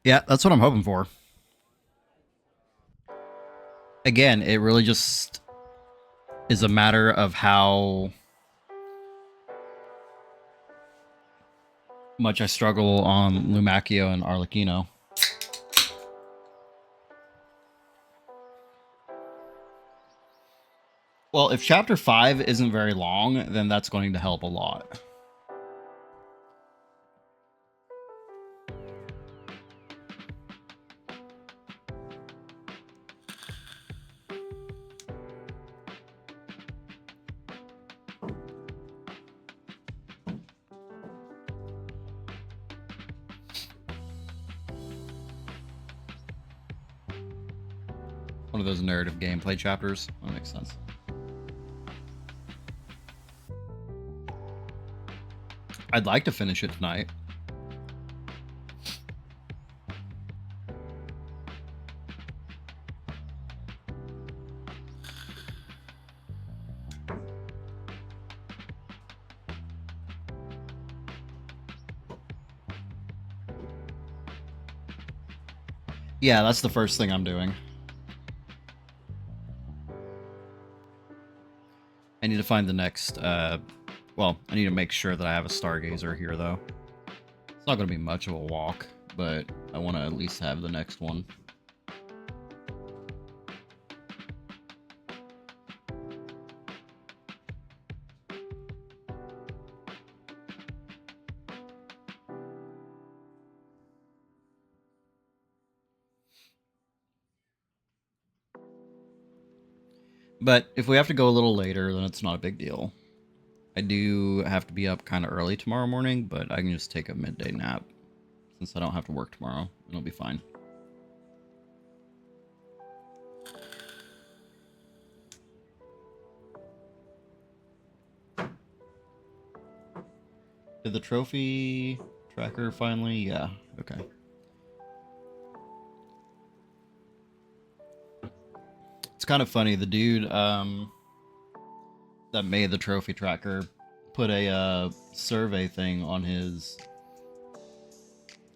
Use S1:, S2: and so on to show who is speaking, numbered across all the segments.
S1: Yeah, that's what I'm hoping for. Again, it really just is a matter of how much I struggle on Lumacchio and Arlecchino. Well, if chapter 5 isn't very long, then that's going to help a lot. One of those narrative gameplay chapters. That makes sense. I'd like to finish it tonight. Yeah, that's the first thing I'm doing. I need to find the next. Well, I need to make sure that I have a Stargazer here, though. It's not going to be much of a walk, but I want to at least have the next one. But if we have to go a little later, then it's not a big deal. I do have to be up kind of early tomorrow morning, but I can just take a midday nap since I don't have to work tomorrow. It'll be fine. Did the trophy tracker finally? Yeah. Okay. It's kind of funny. The dude that made the trophy tracker put a survey thing on his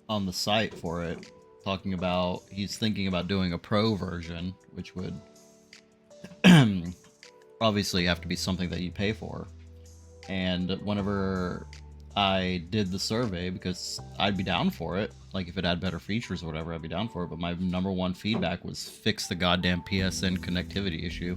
S1: on the site for it, talking about he's thinking about doing a pro version, which would obviously have to be something that you pay for. And whenever I did the survey, because I'd be down for it, like if it had better features or whatever, I'd be down for it. But my number one feedback was fix the goddamn PSN connectivity issue.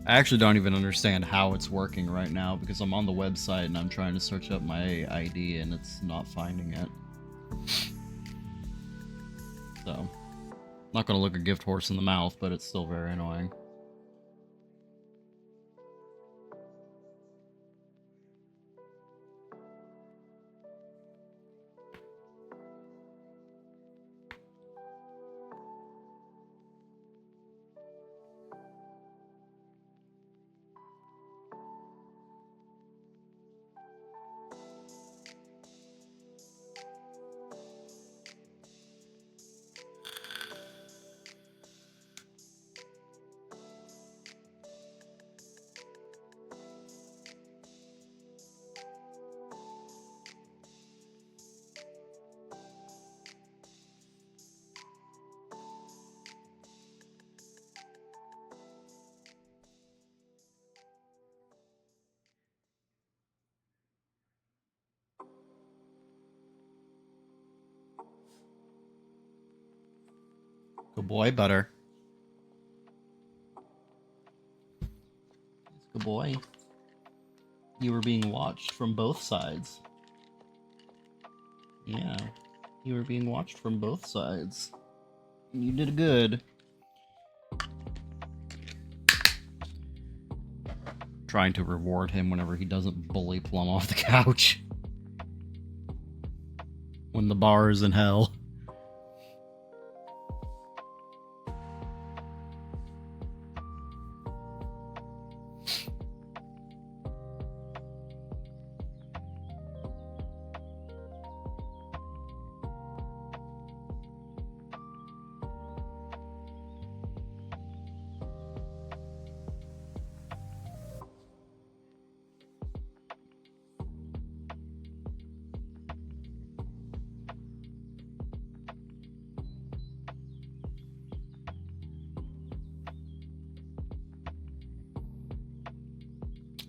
S1: I actually don't even understand how it's working right now because I'm on the website and I'm trying to search up my ID and it's not finding it. So, I'm not going to look a gift horse in the mouth, but it's still very annoying. Good boy, Butter. Good boy. You were being watched from both sides. Yeah, you were being watched from both sides. You did good. Trying to reward him whenever he doesn't bully Plum off the couch. When the bar is in hell.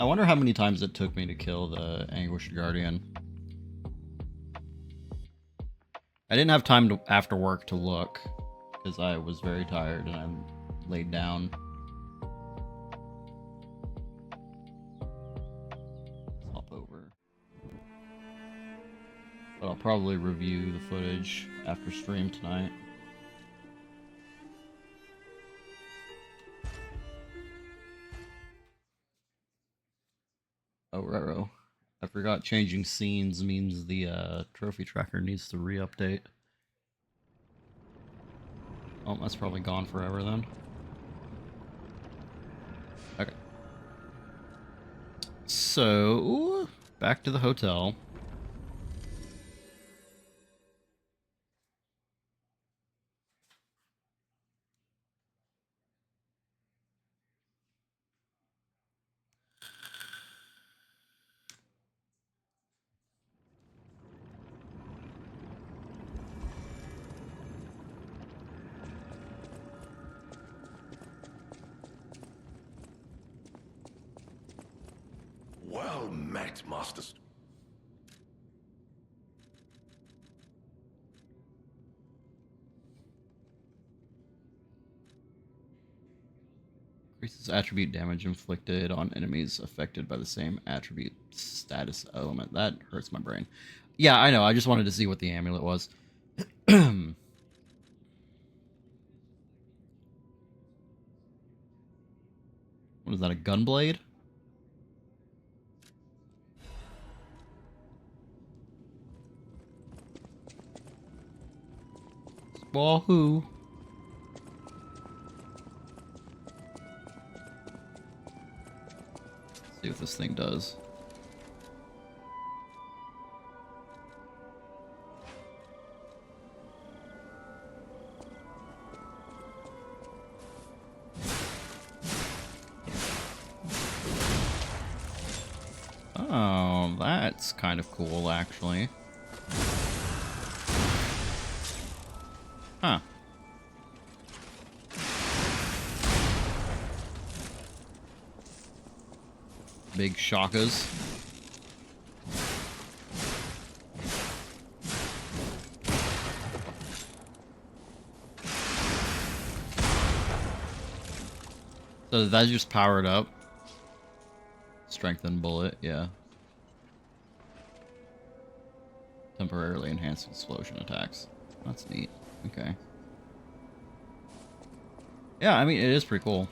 S1: I wonder how many times it took me to kill the Anguished Guardian. I didn't have time to, after work to look, because I was very tired and I laid down. Let's hop over. But I'll probably review the footage after stream tonight. Oh, Rero. I forgot changing scenes means the trophy tracker needs to re-update. Oh, that's probably gone forever then. Okay. So, back to the hotel.
S2: Well met, Masters.
S1: Increases attribute damage inflicted on enemies affected by the same attribute status element. That hurts my brain. Yeah, I know. I just wanted to see what the amulet was. What is that, a gunblade? Wahoo! See what this thing does. Oh, that's kind of cool, actually. Huh. Big shakas. So did that just power it up? Strengthen bullet, yeah. Temporarily enhanced explosion attacks. That's neat. Okay. Yeah, I mean, it is pretty cool.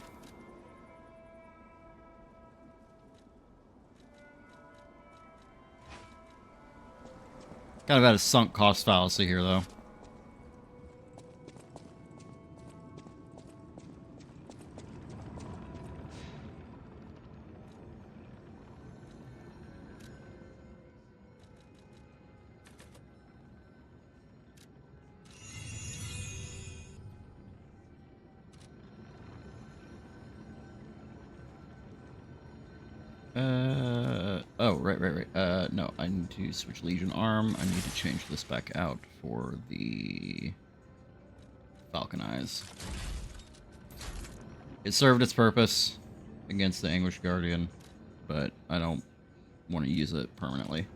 S1: Kind of had a sunk cost fallacy here, though. Oh, right. No, I need to switch Legion Arm. I need to change this back out for the Falcon Eyes. It served its purpose against the Anguished Guardian, but I don't want to use it permanently.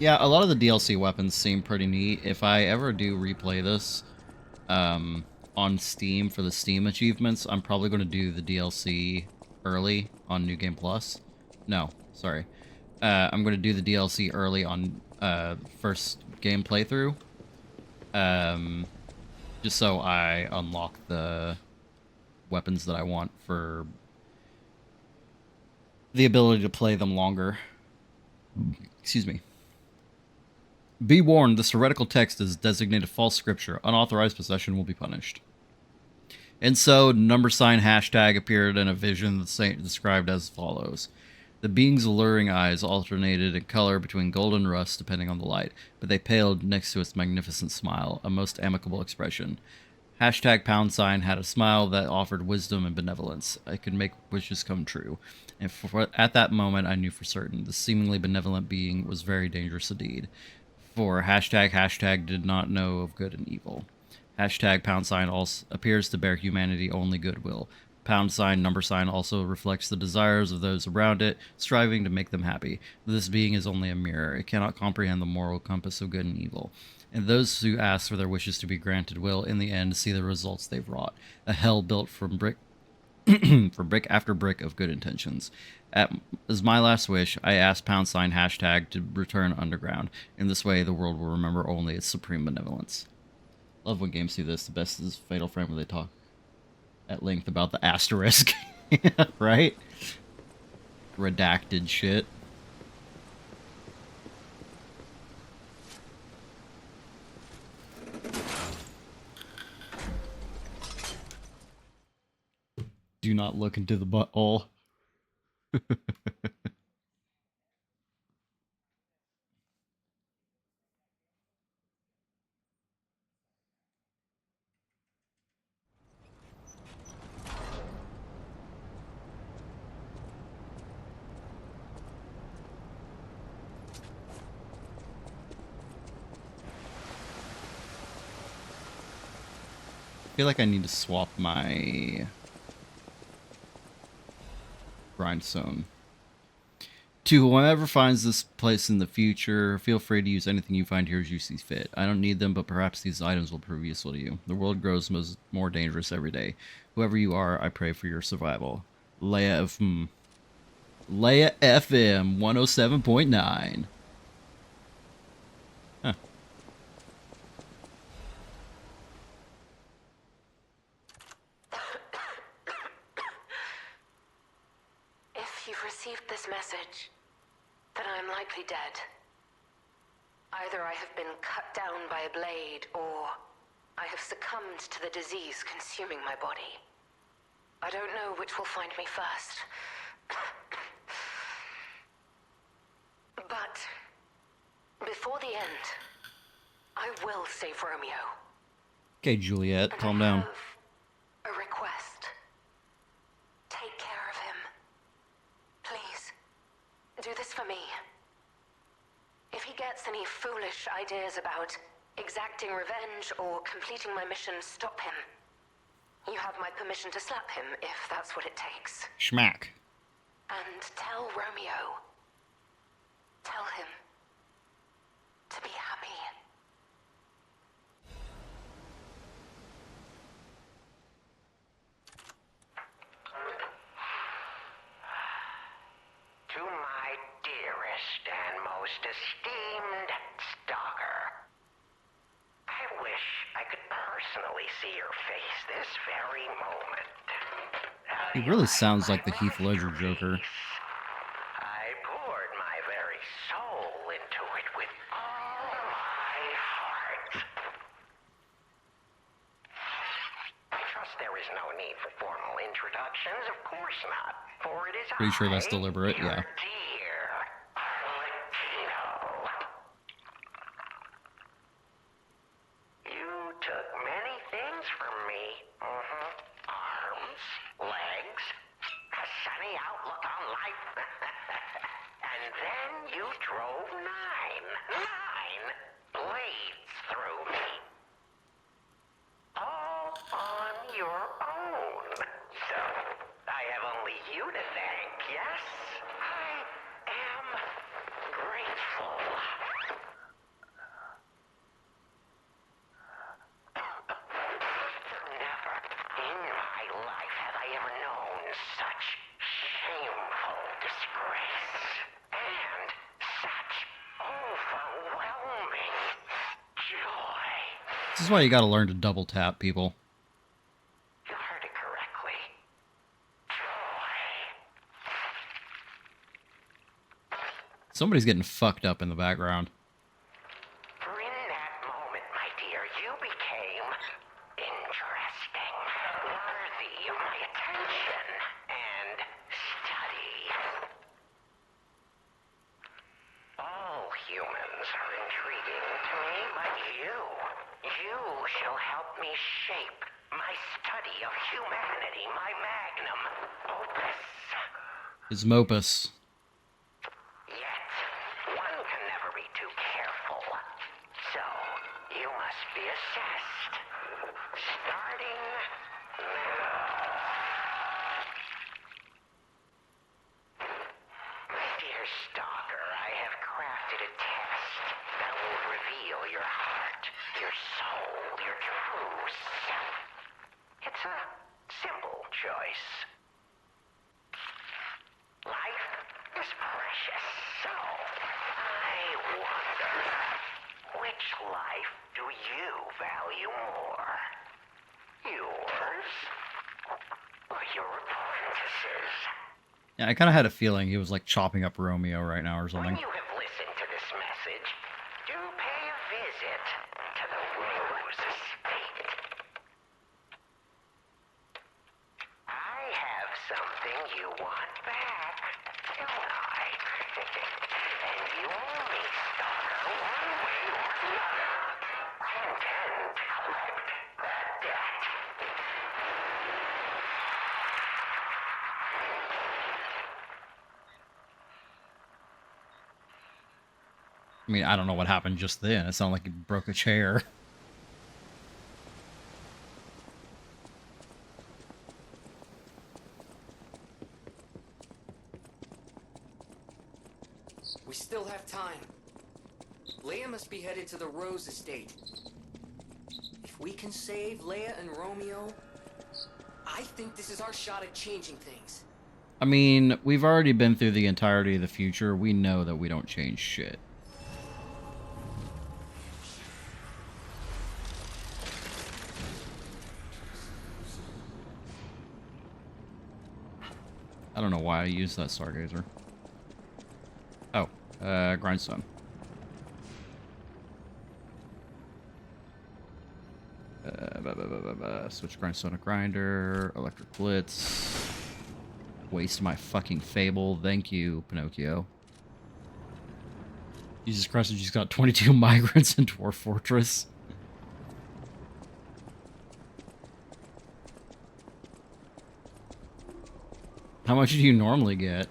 S1: Yeah, a lot of the DLC weapons seem pretty neat. If I ever do replay this on Steam for the Steam achievements, I'm probably going to do the DLC early on New Game Plus. No, sorry. I'm going to do the DLC early on first game playthrough. Just so I unlock the weapons that I want for the ability to play them longer. Excuse me. Be warned, this heretical text is designated false scripture. Unauthorized possession will be punished. And so, #hashtag appeared in a vision the saint described as follows. The being's alluring eyes alternated in color between gold and rust depending on the light, but they paled next to its magnificent smile, a most amicable expression. ## had a smile that offered wisdom and benevolence. I could make wishes come true. And at that moment, I knew for certain the seemingly benevolent being was very dangerous indeed. For ## did not know of good and evil. ## also appears to bear humanity only goodwill. ## also reflects the desires of those around it, striving to make them happy. This being is only a mirror. It cannot comprehend the moral compass of good and evil. And those who ask for their wishes to be granted will, in the end, see the results they've wrought. A hell built from brick for brick after brick of good intentions. As my last wish, I asked # to return underground. In this way, the world will remember only its supreme benevolence. Love when games do this. The best is Fatal Frame, where they talk at length about the asterisk. Right? Redacted shit. Do not look into the butthole. I feel like I need to swap my grindstone. To whoever finds this place in the future, feel free to use anything you find here as you see fit. I don't need them, but perhaps these items will prove useful to you. The world grows more dangerous every day. Whoever you are, I pray for your survival. Leia FM 107.9. Huh.
S2: If you've received this message, then I am likely dead. Either I have been cut down by a blade, or I have succumbed to the disease consuming my body. I don't know which will find me first. But before the end, I will save Romeo.
S1: Okay, Juliet, calm down.
S2: I have a request. Take care of him. Please, do this for me. If he gets any foolish ideas about exacting revenge or completing my mission, stop him. You have my permission to slap him if that's what it takes.
S1: Schmack.
S2: And tell Romeo. Tell him to be happy.
S3: To my dearest and most esteemed stalker, I wish I could personally see your face this very moment.
S1: He really sounds like the Heath Ledger Joker.
S3: I poured my very soul into it with all my heart. I trust there is no need for formal introductions, of course not. For it is
S1: Pretty sure that's deliberate,
S3: your
S1: yeah.
S3: dear Arlecchino. You took many things from me. Arms, legs, a sunny outlook on life. And then you drove nine blades through me. All on your own. So, I have only you to thank, yes? I am grateful.
S1: This is why you gotta learn to double tap people.
S3: You heard it correctly. Joy.
S1: Somebody's getting fucked up in the background.
S3: For in that moment, my dear, you became interesting, worthy of my attention and study. All humans are intriguing to me, but you shall help me shape my study of humanity, my magnum opus.
S1: His Mopus.
S3: Yet, one can never be too careful. So, you must be assessed. Starting now. My dear stalker, I have crafted a test that will reveal your heart, your soul, your true self. It's a simple choice. Life is precious, so I wonder, which life do you value more? Yours or your apprentice's?
S1: Yeah, I kind of had a feeling he was like chopping up Romeo right now or something.
S3: When you have listened to this message, do pay a visit to the Rose Estate. I have something you want back, don't I? And you owe me, stalker, one way or another. I intend to collect that debt.
S1: I mean, I don't know what happened just then. It sounded like he broke a chair.
S4: We still have time. Leia must be headed to the Rose Estate. If we can save Leia and Romeo, I think this is our shot at changing things.
S1: I mean, we've already been through the entirety of the future. We know that we don't change shit. I don't know why I used that Stargazer. Oh, Grindstone. Switch Grindstone to Grinder. Electric Blitz. Waste my fucking Fable. Thank you, Pinocchio. Jesus Christ, I just got 22 migrants in Dwarf Fortress. How much do you normally get?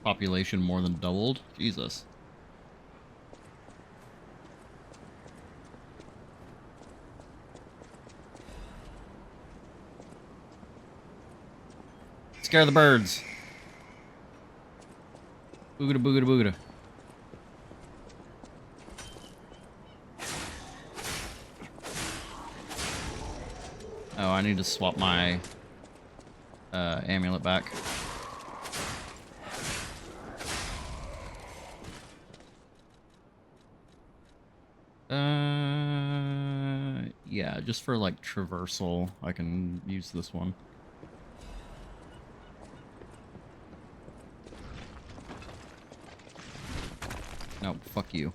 S1: Population more than doubled? Jesus. Scare the birds. Boogada boogada boogada. Oh, I need to swap my amulet back. Yeah, just for like traversal, I can use this one. No, fuck you.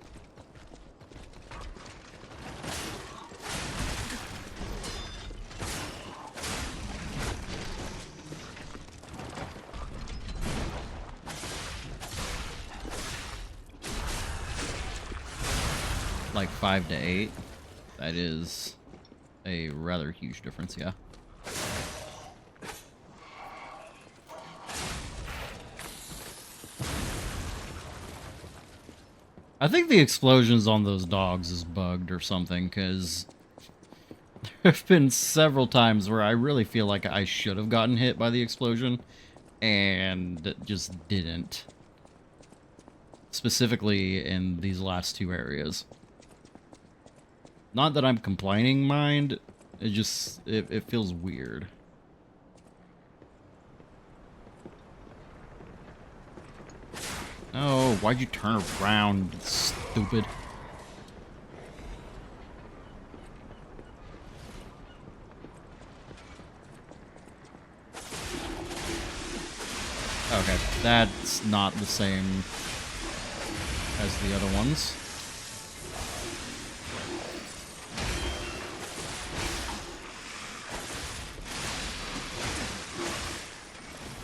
S1: Like 5 to 8. That is a rather huge difference, yeah. I think the explosions on those dogs is bugged or something, because there have been several times where I really feel like I should have gotten hit by the explosion, and just didn't. Specifically in these last two areas. Not that I'm complaining, mind, it just, it feels weird. Oh, why'd you turn around, stupid? Okay, that's not the same as the other ones.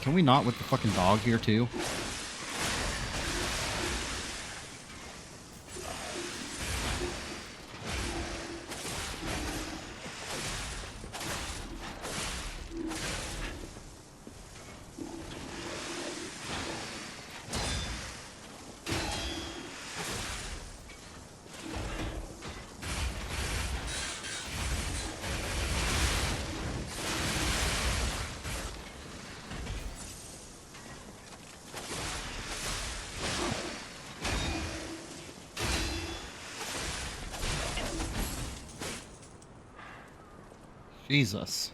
S1: Can we not with the fucking dog here too? Jesus.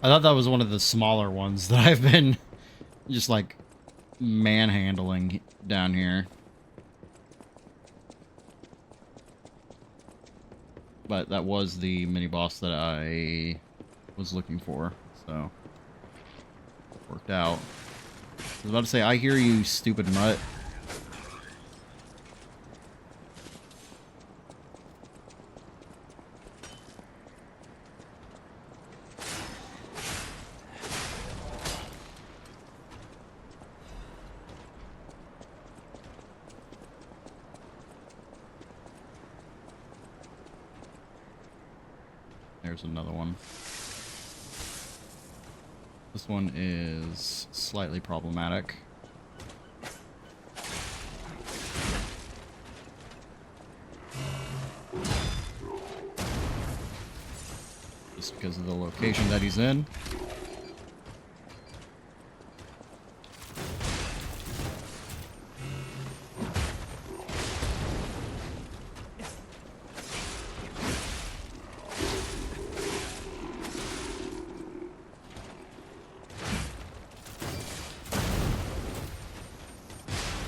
S1: I thought that was one of the smaller ones that I've been just like manhandling down here. But that was the mini boss that I was looking for, so worked out. I was about to say, I hear you, stupid mutt. There's another one. This one is slightly problematic. Just because of the location that he's in.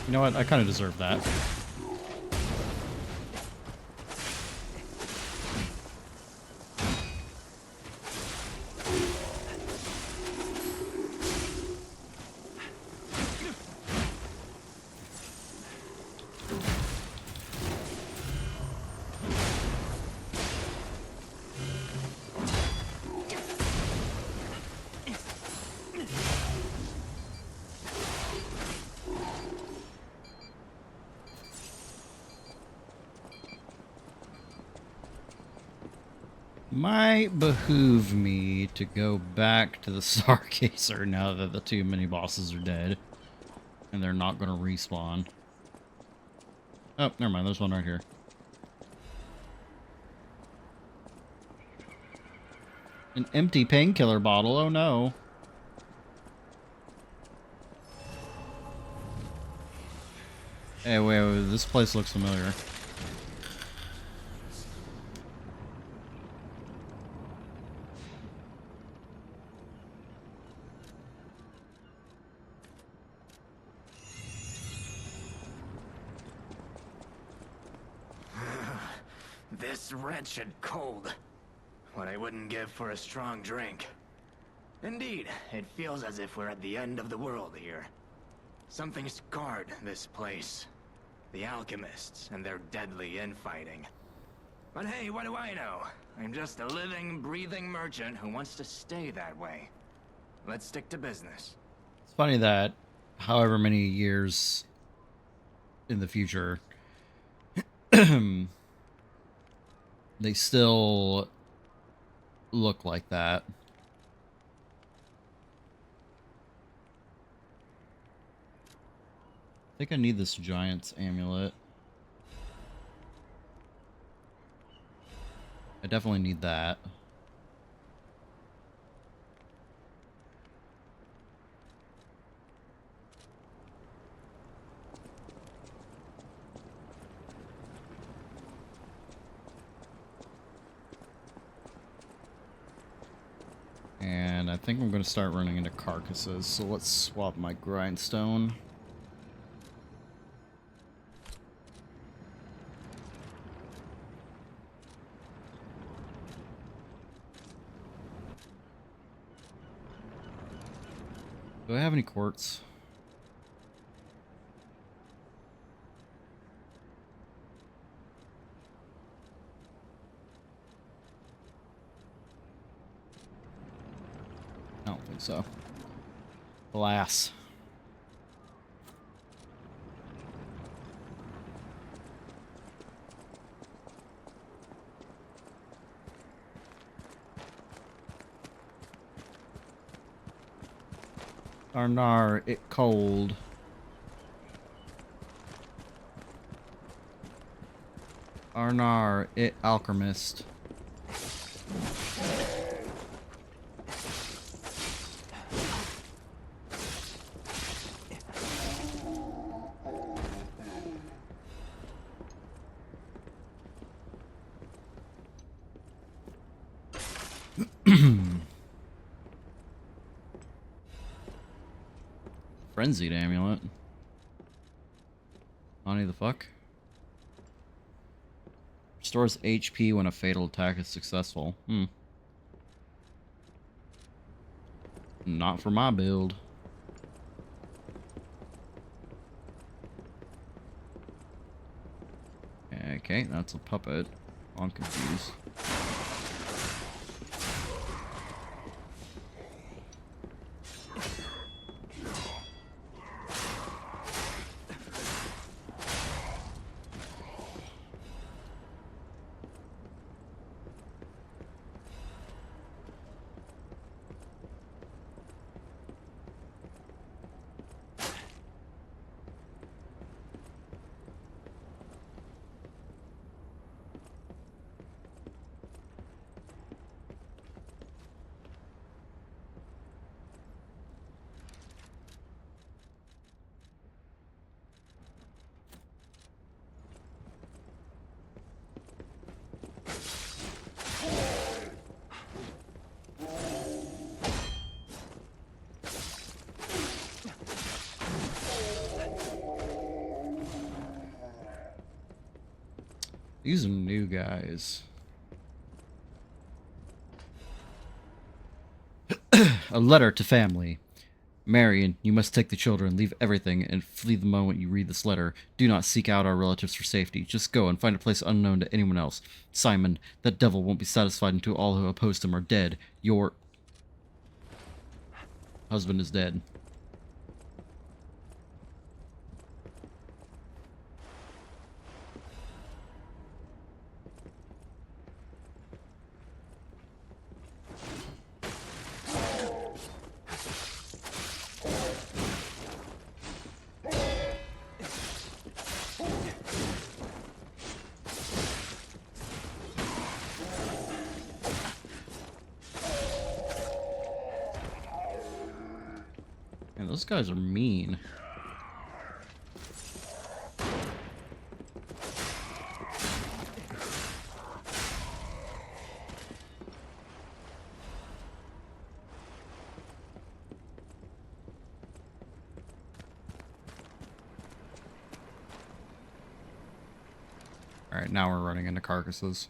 S1: You know what? I kind of deserve that. Might behoove me to go back to the Stargazer now that the two mini bosses are dead. And they're not going to respawn. Oh, never mind. There's one right here. An empty painkiller bottle. Oh no. Hey, wait. This place looks familiar.
S5: This wretched cold. What I wouldn't give for a strong drink. Indeed, it feels as if we're at the end of the world here. Something scarred this place. The alchemists and their deadly infighting. But hey, what do I know? I'm just a living, breathing merchant who wants to stay that way. Let's stick to business.
S1: It's funny that however many years in the future, they still look like that. I think I need this giant's amulet. I definitely need that. And And I think I'm going to start running into carcasses, so let's swap my grindstone. Do I have any quartz? I don't think so. Glass. Arnar, it cold. Arnar, it alchemist. Frenzied amulet. Honey the fuck? Restores HP when a fatal attack is successful. Not for my build. Okay, that's a puppet. I'm confused. These are new guys. A letter to family. Marion, you must take the children, leave everything, and flee the moment you read this letter. Do not seek out our relatives for safety. Just go and find a place unknown to anyone else. Simon, that devil won't be satisfied until all who opposed him are dead. Your husband is dead. Man, those guys are mean. Alright, now we're running into carcasses.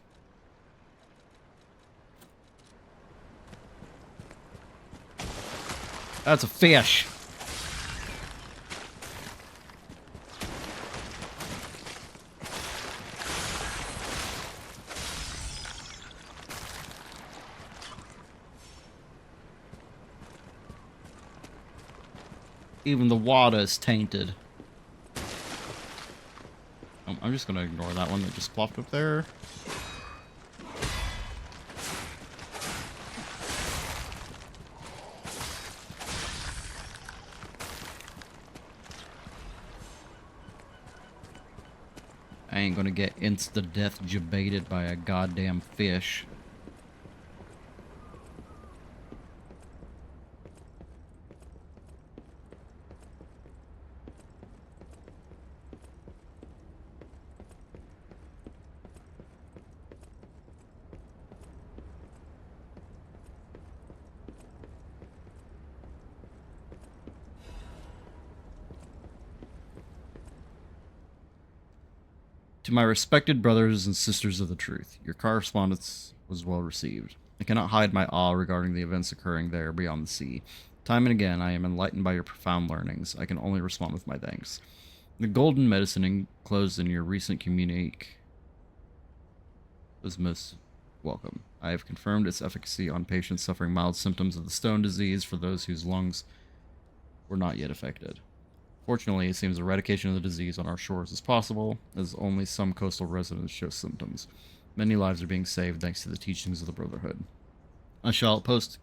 S1: That's a fish! Even the water is tainted. I'm just gonna ignore that one that just plopped up there. I ain't gonna get insta-death debated by a goddamn fish. To my respected brothers and sisters of the truth, your correspondence was well received. I cannot hide my awe regarding the events occurring there beyond the sea. Time and again, I am enlightened by your profound learnings. I can only respond with my thanks. The golden medicine enclosed in your recent communique was most welcome. I have confirmed its efficacy on patients suffering mild symptoms of the stone disease for those whose lungs were not yet affected. Fortunately, it seems eradication of the disease on our shores is possible, as only some coastal residents show symptoms. Many lives are being saved thanks to the teachings of the Brotherhood. I shall post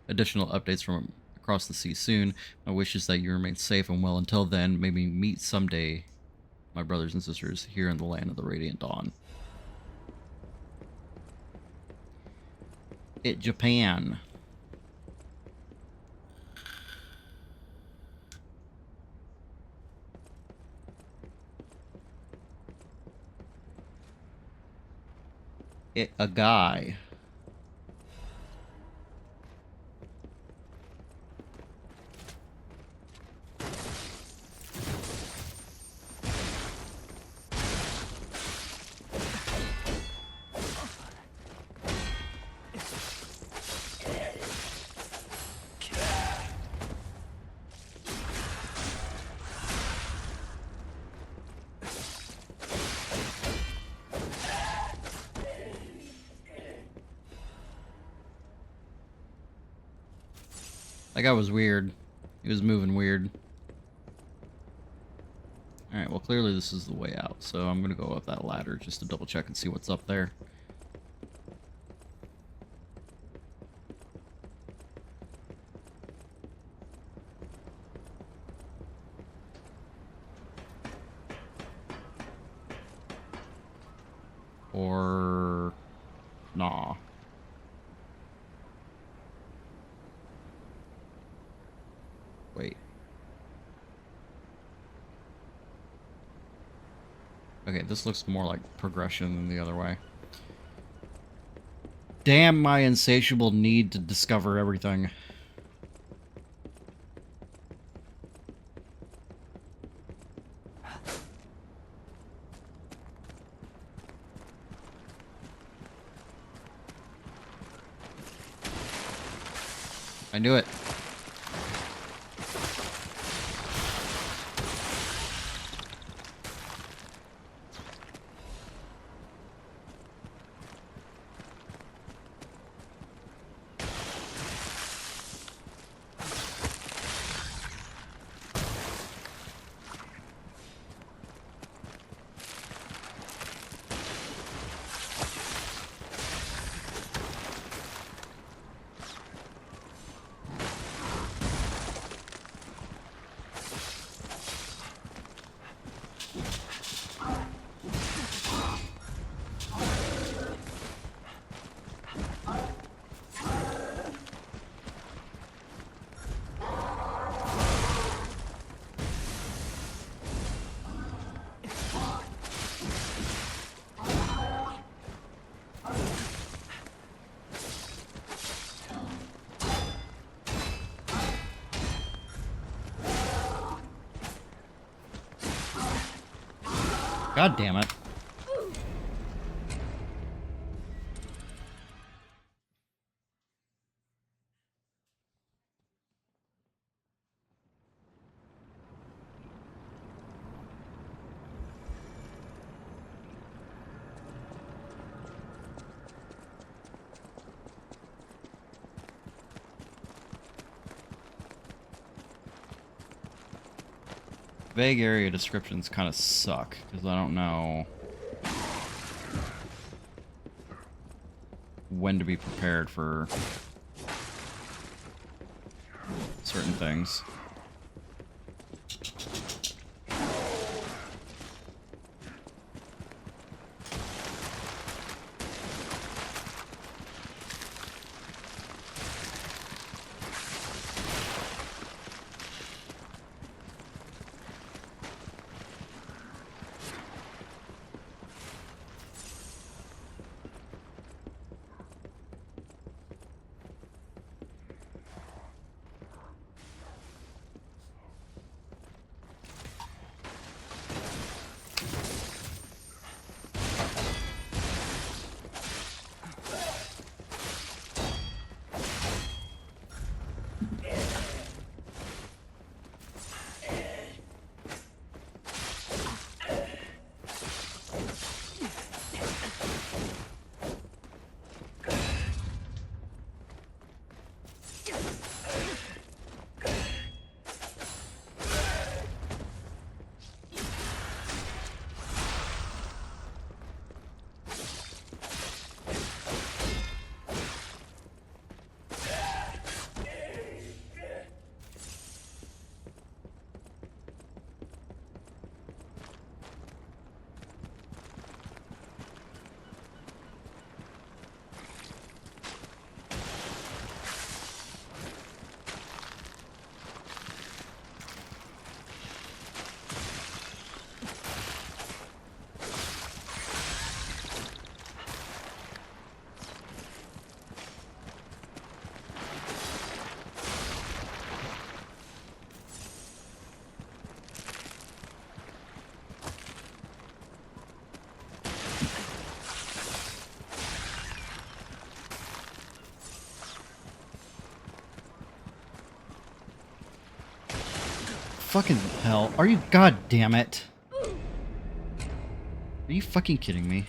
S1: additional updates from across the sea soon. My wish is that you remain safe and well until then. May we meet someday, my brothers and sisters, here in the land of the Radiant Dawn. Japan. A guy. That guy was weird. He was moving weird. Alright, well clearly this is the way out, so I'm gonna go up that ladder just to double check and see what's up there. Or... nah. Wait. Okay, this looks more like progression than the other way. Damn my insatiable need to discover everything. I knew it. God damn it. Vague area descriptions kind of suck, because I don't know when to be prepared for certain things. fucking hell? Are you? God damn it! Are you fucking kidding me?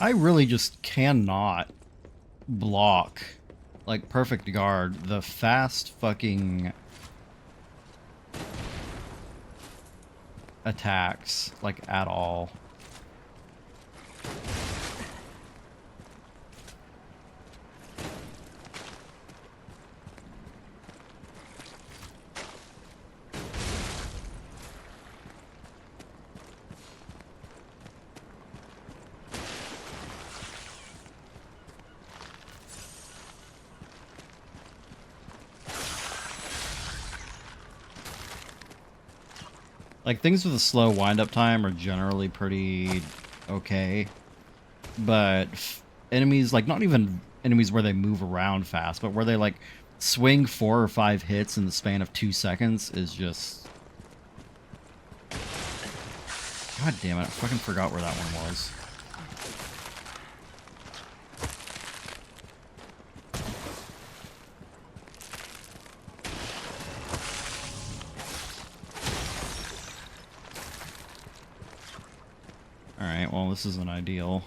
S1: I really just cannot block, like, perfect guard the fast fucking attacks, like, at all. Like, things with a slow wind-up time are generally pretty okay, but enemies, like, not even enemies where they move around fast, but where they, like, swing 4 or 5 hits in the span of 2 seconds is just... God damn it, I fucking forgot where that one was. Alright, well, this isn't ideal.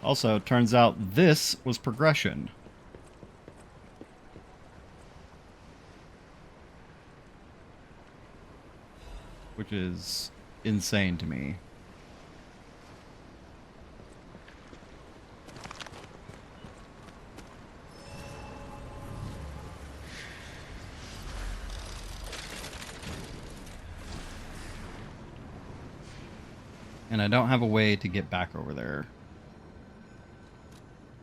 S1: Also, turns out this was progression. Which is insane to me. And I don't have a way to get back over there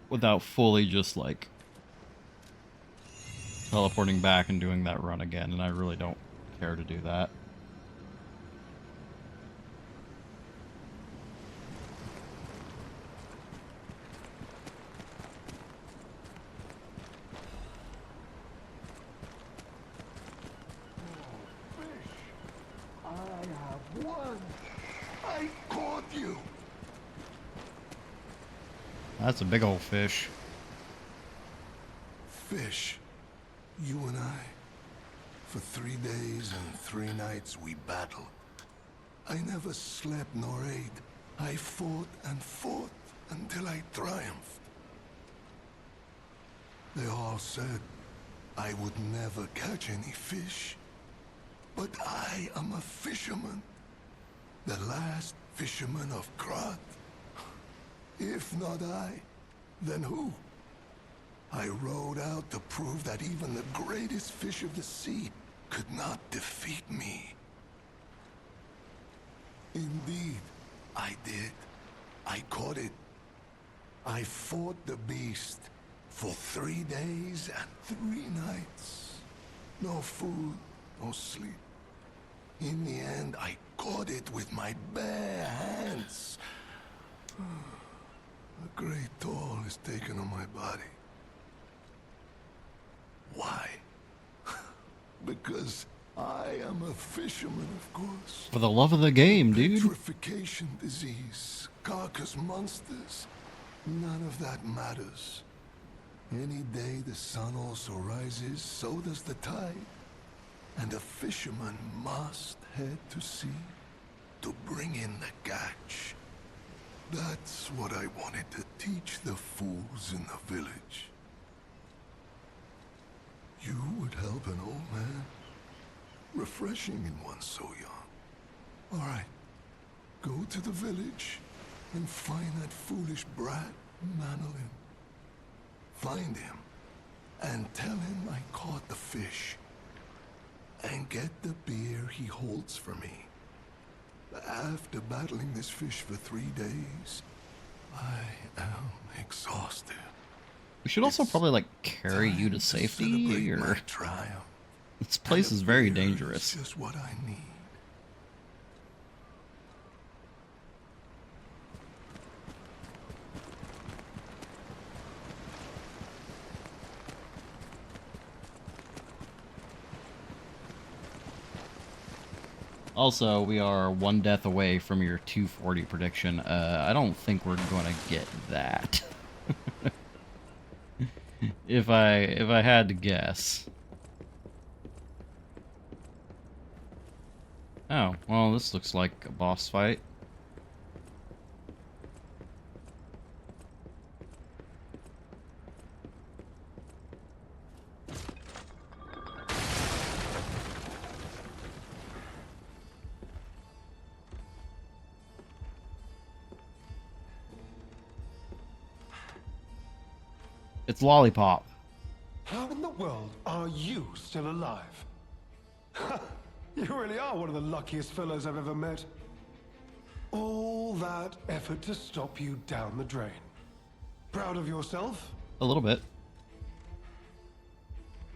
S1: without fully just, like, teleporting back and doing that run again, and I really don't care to do that. That's a big old fish.
S6: Fish, you and I. For 3 days and 3 nights we battled. I never slept nor ate. I fought and fought until I triumphed. They all said I would never catch any fish. But I am a fisherman. The last fisherman of Krat. If not I, then who? I rowed out to prove that even the greatest fish of the sea could not defeat me. Indeed, I did. I caught it. I fought the beast for 3 days and 3 nights. No food, no sleep. In the end, I caught it with my bare hands. A great toll is taken on my body. Why? Because I am a fisherman, of course.
S1: For the love of the game, dude.
S6: Petrification disease, carcass monsters, none of that matters. Any day the sun also rises, so does the tide. And a fisherman must head to sea to bring in the catch. That's what I wanted to teach the fools in the village. You would help an old man. Refreshing in one so young. All right, go to the village and find that foolish brat, Manolin. Find him and tell him I caught the fish. And get the beer he holds for me. After battling this fish for 3 days, I am exhausted.
S1: We should also probably, like, carry you to safety, or...
S6: Triumph.
S1: This place is very
S6: Beer
S1: dangerous.
S6: is just what I need.
S1: Also, we are 1 death away from your 240 prediction. I don't think we're going to get that. if I had to guess. Oh, well, this looks like a boss fight. It's Lollipop.
S7: How in the world are you still alive? You really are one of the luckiest fellows I've ever met. All that effort to stop you down the drain. Proud of yourself?
S1: A little bit.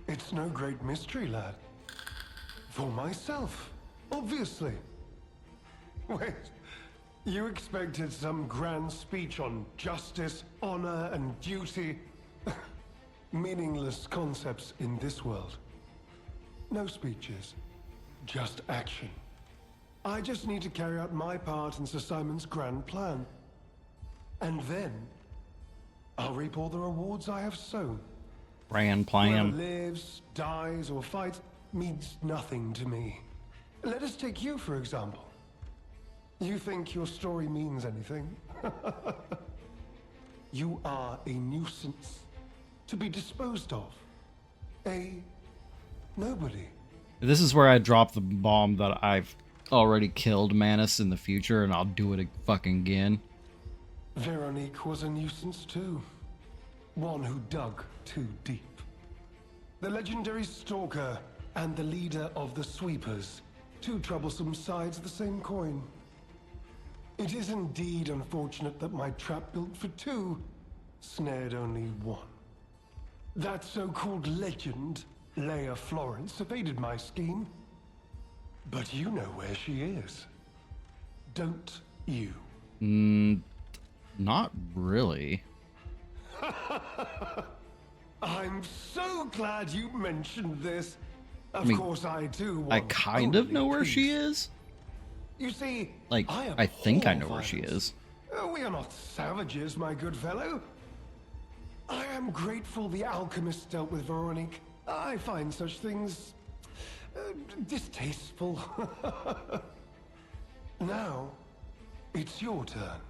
S7: It's no great mystery, lad. For myself, obviously. Wait, you expected some grand speech on justice, honor, and duty? Meaningless concepts in this world. No speeches, just action. I just need to carry out my part in Sir Simon's grand plan. And then, I'll reap all the rewards I have sown.
S1: Grand
S7: Whoever
S1: plan.
S7: lives, dies, or fights means nothing to me. Let us take you, for example. You think your story means anything? You are a nuisance. To be disposed of. A nobody.
S1: This is where I drop the bomb that I've already killed Manus in the future, and I'll do it fucking again.
S7: Veronique was a nuisance too. One who dug too deep. The legendary stalker and the leader of the sweepers. Two troublesome sides of the same coin. It is indeed unfortunate that my trap built for two snared only one. That so-called legend, Leia Florence, evaded my scheme. But you know where she is. Don't you?
S1: Not really.
S7: I'm so glad you mentioned this. Of
S1: mean,
S7: course I do.
S1: I
S7: want
S1: kind of
S7: only
S1: know where she
S7: peace.
S1: is.
S7: You see,
S1: Like,
S7: I
S1: I think I know
S7: abhor
S1: where she
S7: violence.
S1: is.
S7: We are not savages, my good fellow. I'm grateful the alchemist dealt with Veronique. I find such things distasteful. Now, it's your turn.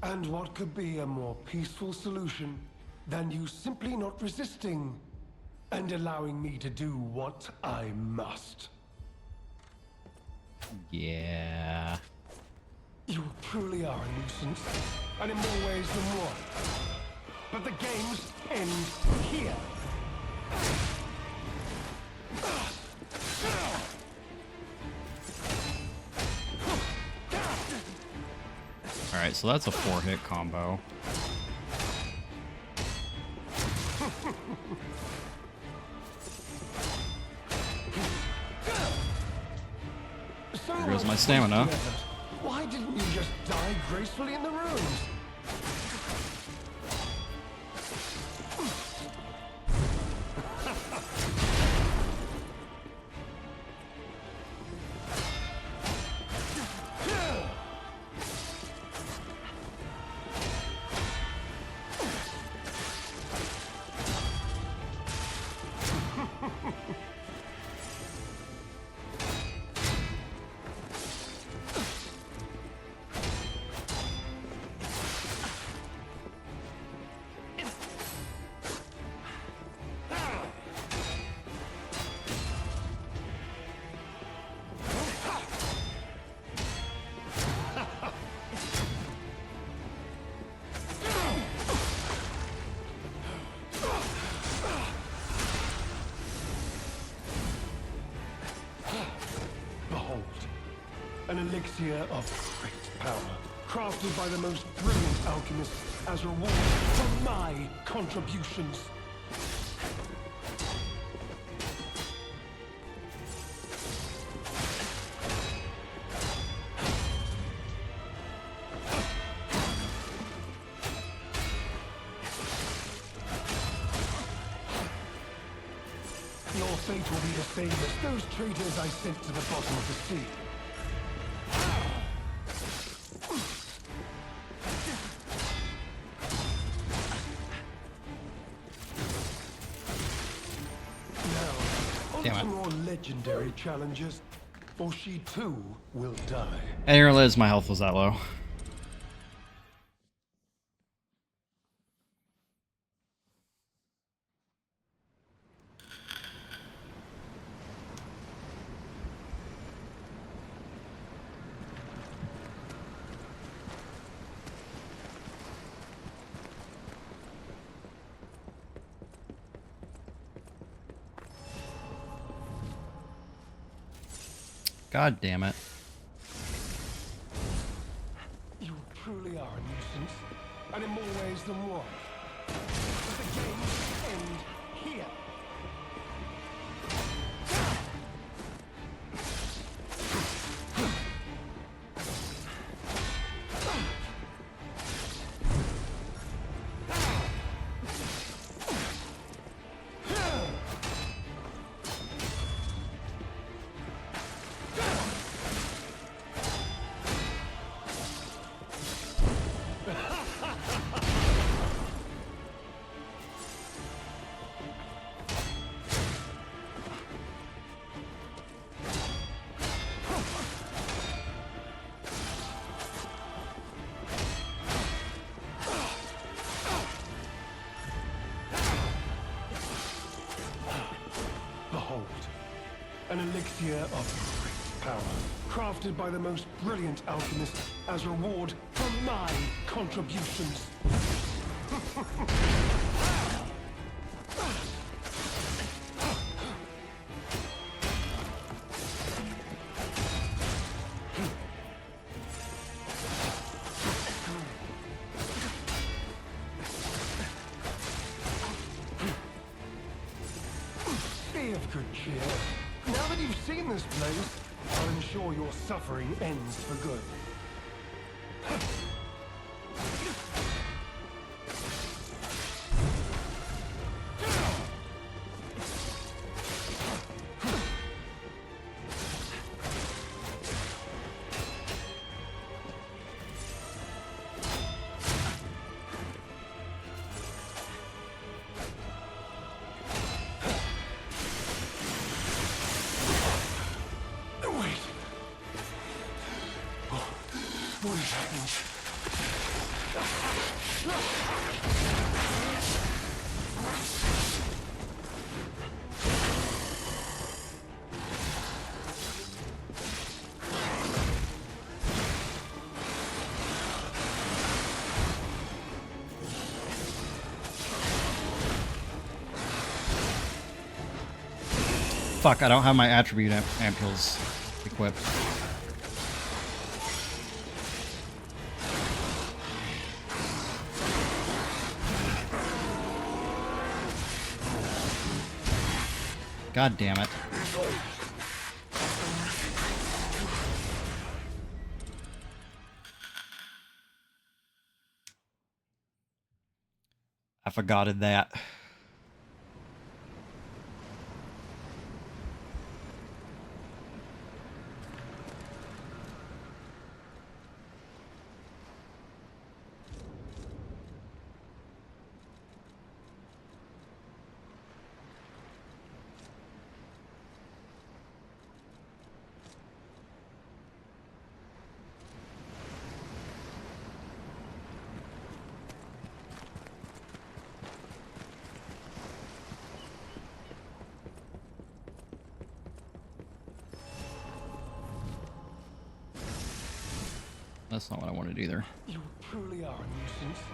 S7: And what could be a more peaceful solution than you simply not resisting and allowing me to do what I must?
S1: Yeah.
S7: You truly are a nuisance, and in more ways than one. But the games end here.
S1: Alright, so that's a 4-hit combo. There goes my stamina.
S7: Why didn't you just die gracefully in the ruins? An elixir of great power, crafted by the most brilliant alchemists as reward for my contributions. Your fate will be the same as those traitors I sent to the bottom of the sea.
S1: Damn it.
S7: More legendary challenges, or she too will die.
S1: I didn't realize my health was that low. God damn it.
S7: You truly are a nuisance, and in more ways than one. But the games end here. An elixir of great power, crafted by the most brilliant alchemists as reward for my contributions. Be of good cheer. Now that you've seen this place, I'll ensure your suffering ends for good.
S1: Fuck, I don't have my attribute ampules equipped. God damn it. I forgotted that. That's not what I wanted either.
S7: You truly are a nuisance,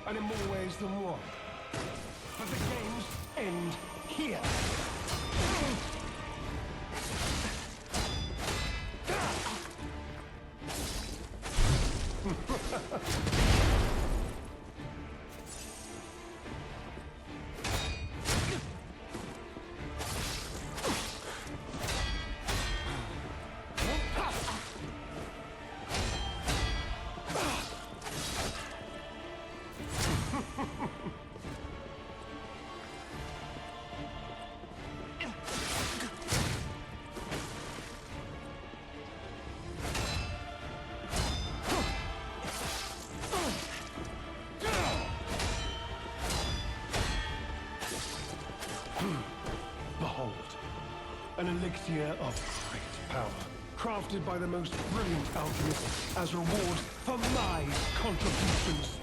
S7: and in more ways than one. But the games end here. Behold, an elixir of great power, crafted by the most brilliant alchemists as reward for my contributions.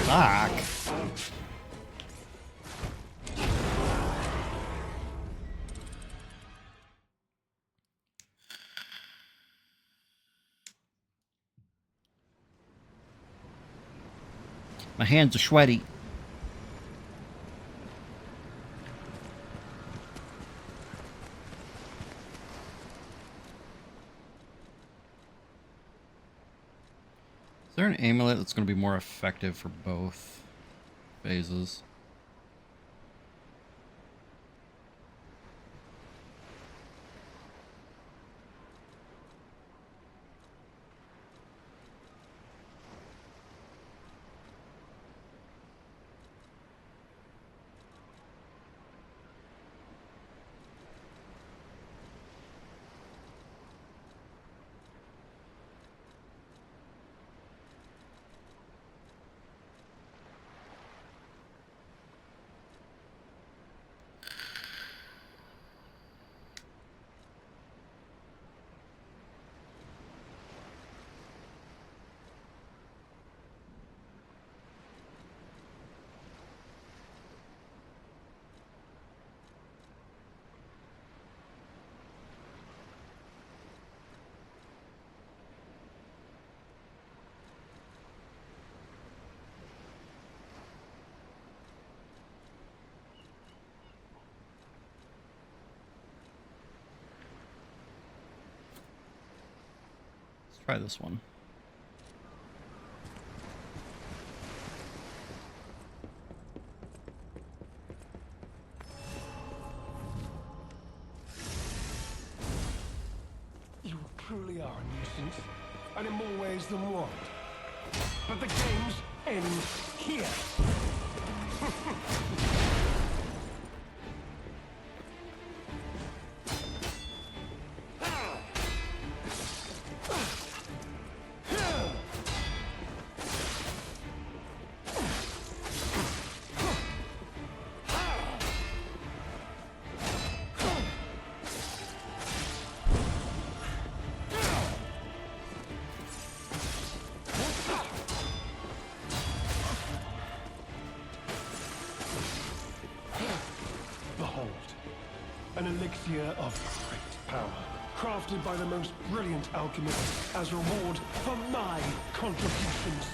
S1: Fuck. My hands are sweaty. Is there an amulet that's going to be more effective for both phases? Let's try this one.
S7: You truly are a nuisance, and in more ways than one. But the games end here. Behold, an elixir of great power, crafted by the most brilliant alchemists as reward for my contributions.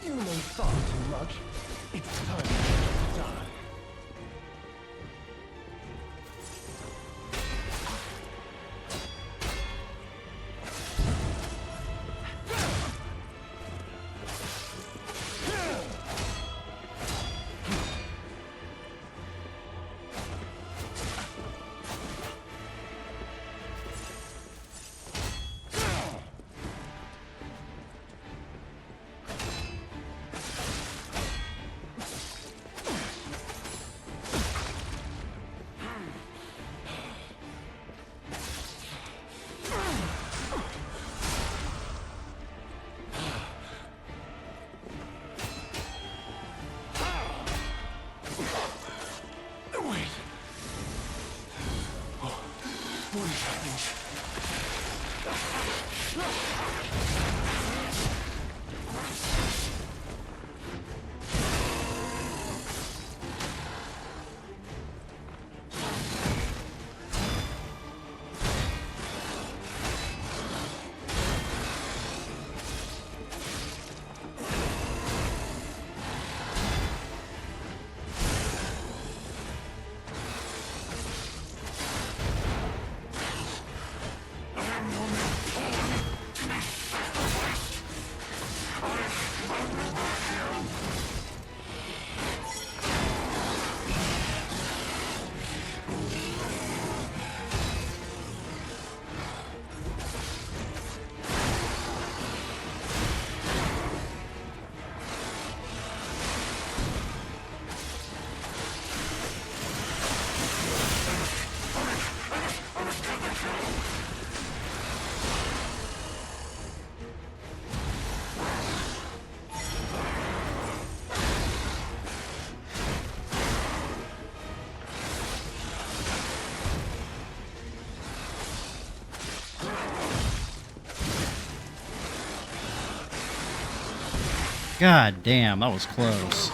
S7: You know far too much. It's time to die. What is happening?
S1: God damn, that was close.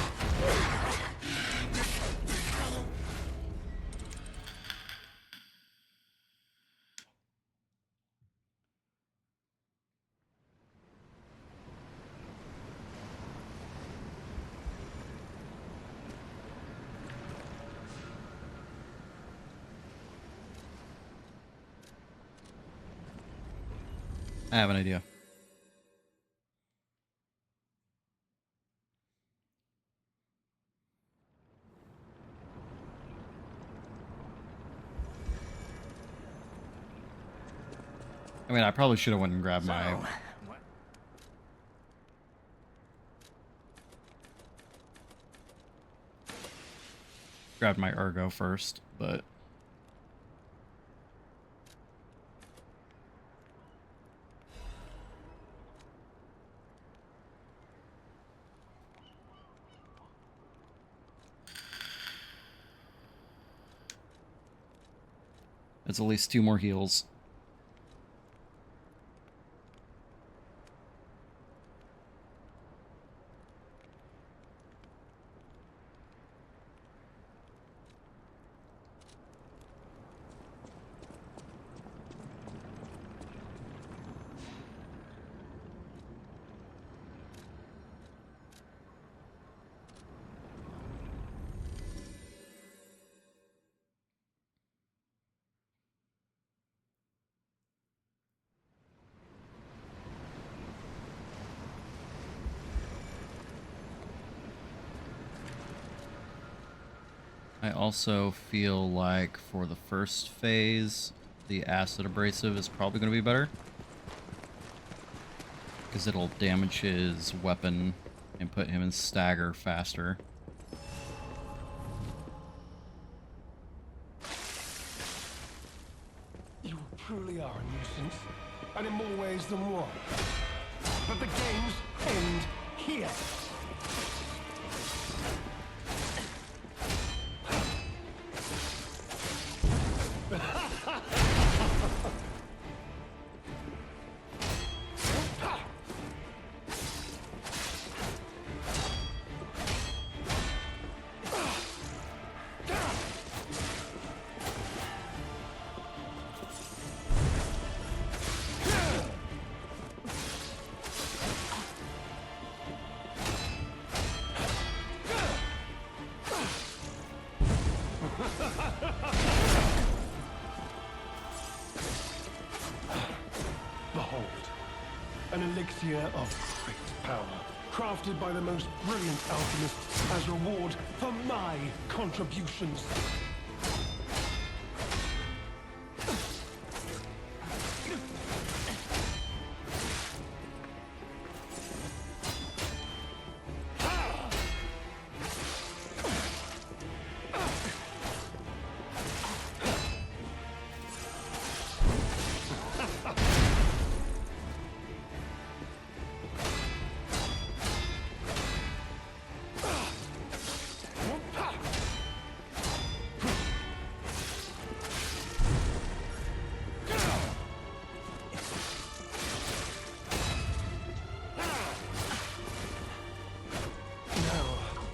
S1: I have an idea. I mean, I probably should have went and grabbed my... Grabbed my ergo first, but... It's at least 2 more heals. I also feel like for the first phase, the acid abrasive is probably going to be better. Because it'll damage his weapon and put him in stagger faster.
S7: You truly are a nuisance, and in more ways than one. But the games end here. Behold, an elixir of great power, crafted by the most brilliant alchemists as reward for my contributions.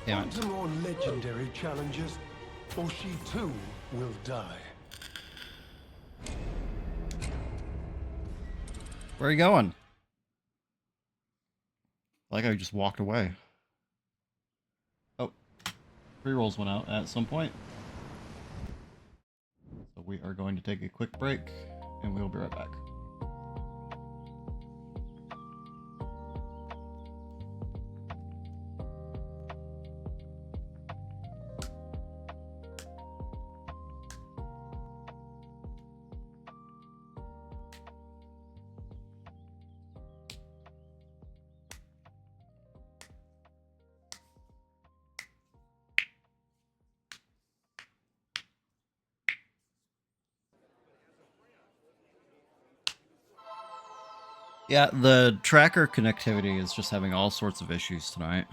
S1: Damn
S7: On
S1: it.
S7: to more legendary challenges, or she too will die.
S1: Where are you going? Like I just walked away. Oh, pre-rolls went out at some point. So we are going to take a quick break, and we'll be right back. Yeah, the tracker connectivity is just having all sorts of issues tonight.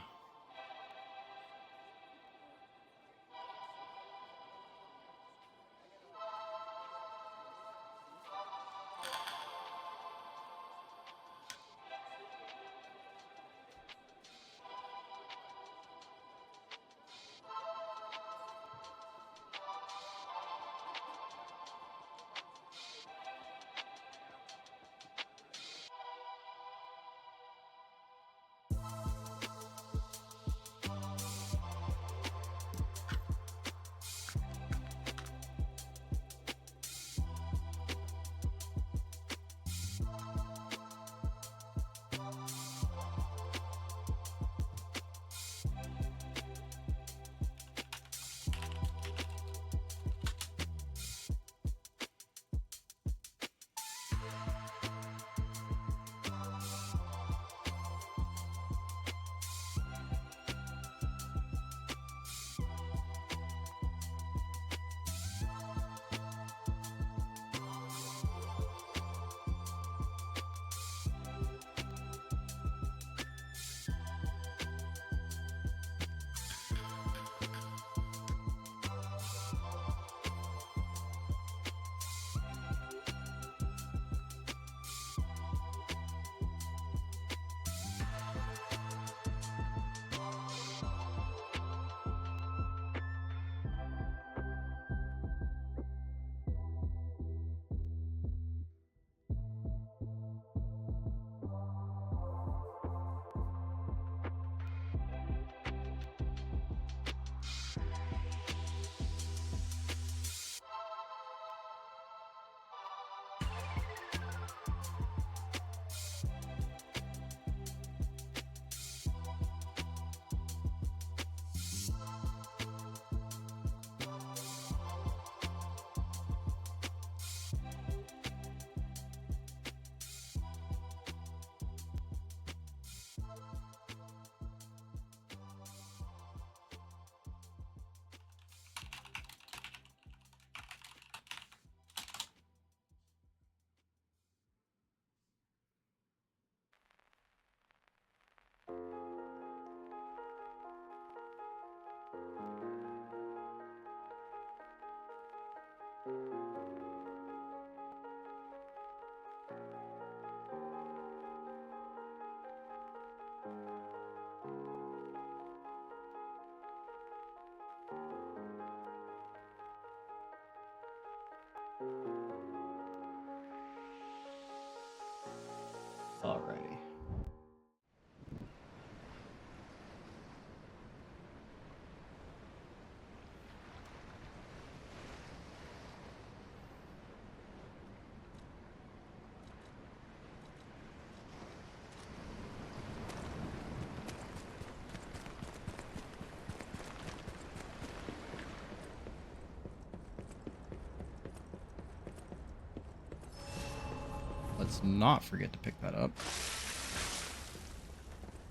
S1: Let's not forget to pick that up.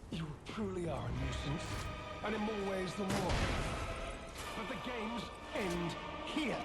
S7: You truly are a nuisance, and in more ways than one. But the games end here.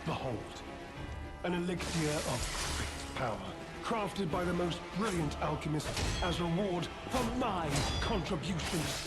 S7: Behold, an elixir of great power, crafted by the most brilliant alchemist as reward for my contributions.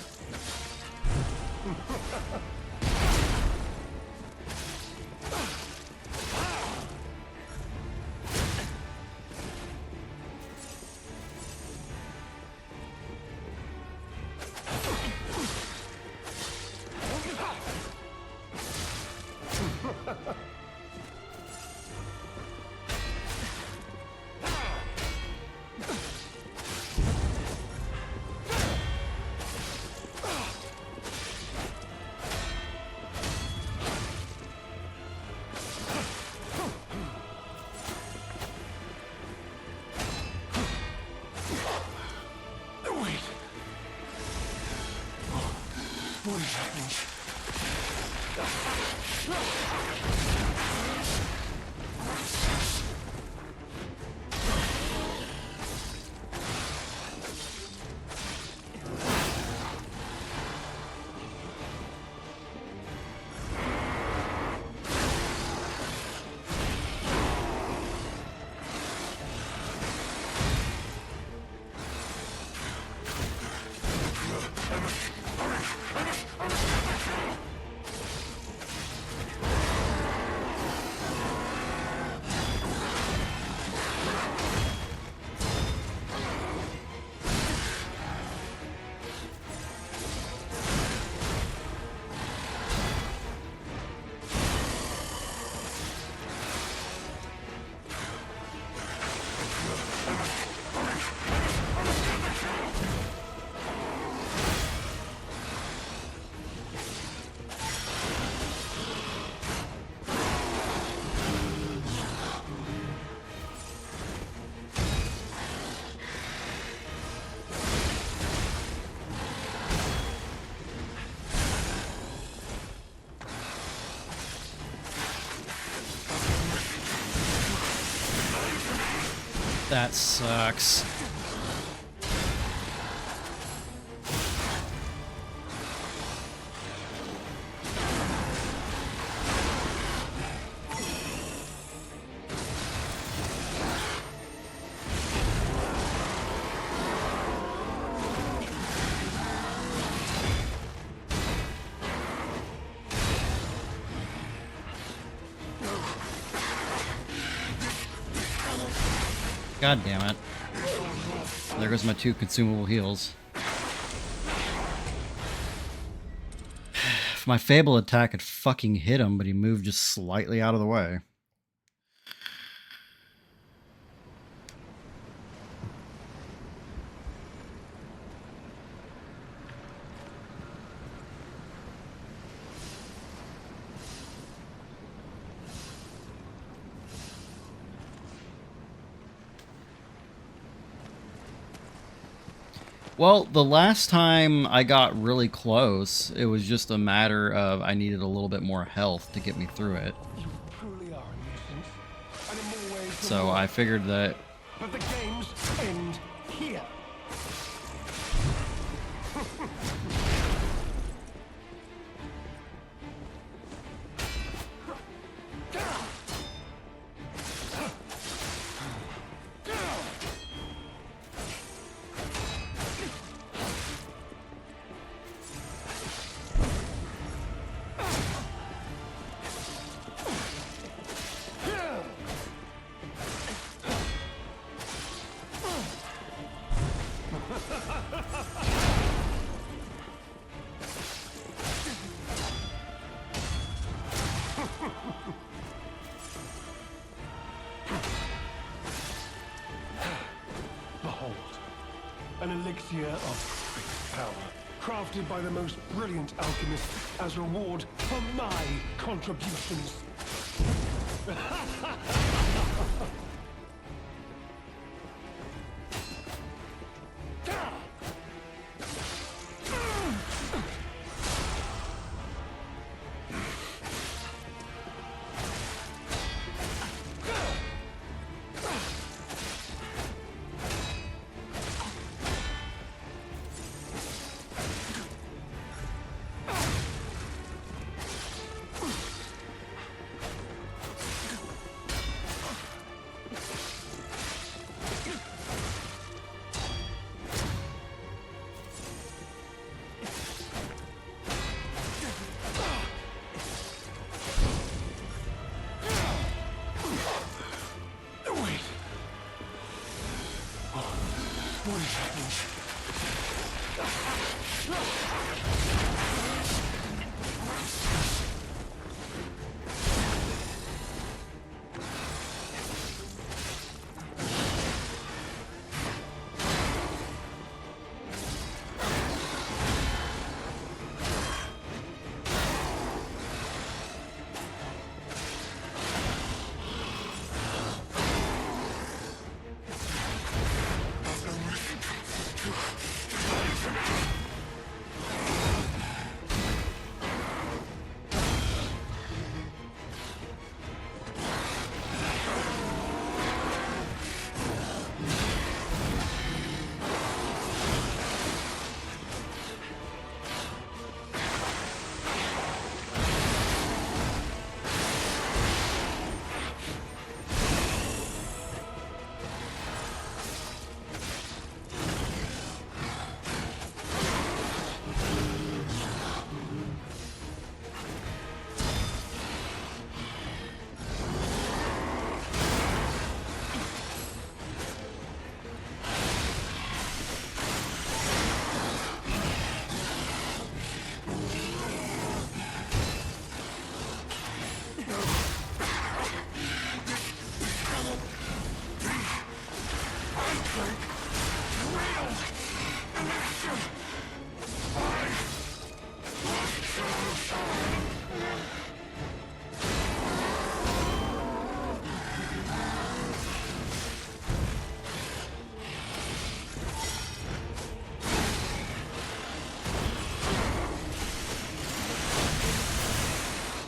S7: What is happening?
S1: That sucks. God damn it. There goes my 2 consumable heals. If my Fable attack had fucking hit him, but he moved just slightly out of the way. Well, the last time I got really close, it was just a matter of I needed a little bit more health to get me through it.
S7: You truly are a nuisance, and in more ways than
S1: So
S7: one.
S1: I figured that...
S7: But the games end here. An elixir of great power, crafted by the most brilliant alchemists as reward for my contributions. What is happening?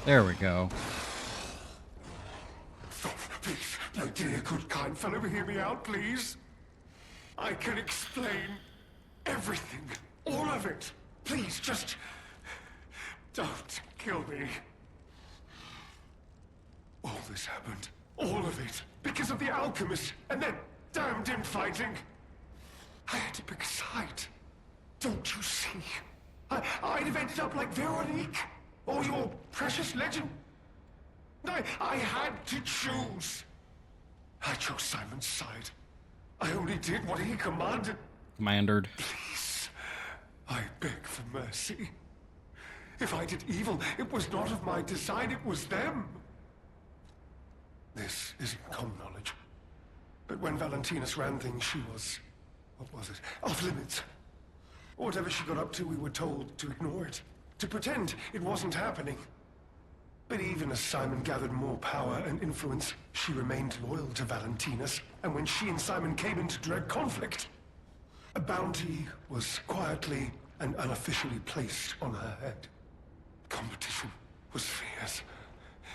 S1: There we go.
S7: Please, my dear, good, kind fellow, hear me out, please. I can explain everything, all of it. Please, just don't kill me. All this happened, all of it, because of the alchemist and that damned infighting. I had to pick a side. Don't you see? I'd have ended up like Veronique, or your precious legend. I had to choose. I chose Simon's side. I only did what he commanded.
S1: Commandered.
S7: Please, I beg for mercy. If I did evil, it was not of my design, it was them. This isn't common knowledge. But when Valentinus ran things, she was, what was it, off limits. Whatever she got up to, we were told to ignore it, to pretend it wasn't happening. But even as Simon gathered more power and influence, she remained loyal to Valentinus, and when she and Simon came into direct conflict, a bounty was quietly and unofficially placed on her head. Competition was fierce.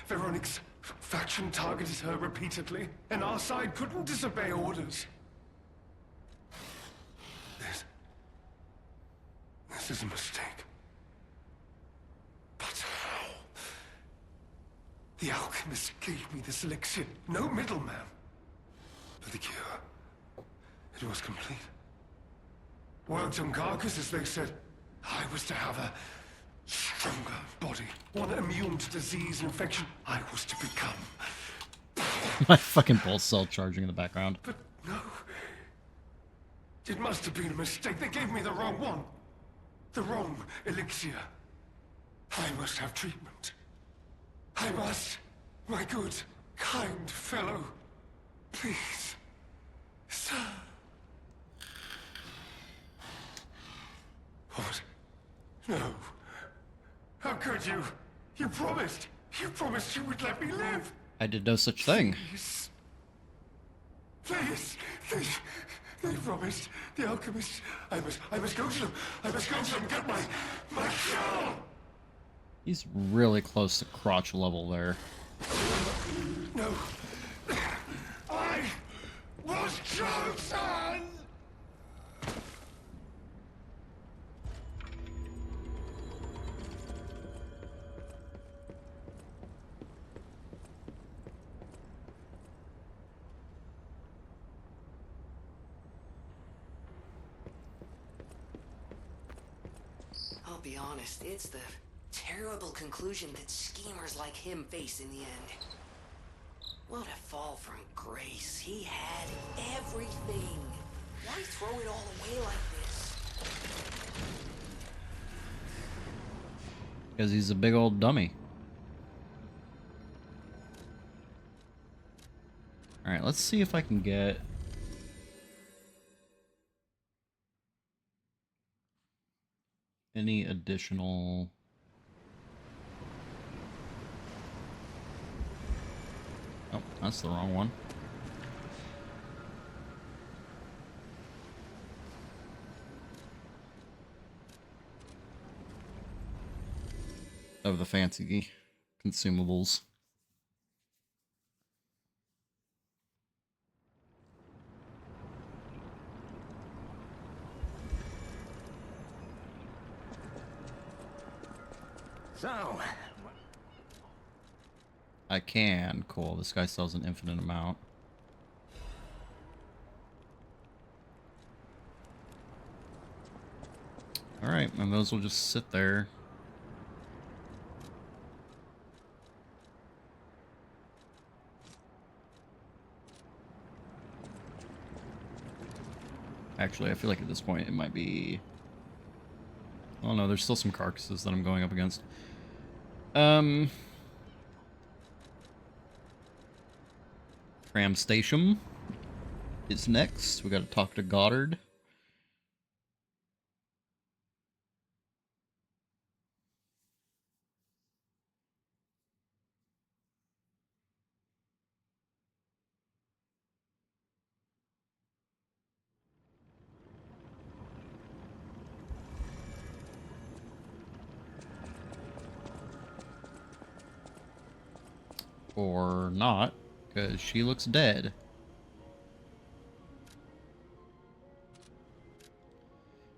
S7: Veronique's faction targeted her repeatedly, and our side couldn't disobey orders. This is a mistake. But how? The alchemist gave me this elixir, no middleman. For the cure, it was complete. Worked on carcasses, they said. I was to have a stronger body, one immune to disease and infection. I was to become.
S1: My fucking pulse cell charging in the background.
S7: But no. It must have been a mistake. They gave me the wrong one. The wrong elixir. I must have treatment. I must. My good, kind fellow. Please. Sir. What? No. How could you? You promised. You promised you would let me live.
S1: I did no such thing.
S7: Please. Please. They promised. The alchemists. I must go to them. I must go to them and get my cure.
S1: He's really close to crotch level there.
S7: No. I was chosen.
S4: I'll be honest, it's the terrible conclusion that schemers like him face in the end. What a fall from grace. He had everything. Why throw it all away like this?
S1: Because he's a big old dummy. Alright, let's see if I can get... any additional... Oh, that's the wrong one. Of the fancy consumables.
S5: So,
S1: I can. Cool. This guy sells an infinite amount. Alright, and those will just sit there. Actually, I feel like at this point it might be... oh no, there's still some carcasses that I'm going up against. Tram station is next. We gotta talk to Goddard. Or not, because she looks dead.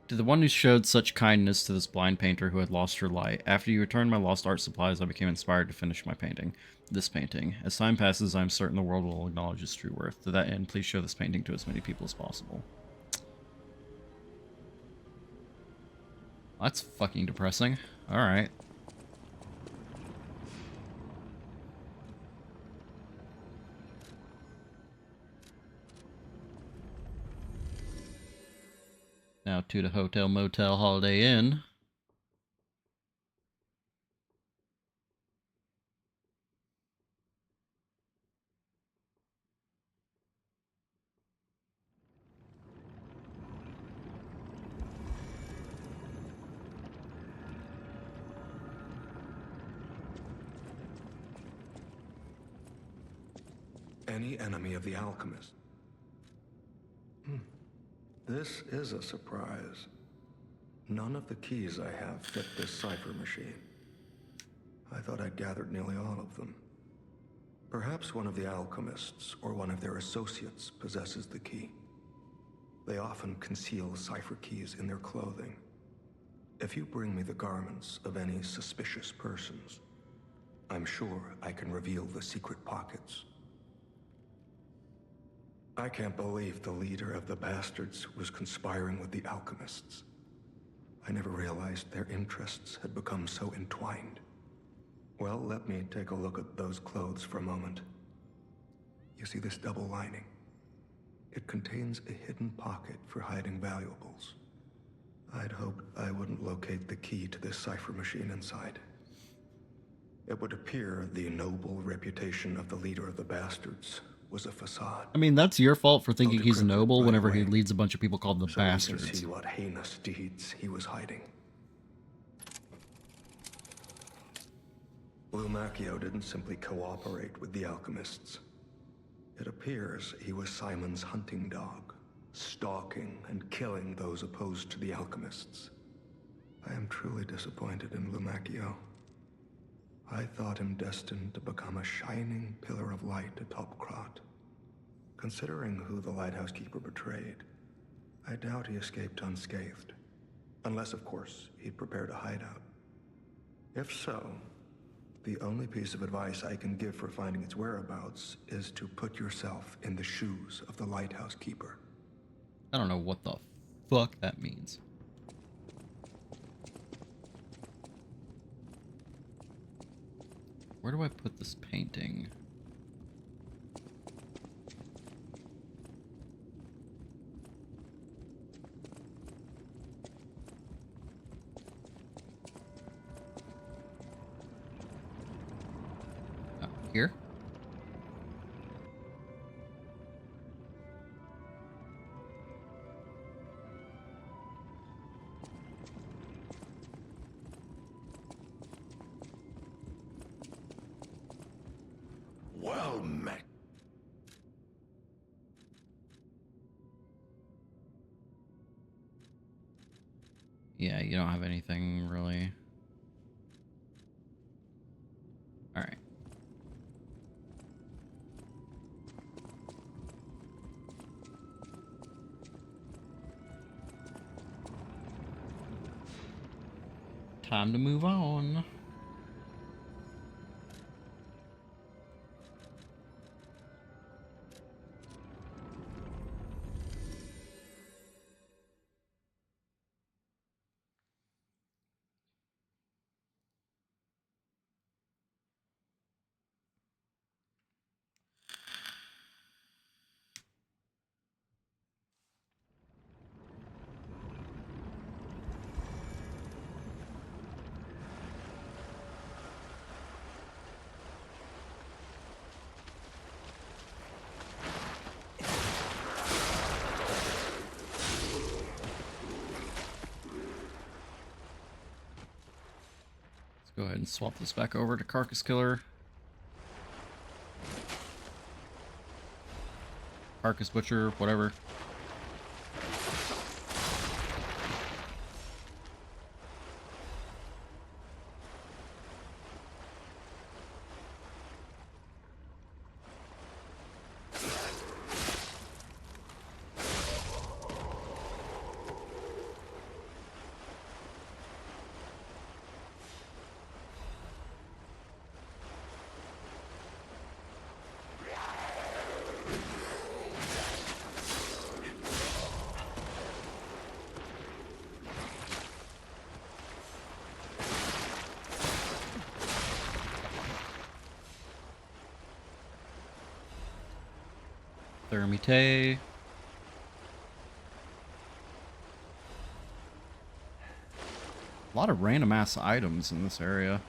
S1: To the one who showed such kindness to this blind painter who had lost her light, after you returned my lost art supplies, I became inspired to finish my painting. This painting. As time passes, I am certain the world will acknowledge its true worth. To that end, please show this painting to as many people as possible. That's fucking depressing. Alright. Now to the Hotel Motel Holiday Inn.
S6: Any enemy of the alchemist? This is a surprise. None of the keys I have fit this cipher machine. I thought I'd gathered nearly all of them. Perhaps one of the alchemists or one of their associates possesses the key. They often conceal cipher keys in their clothing. If you bring me the garments of any suspicious persons, I'm sure I can reveal the secret pockets. I can't believe the leader of the bastards was conspiring with the alchemists. I never realized their interests had become so entwined. Well, let me take a look at those clothes for a moment. You see this double lining? It contains a hidden pocket for hiding valuables. I'd hoped I wouldn't locate the key to this cipher machine inside. It would appear the noble reputation of the leader of the bastards was a facade.
S1: I mean, that's your fault for thinking he's
S6: decrypted
S1: noble
S6: right
S1: whenever he
S6: away,
S1: leads a bunch of people called the
S6: so we could
S1: bastards.
S6: see what heinous deeds he was hiding. Lumacchio didn't simply cooperate with the alchemists. It appears he was Simon's hunting dog, stalking and killing those opposed to the alchemists. I am truly disappointed in Lumacchio. I thought him destined to become a shining pillar of light atop Krat. Considering who the lighthouse keeper betrayed, I doubt he escaped unscathed. Unless, of course, he'd prepared a hideout. If so, the only piece of advice I can give for finding its whereabouts is to put yourself in the shoes of the lighthouse keeper.
S1: I don't know what the fuck that means. Where do I put this painting? Here?
S6: Well met.
S1: Yeah, you don't have anything really. Alright. Time to move on. Go ahead and swap this back over to Carcass Killer. Carcass Butcher, whatever. Thermite. A lot of random ass items in this area.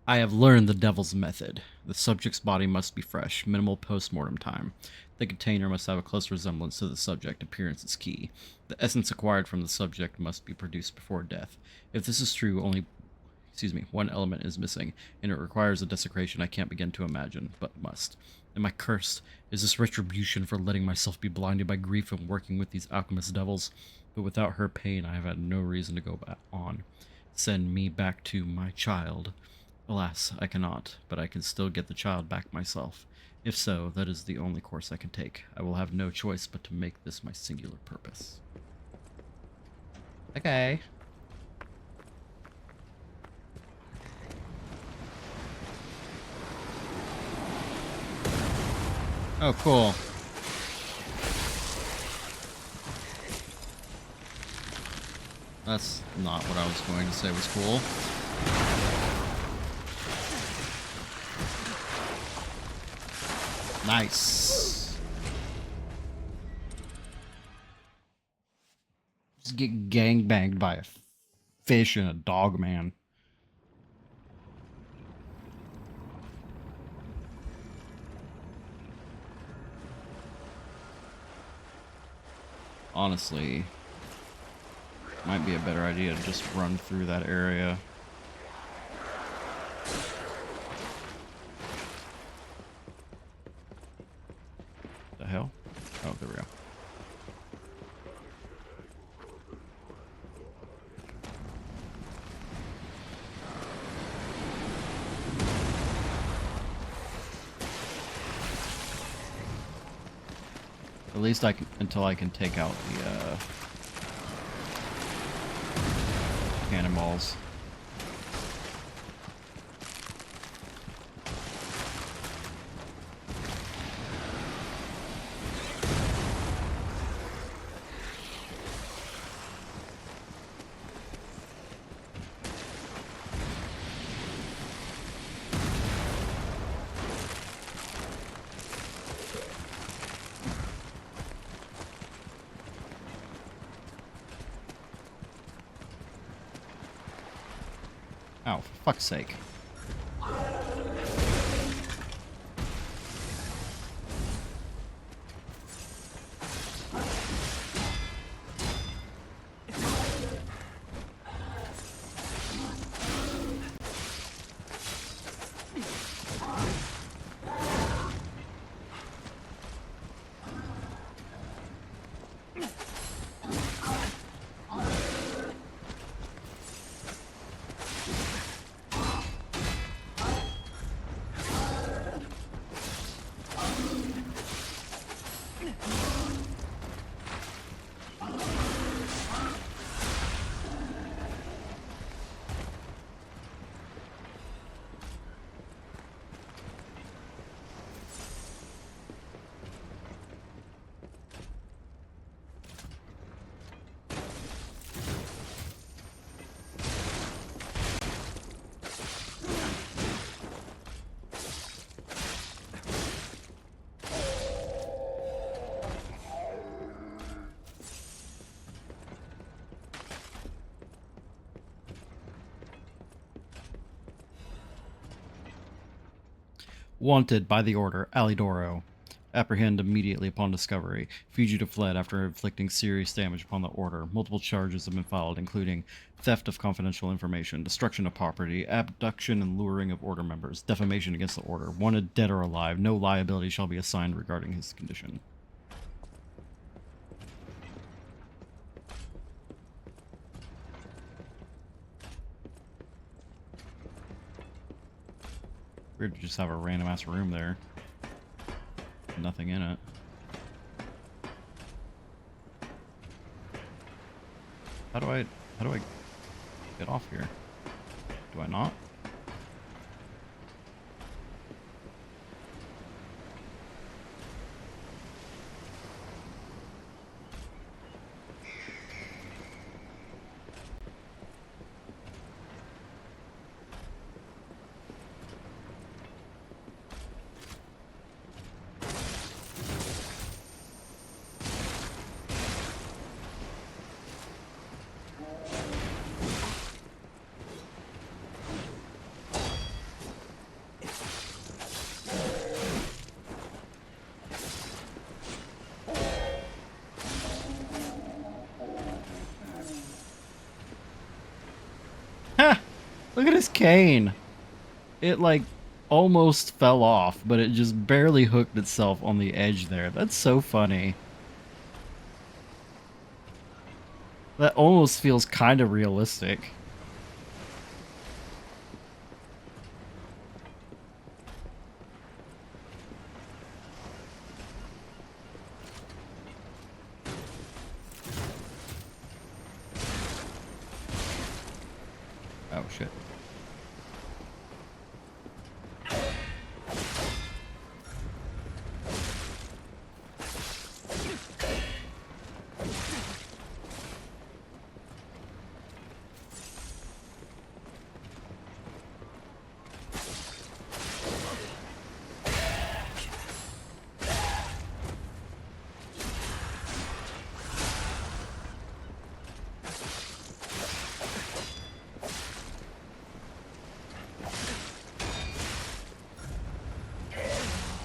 S1: I have learned the devil's method. The subject's body must be fresh, minimal post-mortem time. The container must have a close resemblance to the subject. Appearance is key. The essence acquired from the subject must be produced before death. If this is true, only one element is missing, and it requires a desecration I can't begin to imagine, but must. Am I cursed? Is this retribution for letting myself be blinded by grief and working with these alchemist devils? But without her pain, I have had no reason to go back on. Send me back to my child. Alas, I cannot, but I can still get the child back myself. If so, that is the only course I can take. I will have no choice but to make this my singular purpose. Okay. Oh, cool. That's not what I was going to say was cool. Nice. Just get gangbanged by a fish and a dog, man. Honestly, might be a better idea to just run through that area. The hell? Oh, there we go. At least I can, until I can take out the cannonballs. Oh, for fuck's sake. Wanted by the order, Alidoro. Apprehend immediately upon discovery. Fugitive fled after inflicting serious damage upon the order. Multiple charges have been filed, including theft of confidential information, destruction of property, abduction and luring of order members, defamation against the order. Wanted dead or alive. No liability shall be assigned regarding his condition. Weird to just have a random ass room there. Nothing in it. How do I get off here? Do I not? Look at his cane. It like almost fell off, but it just barely hooked itself on the edge there. That's so funny. That almost feels kind of realistic. Oh shit.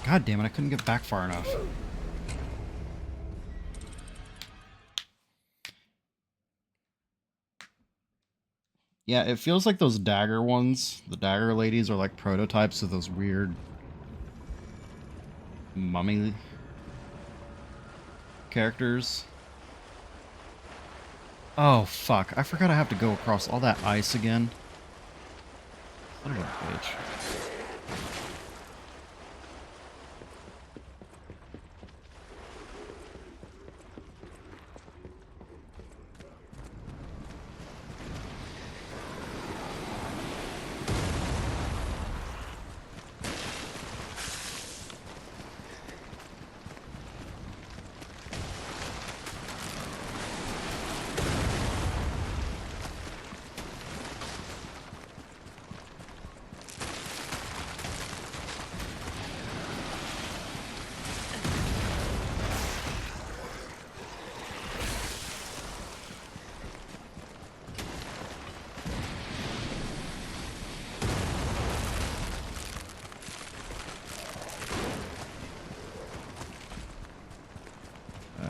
S1: God damn it, I couldn't get back far enough. Yeah, it feels like those dagger ones, the dagger ladies, are like prototypes of those weird mummy characters. Oh, fuck. I forgot I have to go across all that ice again. Son of a bitch.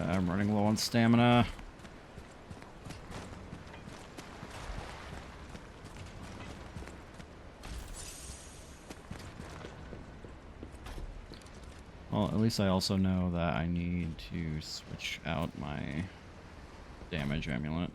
S1: I'm running low on stamina. Well, at least I also know that I need to switch out my damage amulet.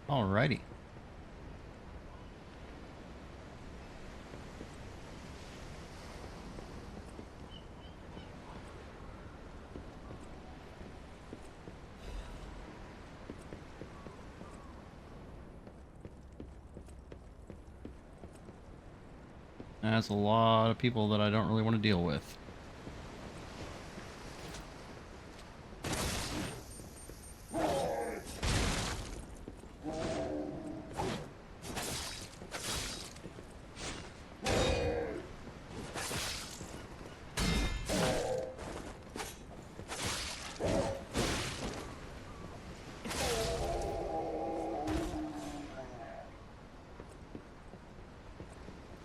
S1: Alrighty. That's a lot of people that I don't really want to deal with.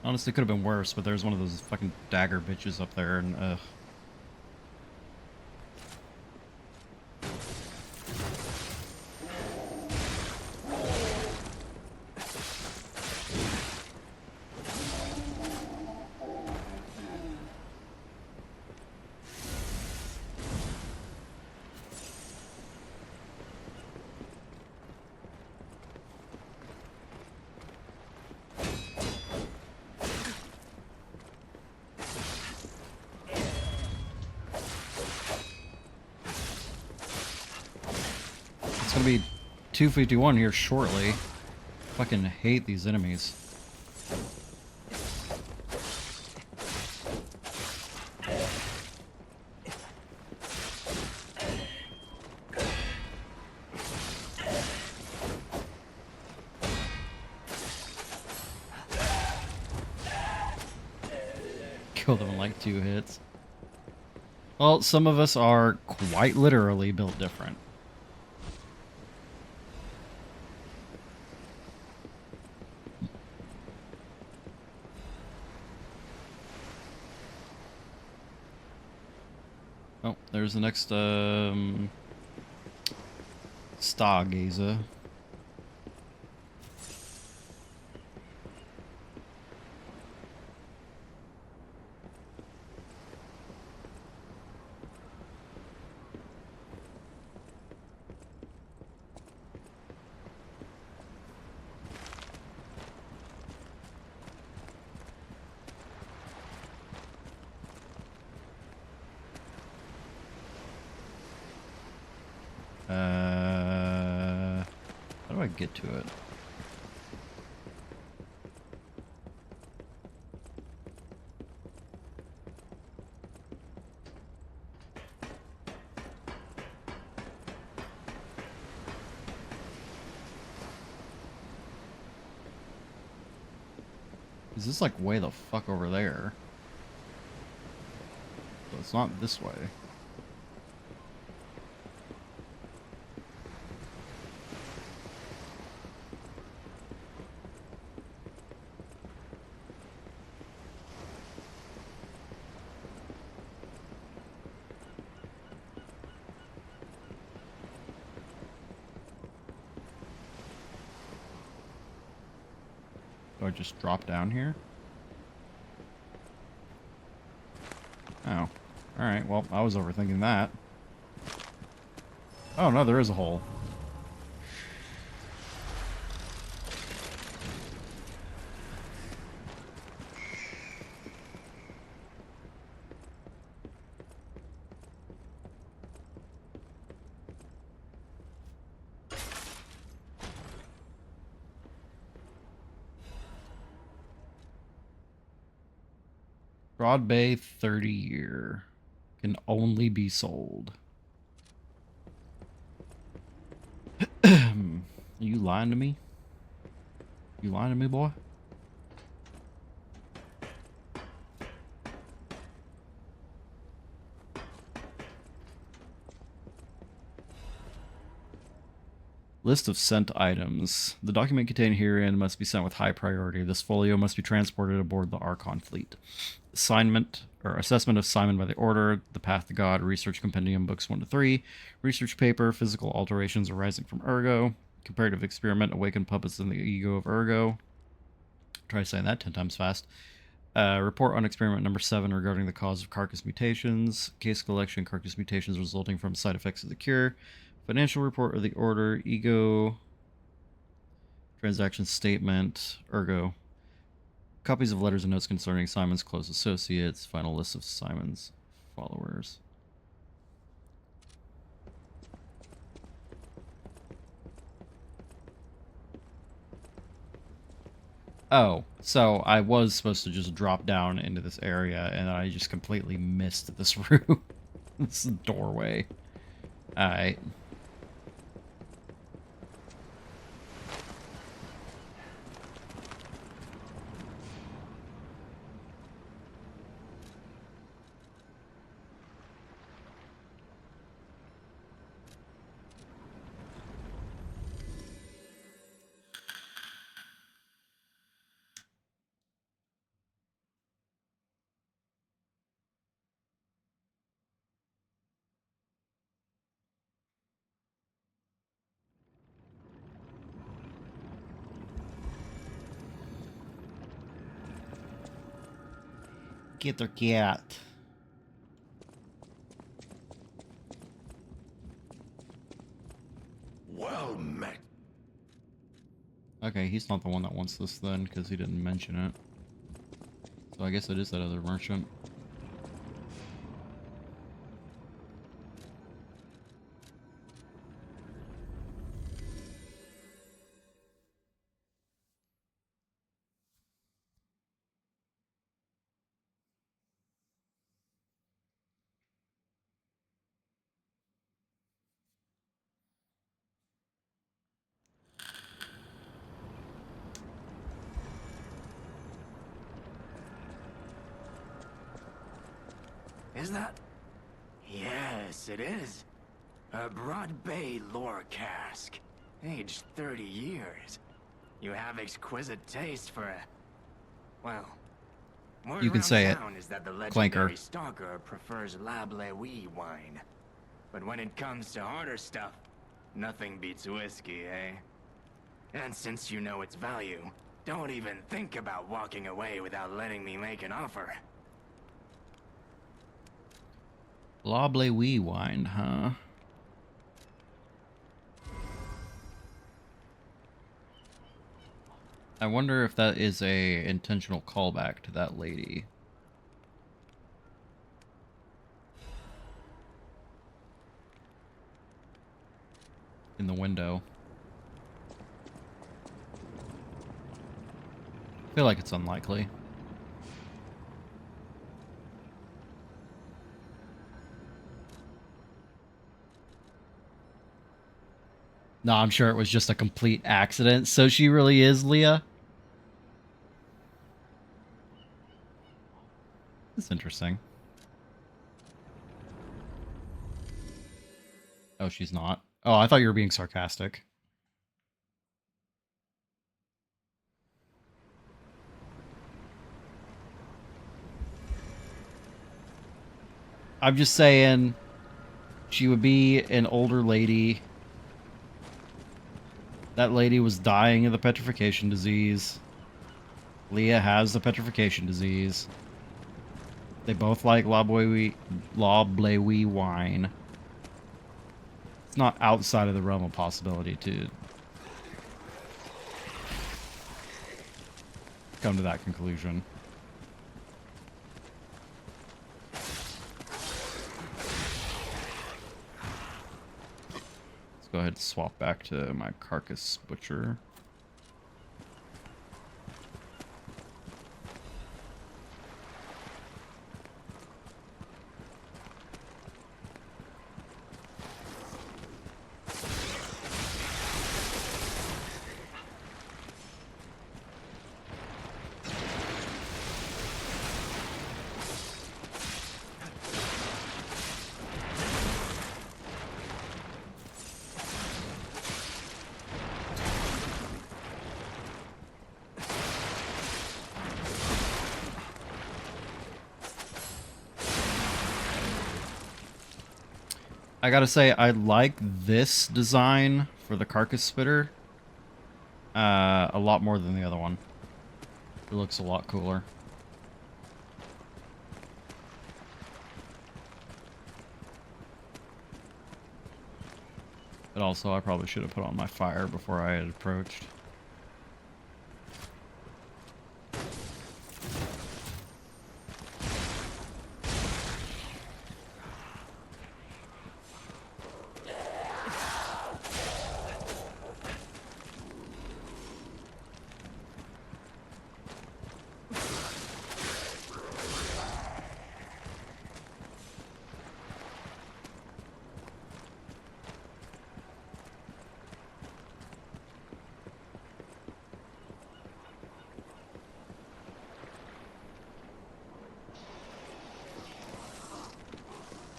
S1: Honestly, could have been worse, but there's one of those fucking dagger bitches up there, and it's gonna be 251 here shortly. Fucking hate these enemies. Killed him in like 2 hits. Well, some of us are quite literally built different. Oh, there's the next Stargazer. How do I get to it? Is this like way the fuck over there? So it's not this way. Do I just drop down here? Oh. Alright, well, I was overthinking that. Oh, no, there is a hole. Broad Bay 30-year. Can only be sold. Are you lying to me? You lying to me, boy? List of sent items. The document contained herein must be sent with high priority. This folio must be transported aboard the Archon fleet. Assignment or assessment of Simon by the Order, The Path to God, Research Compendium, Books 1 to 3, Research Paper, Physical Alterations arising from Ergo, Comparative Experiment, Awakened Puppets in the Ego of Ergo. Try saying that 10 times fast. Report on experiment number 7 regarding the cause of carcass mutations. Case collection, carcass mutations resulting from side effects of the cure. Financial report of the order. Ego. Transaction statement. Ergo. Copies of letters and notes concerning Simon's close associates. Final list of Simon's followers. Oh, so I was supposed to just drop down into this area, and I just completely missed this room. This doorway. Alright. Get their cat.
S6: Well met.
S1: Okay, he's not the one that wants this then, because he didn't mention it. So I guess it is that other merchant.
S5: is that? Yes, it is. A Broad Bay lore cask. Aged 30 years. You have exquisite taste for a... Well... Word
S1: You can
S5: around
S1: say it.
S5: town is that the
S1: Clanker.
S5: legendary stalker prefers La Bleuie wine. But when it comes to harder stuff, nothing beats whiskey, eh? And since you know its value, don't even think about walking away without letting me make an offer.
S1: La Bleuie wine, huh? I wonder if that is a intentional callback to that lady. In the window. I feel like it's unlikely. No, I'm sure it was just a complete accident. So she really is Leah? That's interesting. Oh, she's not. Oh, I thought you were being sarcastic. I'm just saying she would be an older lady. That lady was dying of the petrification disease. Leah has the petrification disease. They both like La Bleuie wine. It's not outside of the realm of possibility to come to that conclusion. Let's go ahead and swap back to my carcass butcher. I gotta say, I like this design for the carcass spitter a lot more than the other one. It looks a lot cooler. But also, I probably should have put on my fire before I had approached.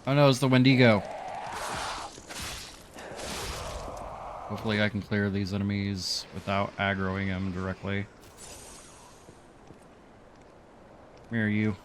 S1: Oh no, it's the Wendigo. Hopefully I can clear these enemies without aggroing them directly. Come here, you.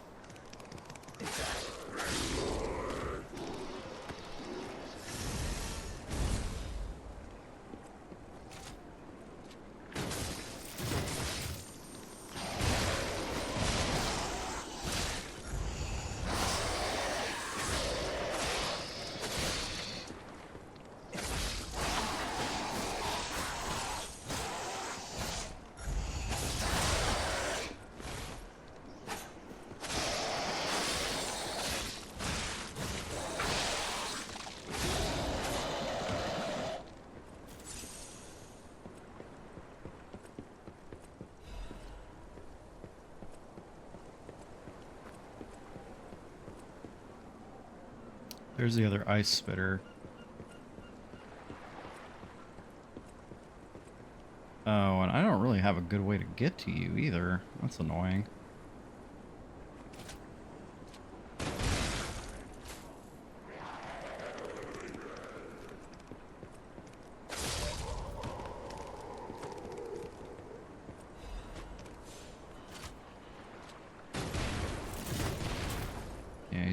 S1: There's the other ice spitter. Oh, and I don't really have a good way to get to you either. That's annoying.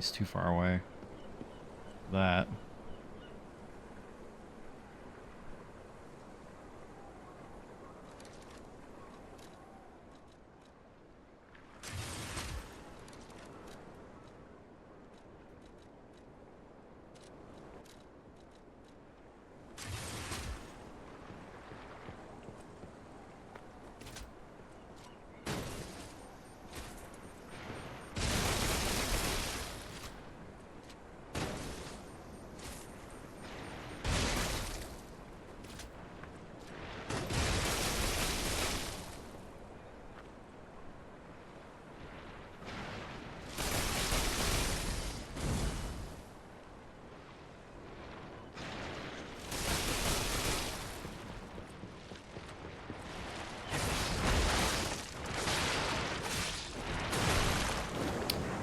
S1: he's too far away. That.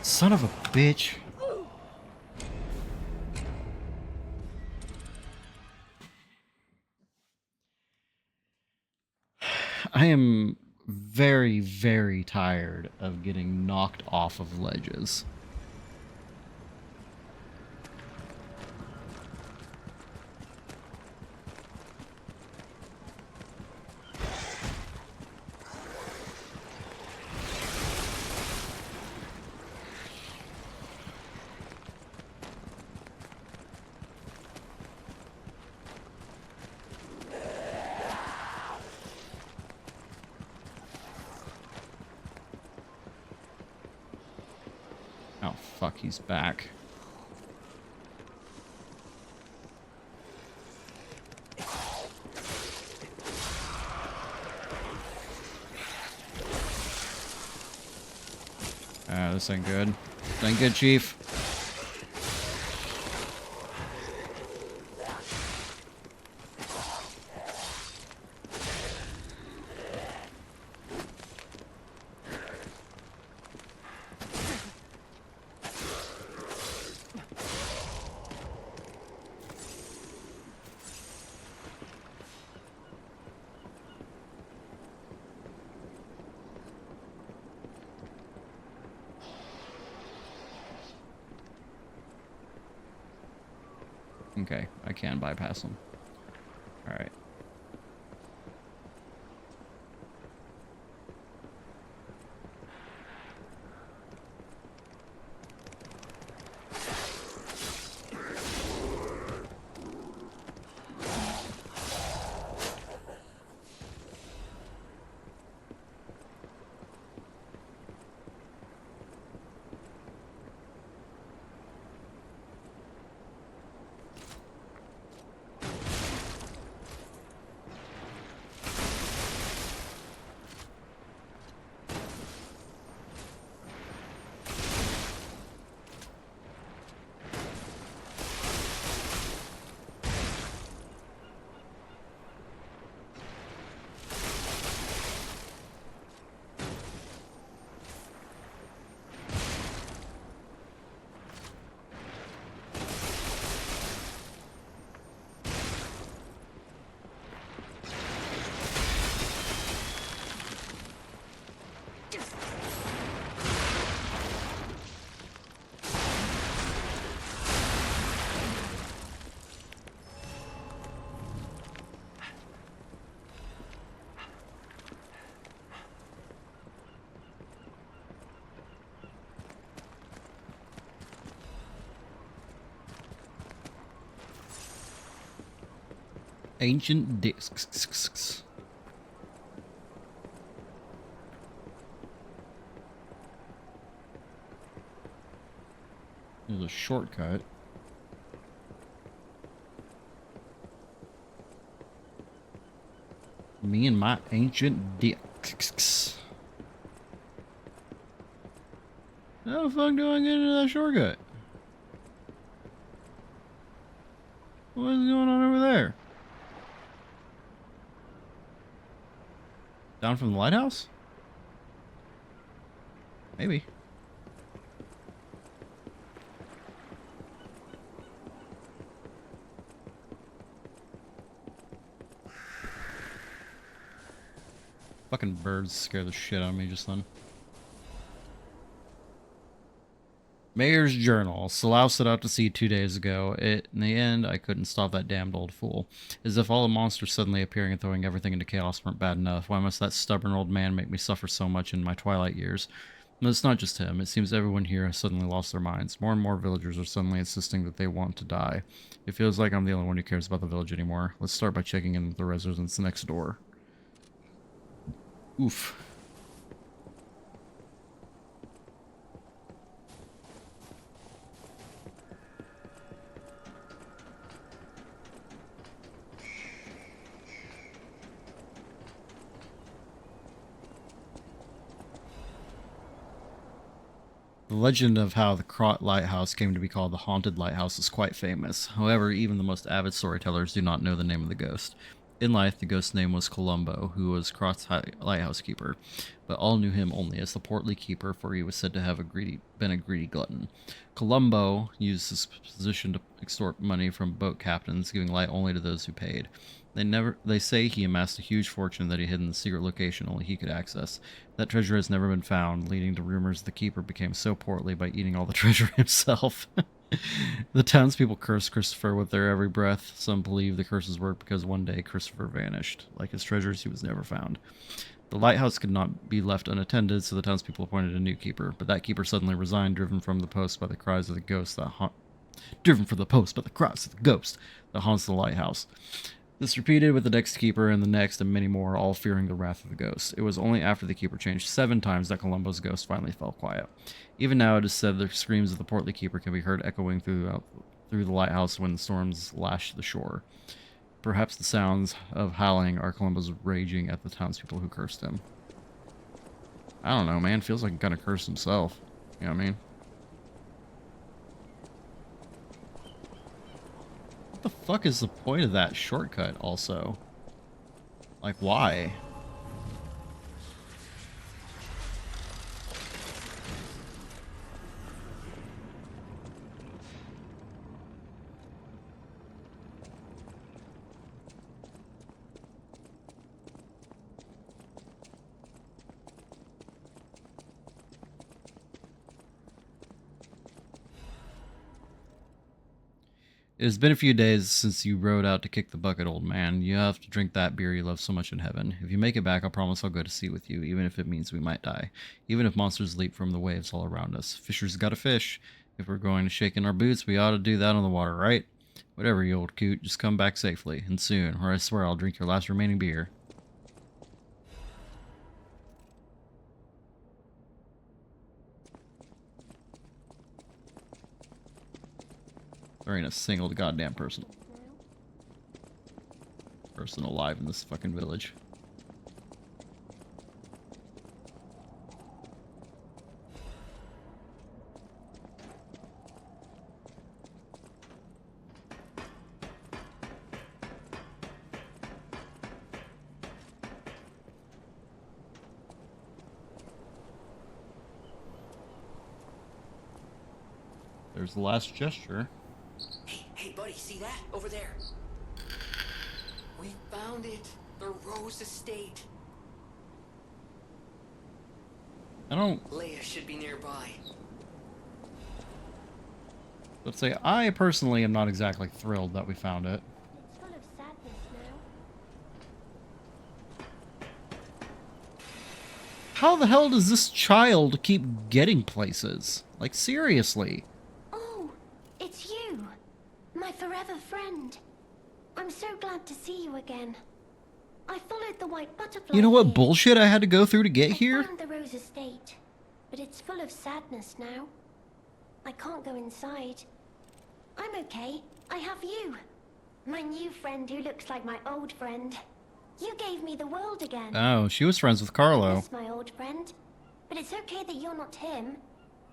S1: Son of a bitch. I am very, very tired of getting knocked off of ledges. Oh, fuck, he's back. This ain't good. This ain't good, Chief. Okay, I can bypass him. Alright. Ancient discs. There's a shortcut. Me and my ancient discs. How the fuck do I get into that shortcut? What is going on over there? Down from the lighthouse? Maybe. Fucking birds scare the shit out of me just then. Mayor's Journal. Salau set out to sea 2 days ago. In the end, I couldn't stop that damned old fool. As if all the monsters suddenly appearing and throwing everything into chaos weren't bad enough. Why must that stubborn old man make me suffer so much in my twilight years? But it's not just him. It seems everyone here has suddenly lost their minds. More and more villagers are suddenly insisting that they want to die. It feels like I'm the only one who cares about the village anymore. Let's start by checking in with the residents next door. Oof. The legend of how the Krot Lighthouse came to be called the Haunted Lighthouse is quite famous. However, even the most avid storytellers do not know the name of the ghost. In life, the ghost's name was Columbo, who was Krot's lighthouse keeper, but all knew him only as the portly keeper, for he was said to have been a greedy glutton. Columbo used his position to extort money from boat captains, giving light only to those who paid. They say he amassed a huge fortune that he hid in the secret location only he could access. That treasure has never been found, leading to rumors the keeper became so portly by eating all the treasure himself. The townspeople curse Christopher with their every breath. Some believe the curses worked because one day Christopher vanished. Like his treasures, he was never found. The lighthouse could not be left unattended, so the townspeople appointed a new keeper. But that keeper suddenly resigned, driven from the post by the cries of the ghost that haunts the lighthouse. This repeated with the next keeper and the next and many more, all fearing the wrath of the ghost. It was only after the keeper changed 7 times that Columbo's ghost finally fell quiet. Even now it is said the screams of the portly keeper can be heard echoing through the lighthouse when the storms lash the shore. Perhaps the sounds of howling are Columbo's raging at the townspeople who cursed him. I don't know, man. Feels like he kind of cursed himself. You know what I mean? What the fuck is the point of that shortcut also? Like, why? It has been a few days since you rode out to kick the bucket, old man. You have to drink that beer you love so much in heaven. If you make it back, I'll promise I'll go to sea with you, even if it means we might die. Even if monsters leap from the waves all around us. Fishers gotta fish. If we're going to shake in our boots, we ought to do that on the water, right? Whatever, you old coot. Just come back safely, and soon, or I swear I'll drink your last remaining beer. There ain't a single goddamn person alive in this fucking village. There's the last gesture.
S4: Hey, buddy, see that? Over there. We found it. The Rose Estate. Leia should be nearby.
S1: Let's say, I personally am not exactly thrilled that we found it.
S2: It's full of sadness now.
S1: How the hell does this child keep getting places? Like, seriously.
S2: Oh, it's you. My forever friend. I'm so glad to see you again. I followed the white butterfly.
S1: You know what
S2: here.
S1: bullshit I had to go through to get
S2: I
S1: here?
S2: found the Rose Estate, but it's full of sadness now. I can't go inside. I'm okay. I have you. My new friend who looks like my old friend. You gave me the world again.
S1: Oh, she was friends with
S2: I
S1: Carlo.
S2: miss my old friend. But it's okay that you're not him.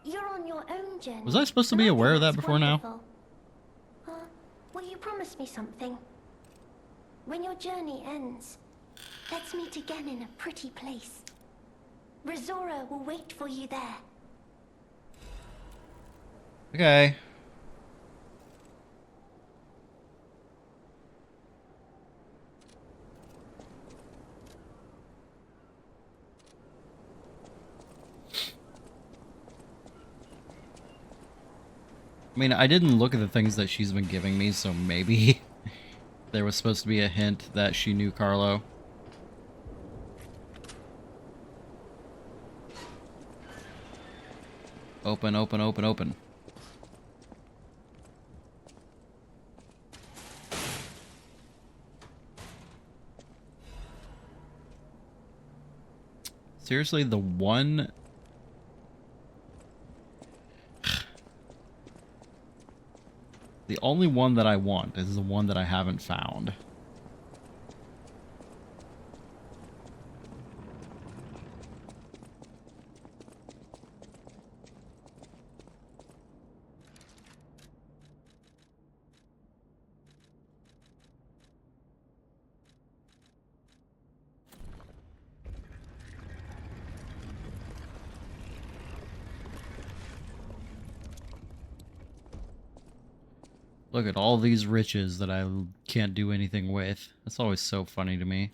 S2: You're on your own journey.
S1: Was I supposed to
S2: and
S1: be
S2: I
S1: aware
S2: think
S1: of that
S2: that's
S1: before now?
S2: wonderful. Will you promise me something? When your journey ends, let's meet again in a pretty place. Rizora will wait for you there.
S1: Okay. I mean, I didn't look at the things that she's been giving me, so maybe there was supposed to be a hint that she knew Carlo. Open, open, open, open. Seriously, the one... The only one that I want is the one that I haven't found. Look at all these riches that I can't do anything with. That's always so funny to me.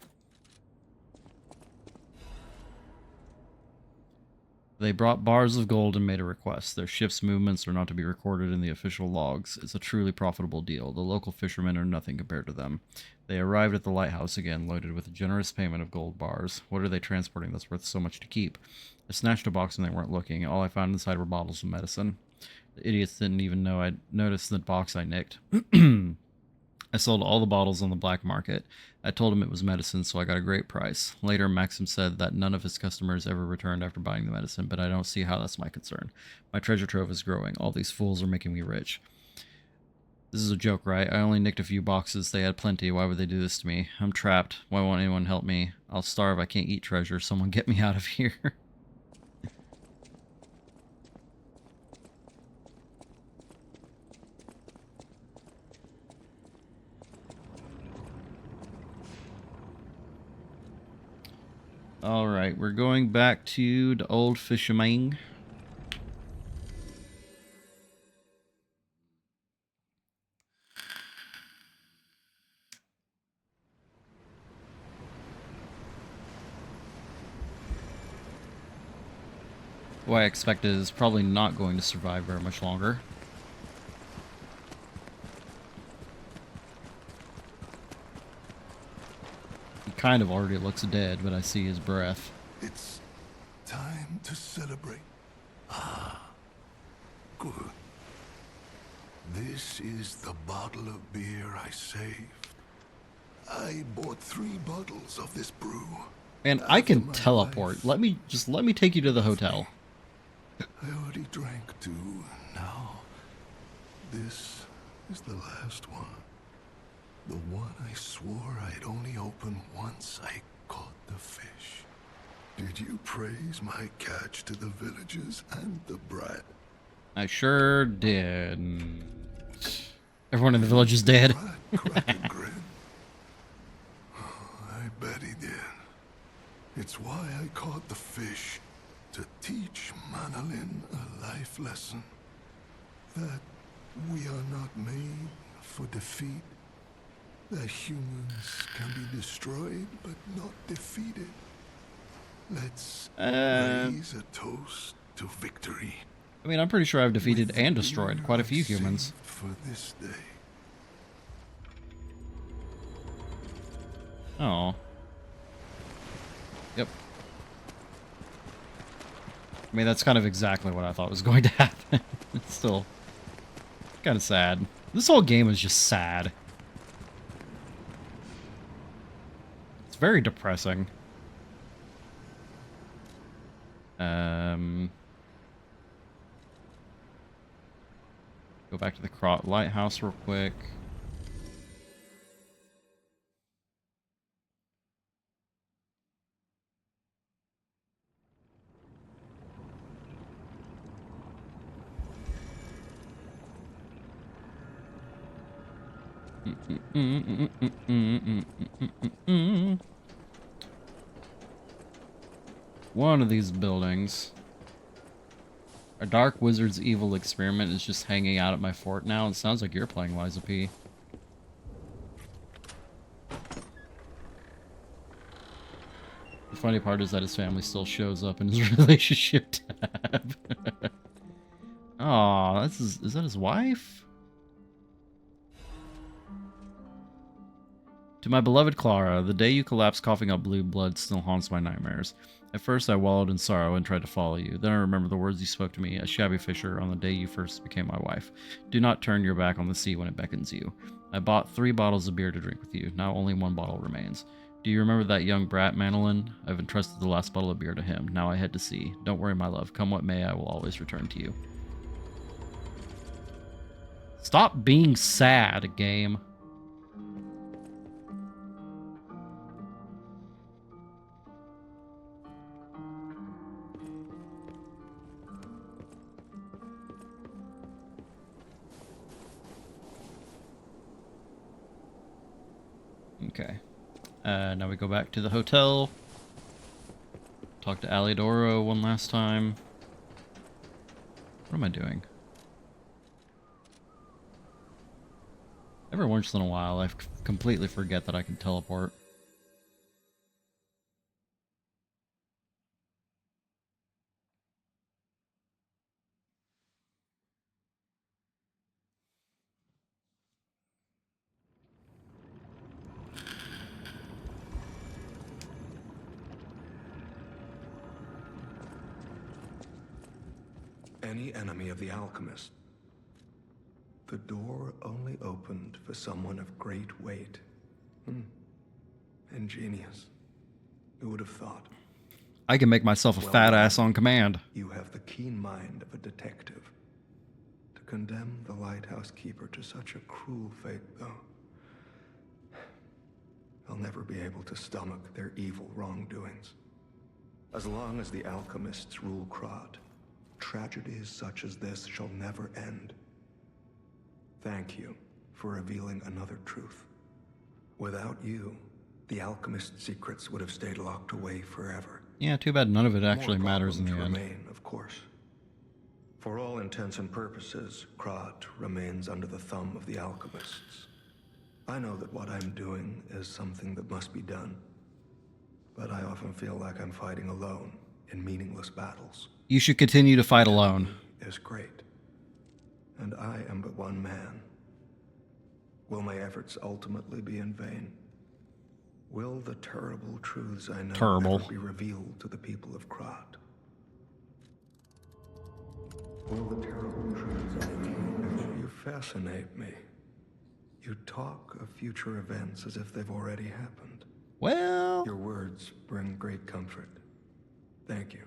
S1: They brought bars of gold and made a request. Their ship's movements are not to be recorded in the official logs. It's a truly profitable deal. The local fishermen are nothing compared to them. They arrived at the lighthouse again, loaded with a generous payment of gold bars. What are they transporting that's worth so much to keep? I snatched a box when they weren't looking. All I found inside were bottles of medicine. The idiots didn't even know I'd noticed the box I nicked. I sold all the bottles on the black market. I told him it was medicine, so I got a great price. Later, Maxim said that none of his customers ever returned after buying the medicine, but I don't see how that's my concern. My treasure trove is growing. All these fools are making me rich. This is a joke, right? I only nicked a few boxes. They had plenty. Why would they do this to me? I'm trapped. Why won't anyone help me? I'll starve. I can't eat treasure. Someone get me out of here. Alright, we're going back to the old fisherman. What I expected is probably not going to survive very much longer. He kind of already looks dead, but I see his breath.
S6: It's time to celebrate. Ah, good. This is the bottle of beer I saved. I bought 3 bottles of this brew.
S1: And I can
S6: After my
S1: teleport.
S6: wife-
S1: Let me take you to the hotel.
S6: I already drank 2. Now, this is the last one. The one I swore I'd only open once I caught the fish. Did you praise my catch to the villagers and the brat?
S1: I sure did. Everyone in the village is dead.
S6: Brat cracked a grin. I bet he did. It's why I caught the fish, to teach Manolin a life lesson. That we are not made for defeat. That humans can be destroyed, but not defeated. Let's raise a toast to victory.
S1: I mean, I'm pretty sure I've defeated
S6: With the
S1: and destroyed
S6: beer
S1: quite a
S6: I
S1: few humans.
S6: saved for this day.
S1: Oh. Yep. I mean, that's kind of exactly what I thought was going to happen. It's still kind of sad. This whole game is just sad. It's very depressing. Go back to the Krot Lighthouse real quick. One of these buildings. A dark wizard's evil experiment is just hanging out at my fort now. It sounds like you're playing Liza P. The funny part is that his family still shows up in his relationship tab. Oh, is that his wife? To my beloved Clara, the day you collapsed coughing up blue blood still haunts my nightmares. At first I wallowed in sorrow and tried to follow you. Then I remember the words you spoke to me, a shabby fisher, on the day you first became my wife. Do not turn your back on the sea when it beckons you. I bought 3 bottles of beer to drink with you. Now only 1 bottle remains. Do you remember that young brat, Manolin? I've entrusted the last bottle of beer to him. Now I head to sea. Don't worry, my love. Come what may, I will always return to you. Stop being sad, game. Okay. Now we go back to the hotel. Talk to Alidoro one last time. What am I doing? Every once in a while, I completely forget that I can teleport.
S6: Any enemy of the alchemist. The door only opened for someone of great weight. Ingenious. Who would have thought?
S1: I can make myself a fat ass on command.
S6: You have the keen mind of a detective. To condemn the lighthouse keeper to such a cruel fate, though, I'll never be able to stomach their evil wrongdoings. As long as the alchemists rule Krod, tragedies such as this shall never end. Thank you for revealing another truth. Without you, the alchemist's secrets would have stayed locked away forever.
S1: Yeah, too bad none of it actually matters in the end.
S6: Remain, of course. For all intents and purposes, Krod remains under the thumb of the alchemists. I know that what I'm doing is something that must be done, but I often feel like I'm fighting alone in meaningless battles.
S1: You should continue to fight alone.
S6: Is great, and I am but one man. Will my efforts ultimately be in vain? Will the terrible truths I know ever be revealed to the people of Krod? Will the terrible truths I know? You fascinate me. You talk of future events as if they've already happened.
S1: Well,
S6: your words bring great comfort. Thank you.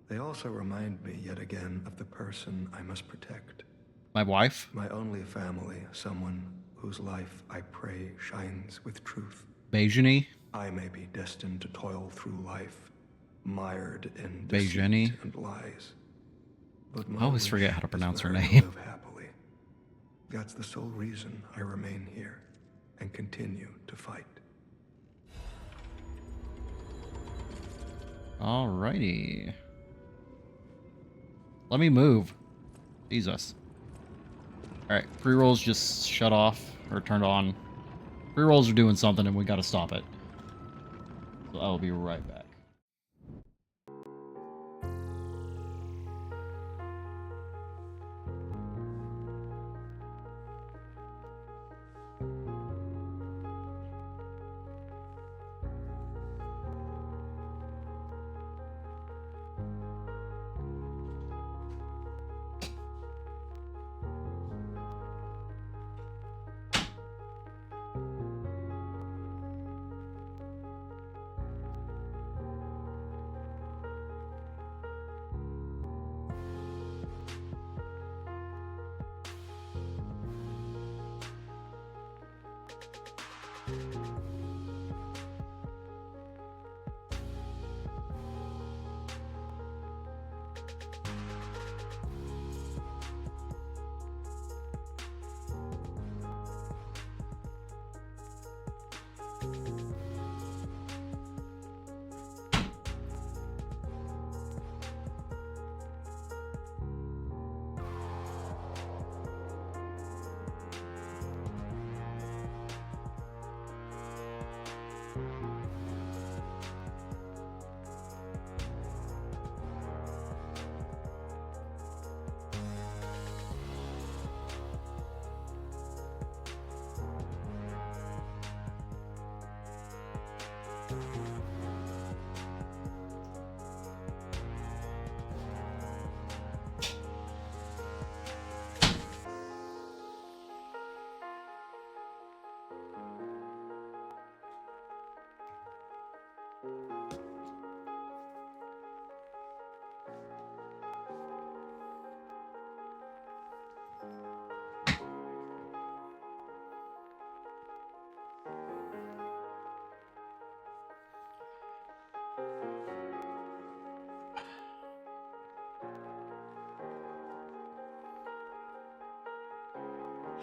S6: They also remind me yet again of the person I must protect.
S1: My wife?
S6: My only family, someone whose life I pray shines with truth.
S1: Bejani?
S6: I may be destined to toil through life, mired in
S1: Bejani
S6: deceit and lies. But
S1: I always forget how to pronounce her name.
S6: Live happily. That's the sole reason I remain here and continue to fight.
S1: Alrighty. Let me move. Jesus. Alright, pre-rolls just shut off or turned on. Pre-rolls are doing something and we gotta stop it. So I'll be right back.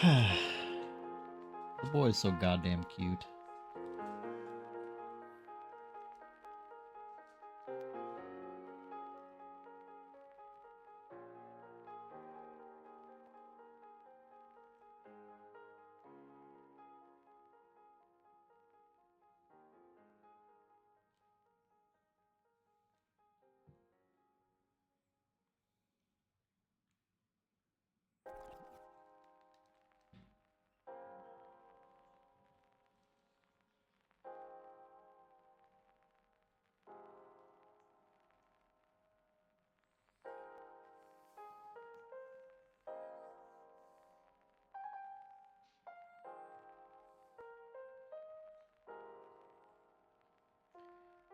S1: The boy is so goddamn cute.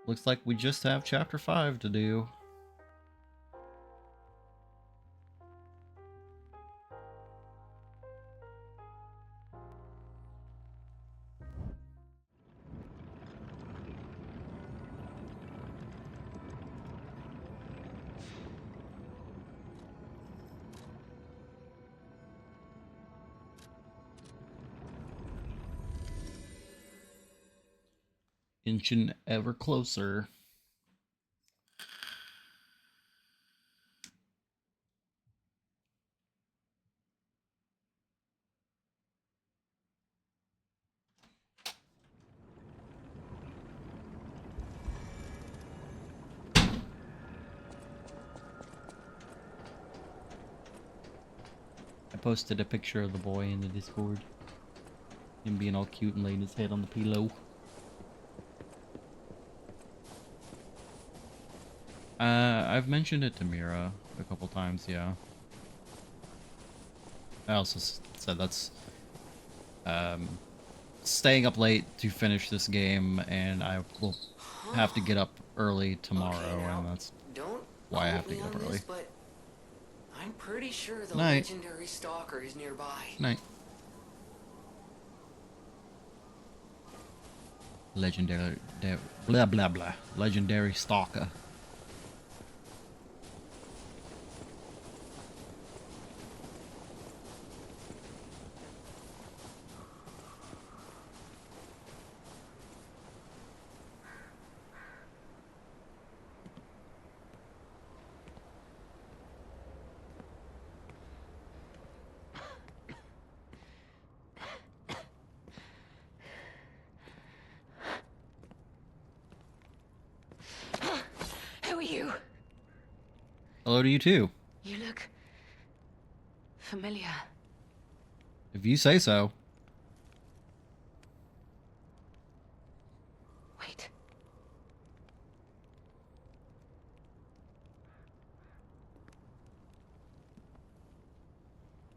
S1: Looks like we just have chapter 5 to do. Inching ever closer. I posted a picture of the boy in the Discord. Him being all cute and laying his head on the pillow. I've mentioned it to Mira a couple times, yeah. I also said that's staying up late to finish this game, and I will have to get up early tomorrow,
S4: Okay, now,
S1: and that's
S4: don't
S1: why I have
S4: quote
S1: to
S4: me
S1: get up
S4: on
S1: early.
S4: this, but I'm pretty sure the
S1: Night.
S4: legendary stalker is nearby.
S1: Night. Legendary, blah blah blah. Legendary stalker.
S2: Who are you?
S1: Hello to you too.
S2: You look familiar.
S1: If you say so.
S2: Wait.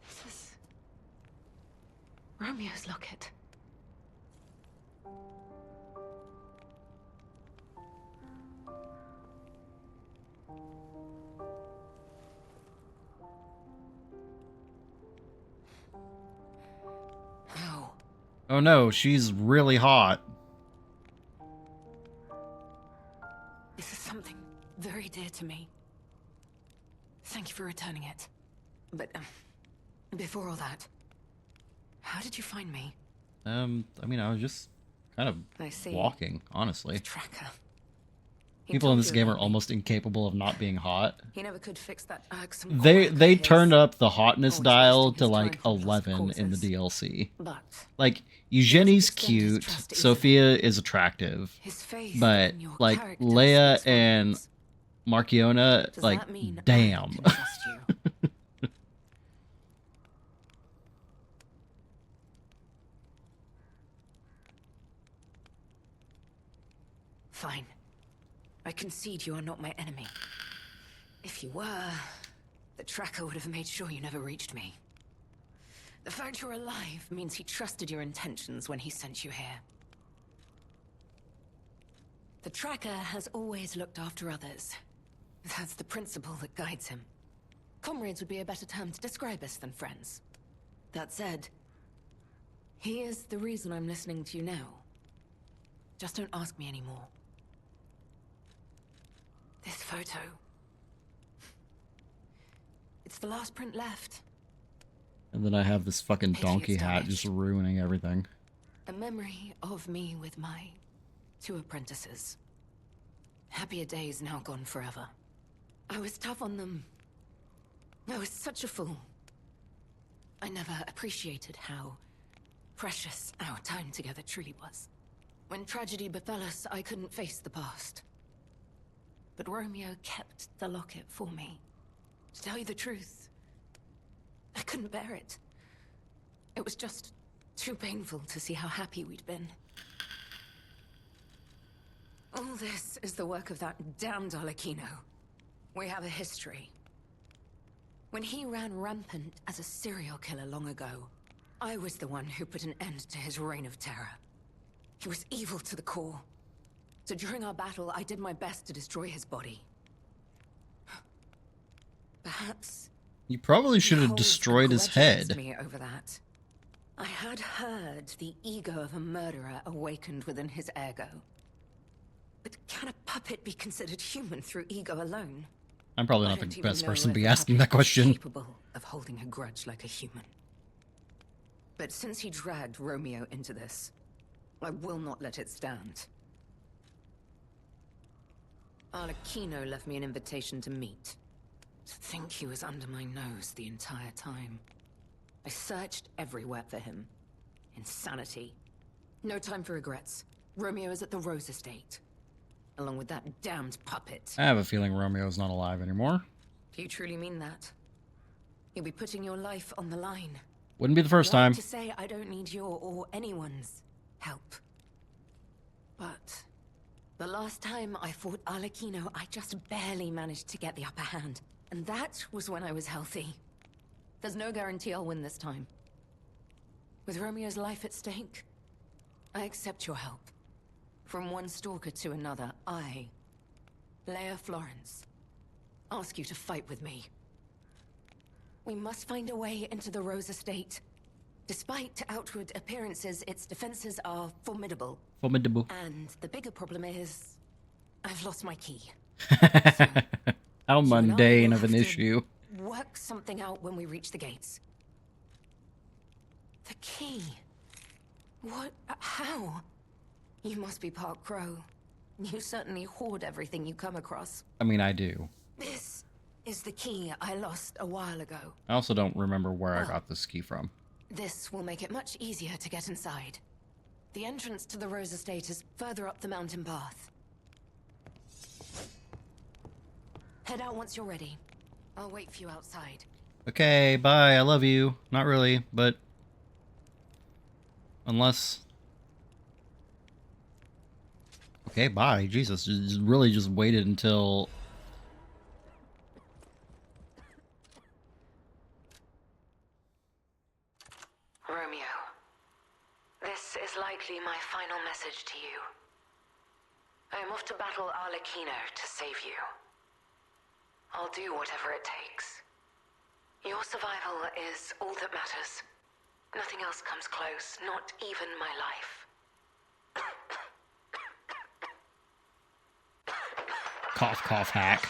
S2: This is Romeo's locket.
S4: No.
S1: Oh no, she's really hot.
S2: This is something very dear to me. Thank you for returning it. But, before all that, how did you find me?
S1: I mean, I was just kind of
S2: I see.
S1: walking, honestly.
S2: The tracker. He
S1: People in
S2: told
S1: this
S2: you
S1: game are
S2: about me.
S1: almost incapable of not being hot.
S2: He never could fix that irksome
S1: They
S2: quirk of
S1: they
S2: his.
S1: turned up the hotness
S2: Always
S1: dial
S2: wasting
S1: to
S2: his
S1: like
S2: time for lost
S1: 11 in the
S2: causes.
S1: DLC.
S2: But
S1: Like
S2: doesn't
S1: Eugenie's
S2: extend his
S1: cute,
S2: trust easily.
S1: Sophia is attractive,
S2: his faith
S1: but
S2: in your
S1: like
S2: character
S1: Leia
S2: speaks
S1: and
S2: volumes.
S1: Markiona,
S2: Does
S1: like
S2: that mean I
S1: damn.
S2: can trust you? Fine. I concede you are not my enemy. If you were, the tracker would have made sure you never reached me. The fact you're alive means he trusted your intentions when he sent you here. The tracker has always looked after others. That's the principle that guides him. Comrades would be a better term to describe us than friends. That said, he is the reason I'm listening to you now. Just don't ask me anymore. This photo. It's the last print left.
S1: And then I have this fucking
S2: Pity
S1: donkey
S2: it's
S1: hat just
S2: damaged.
S1: ruining everything.
S2: A memory of me with my 2 apprentices. Happier days now gone forever. I was tough on them. I was such a fool. I never appreciated how precious our time together truly was. When tragedy befell us, I couldn't face the past. But Romeo kept the locket for me. To tell you the truth, I couldn't bear it. It was just too painful to see how happy we'd been. All this is the work of that damned Arlecchino. We have a history. When he ran rampant as a serial killer long ago, I was the one who put an end to his reign of terror. He was evil to the core. So during our battle, I did my best to destroy his body. Perhaps
S1: You probably
S2: he
S1: should have
S2: holds a
S1: destroyed his
S2: grudge against
S1: head.
S2: me over that. I had heard the ego of a murderer awakened within his ergo. But can a puppet be considered human through ego alone?
S1: I'm probably
S2: I
S1: not the
S2: don't even
S1: best
S2: know
S1: person to
S2: if
S1: be
S2: a
S1: asking that
S2: puppet is
S1: question.
S2: capable of holding a grudge like a human. But since he dragged Romeo into this, I will not let it stand. Arlecchino left me an invitation to meet. To think he was under my nose the entire time. I searched everywhere for him. Insanity. No time for regrets. Romeo is at the Rose Estate. Along with that damned puppet.
S1: I have a feeling Romeo's not alive anymore.
S2: Do you truly mean that? You'll be putting your life on the line.
S1: Wouldn't be the first
S2: I'd like
S1: time.
S2: to say I don't need your or anyone's help. But the last time I fought Arlecchino, I just barely managed to get the upper hand. And that was when I was healthy. There's no guarantee I'll win this time. With Romeo's life at stake, I accept your help. From one stalker to another, I, Leia Florence, ask you to fight with me. We must find a way into the Rose Estate. Despite outward appearances, its defenses are formidable.
S1: Formidable.
S2: And the bigger problem is, I've lost my key.
S1: How
S2: You and I
S1: mundane
S2: will
S1: of an
S2: have to
S1: issue.
S2: Work something out when we reach the gates. The key? What? How? You must be part crow. You certainly hoard everything you come across.
S1: I mean, I do.
S2: This is the key I lost a while ago.
S1: I also don't remember where I got this key from.
S2: This will make it much easier to get inside. The entrance to the Rose Estate is further up the mountain path. Head out once you're ready. I'll wait for you outside.
S1: Okay, bye, I love you. Not really, but... Unless... Okay, bye. Jesus, just really just waited until...
S2: Romeo, this is likely my final message to you. I am off to battle Arlecchino to save you. I'll do whatever it takes. Your survival is all that matters. Nothing else comes close, not even my life.
S1: Cough, cough, hack.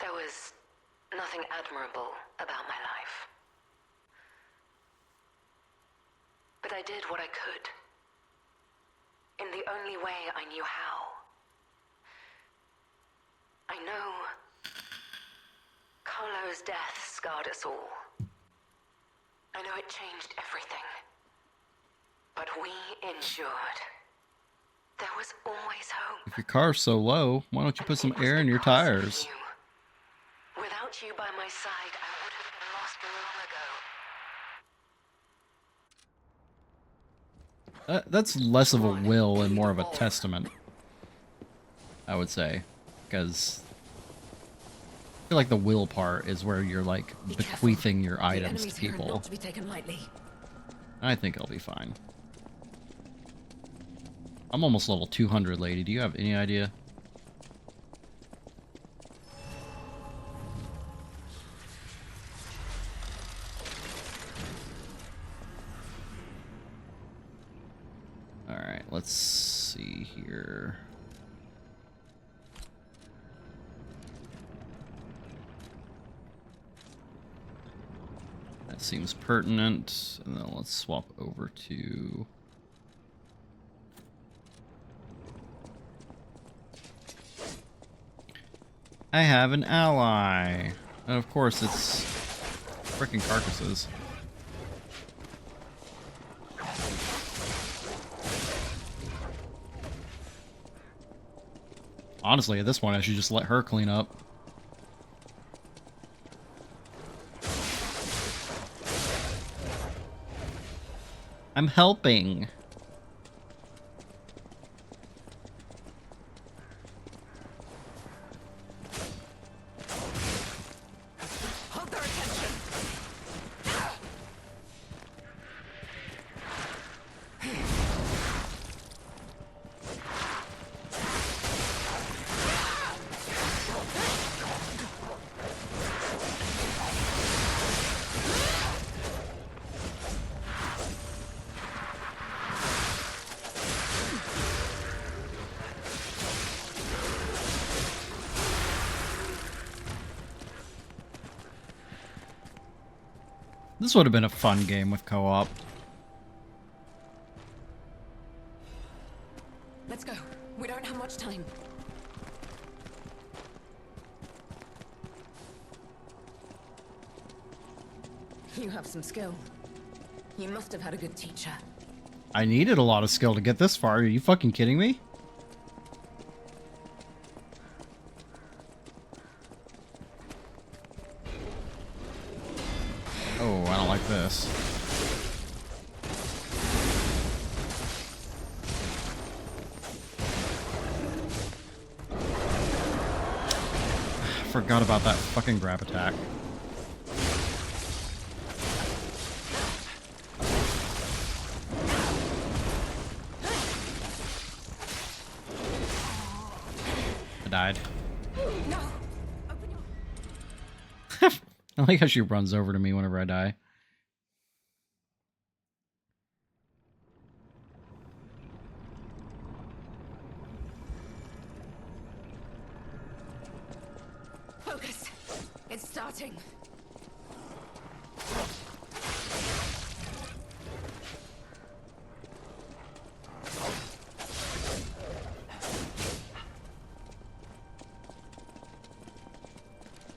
S2: There was nothing admirable about my life. But I did what I could. In the only way I knew how. I know Carlo's death scarred us all. I know it changed everything. But we endured. There was always hope.
S1: If your car's so low, why don't you put some
S2: And it was
S1: air in your
S2: because of
S1: tires?
S2: you. Without you by my side, I would have been lost long ago.
S1: That's less of a will and more of a testament, I would say. Because I feel like the will part is where you're, like,
S2: Be
S1: bequeathing
S2: careful.
S1: your
S2: The
S1: items
S2: enemy's
S1: to
S2: here,
S1: people.
S2: not to be taken lightly.
S1: I think I'll be fine. I'm almost level 200, lady. Do you have any idea? Alright, let's see here. That seems pertinent. And then let's swap over to... I have an ally. And of course it's freaking carcasses. Honestly, at this point I should just let her clean up. I'm helping.
S4: Hold their attention.
S1: This would have been a fun game with co-op.
S2: Let's go. We don't have much time. You have some skill. You must have had a good teacher.
S1: I needed a lot of skill to get this far. Are you fucking kidding me? Oh, I don't like this. Forgot about that fucking grab attack. I died.
S2: No! Open your...
S1: I like how she runs over to me whenever I die.
S2: Focus! It's starting.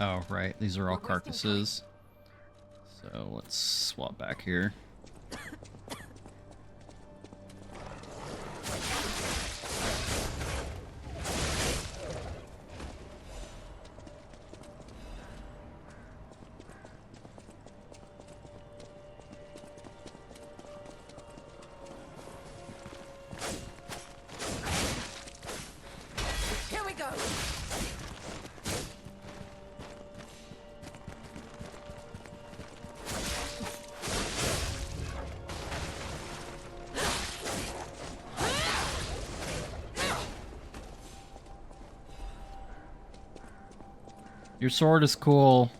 S1: Oh, right. These are all carcasses. So let's swap back here.
S2: Here we go!
S1: Your sword is cool.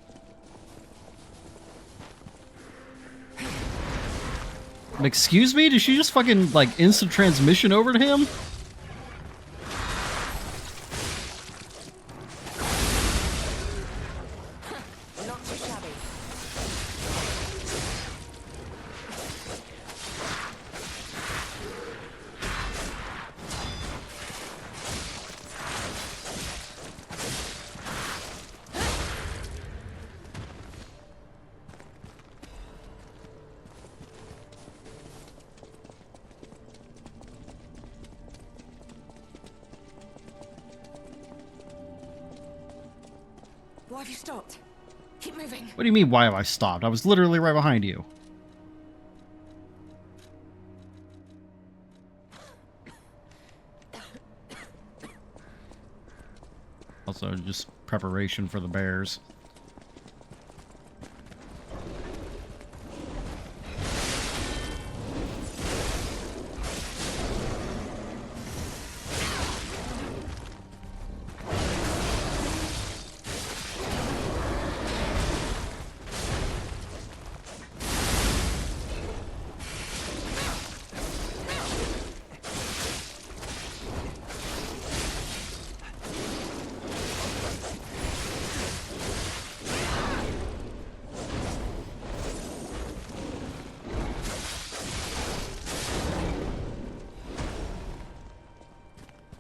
S1: Excuse me? Did she just fucking, like, instant transmission over to him?
S2: Not too shabby. Why have you stopped? Keep moving.
S1: What do you mean, why have I stopped? I was literally right behind you. Also, just preparation for the bears.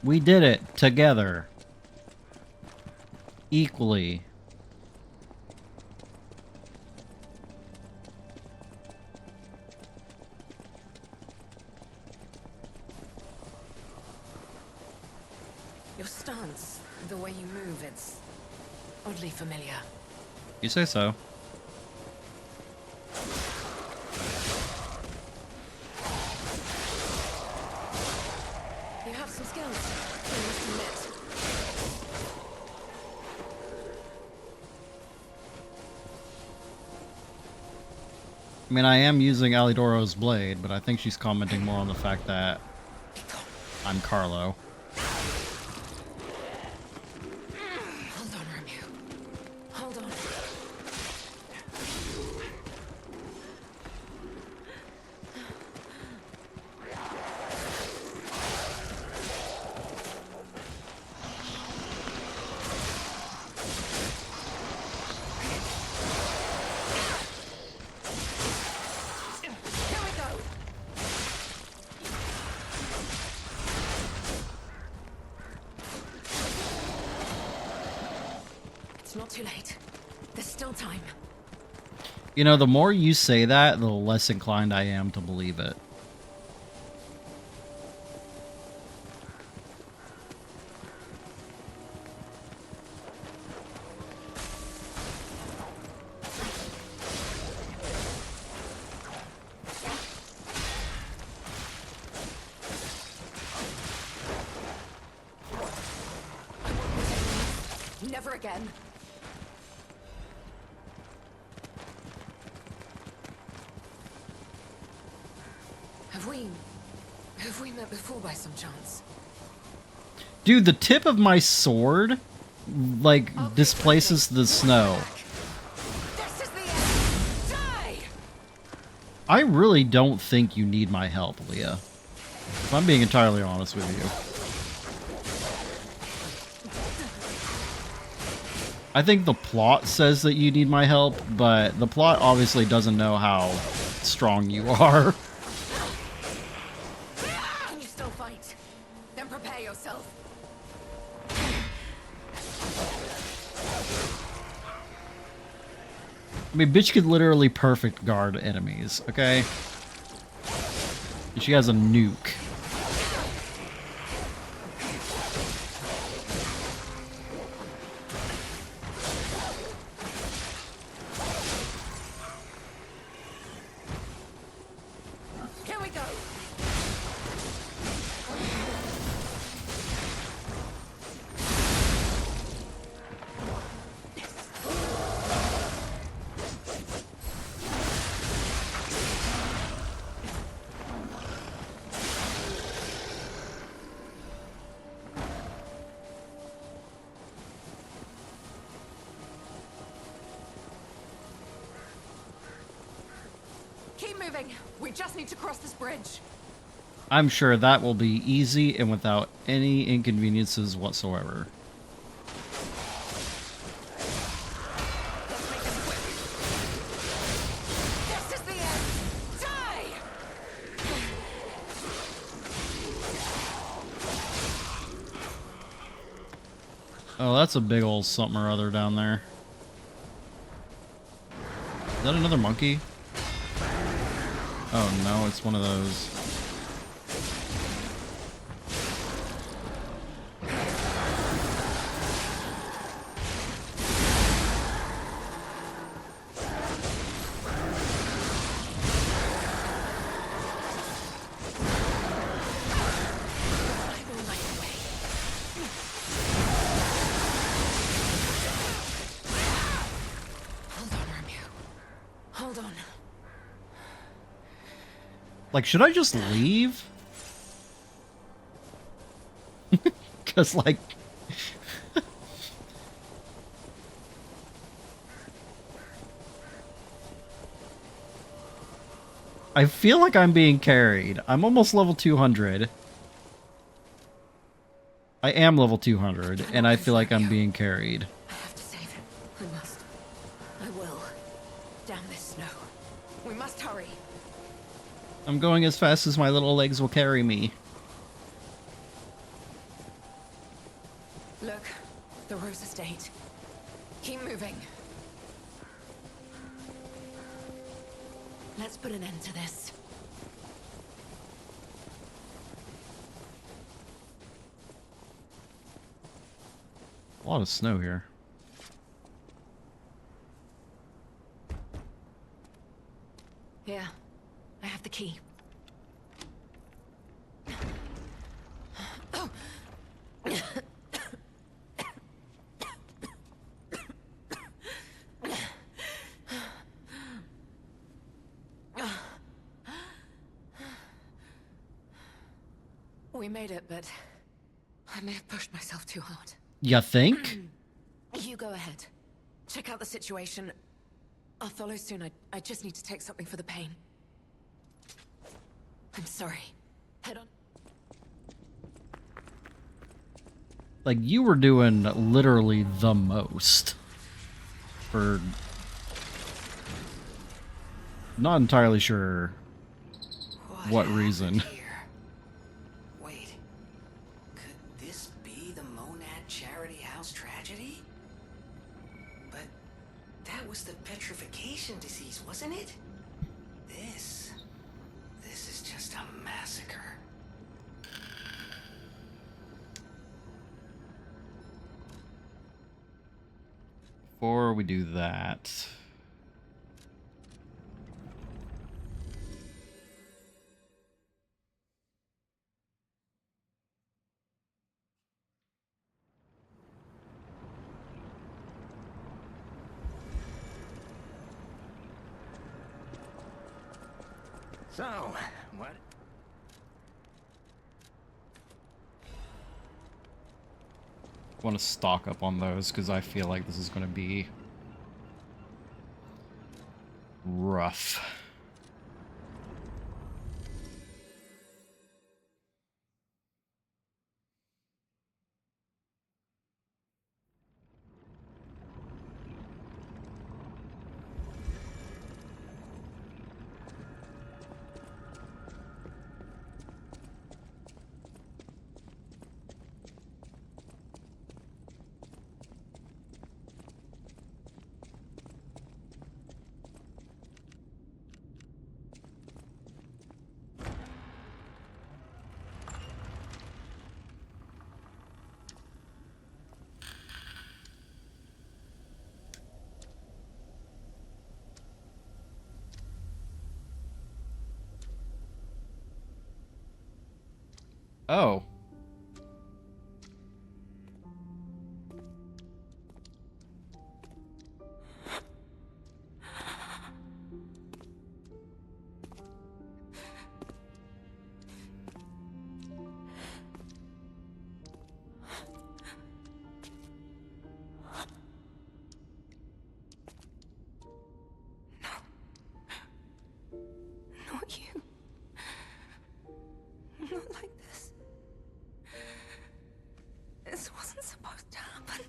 S1: We did it together. Equally.
S2: Your stance, the way you move, it's oddly familiar.
S1: You say so.
S2: You have some skills, I must admit.
S1: I mean, I am using Alidoro's blade, but I think she's commenting more on the fact that I'm Carlo.
S2: Hold on, Romeo. Hold on. Here we go. It's not too late. There's still time.
S1: You know, the more you say that, the less inclined I am to believe it.
S2: Never again. Have we met before by some chance?
S1: Dude, the tip of my sword, like, displaces the snow.
S2: This is the end. Die!
S1: I really don't think you need my help, Leah. If I'm being entirely honest with you. I think the plot says that you need my help, but the plot obviously doesn't know how strong you are.
S2: Can you still fight? Then prepare yourself.
S1: I mean, bitch could literally perfect guard enemies, okay? And she has a nuke.
S2: Here we go. Keep moving. We just need to cross this bridge.
S1: I'm sure that will be easy and without any inconveniences whatsoever.
S2: Let's make this quick. This is the end. Die!
S1: Oh, that's a big old something or other down there. Is that another monkey? Oh no, it's one of those.
S2: I will light the way. Hold on, Romeo. Hold on.
S1: Like, should I just leave? Because, like... I feel like I'm being carried. I'm almost level 200. I am level 200, and I feel like I'm being carried.
S2: I have to save him. I must. I will. Damn this snow. We must hurry.
S1: I'm going as fast as my little legs will carry me.
S2: estate. Keep moving. Let's put an end to this.
S1: A lot of snow here.
S2: Here, I have the key. We made it, but I may have pushed myself too hard.
S1: You think?
S2: You go ahead. Check out the situation. I'll follow soon. I just need to take something for the pain. I'm sorry. Head on.
S1: Like, you were doing literally the most. For... Not entirely sure what reason.
S4: Here? Wait, could this be the Monad Charity House tragedy? But that was the petrification disease, wasn't it? This is just a massacre.
S1: Before we do that...
S5: So, what?
S1: I want to stock up on those because I feel like this is going to be rough. Oh.
S2: Not you. Not like this. This wasn't supposed to happen.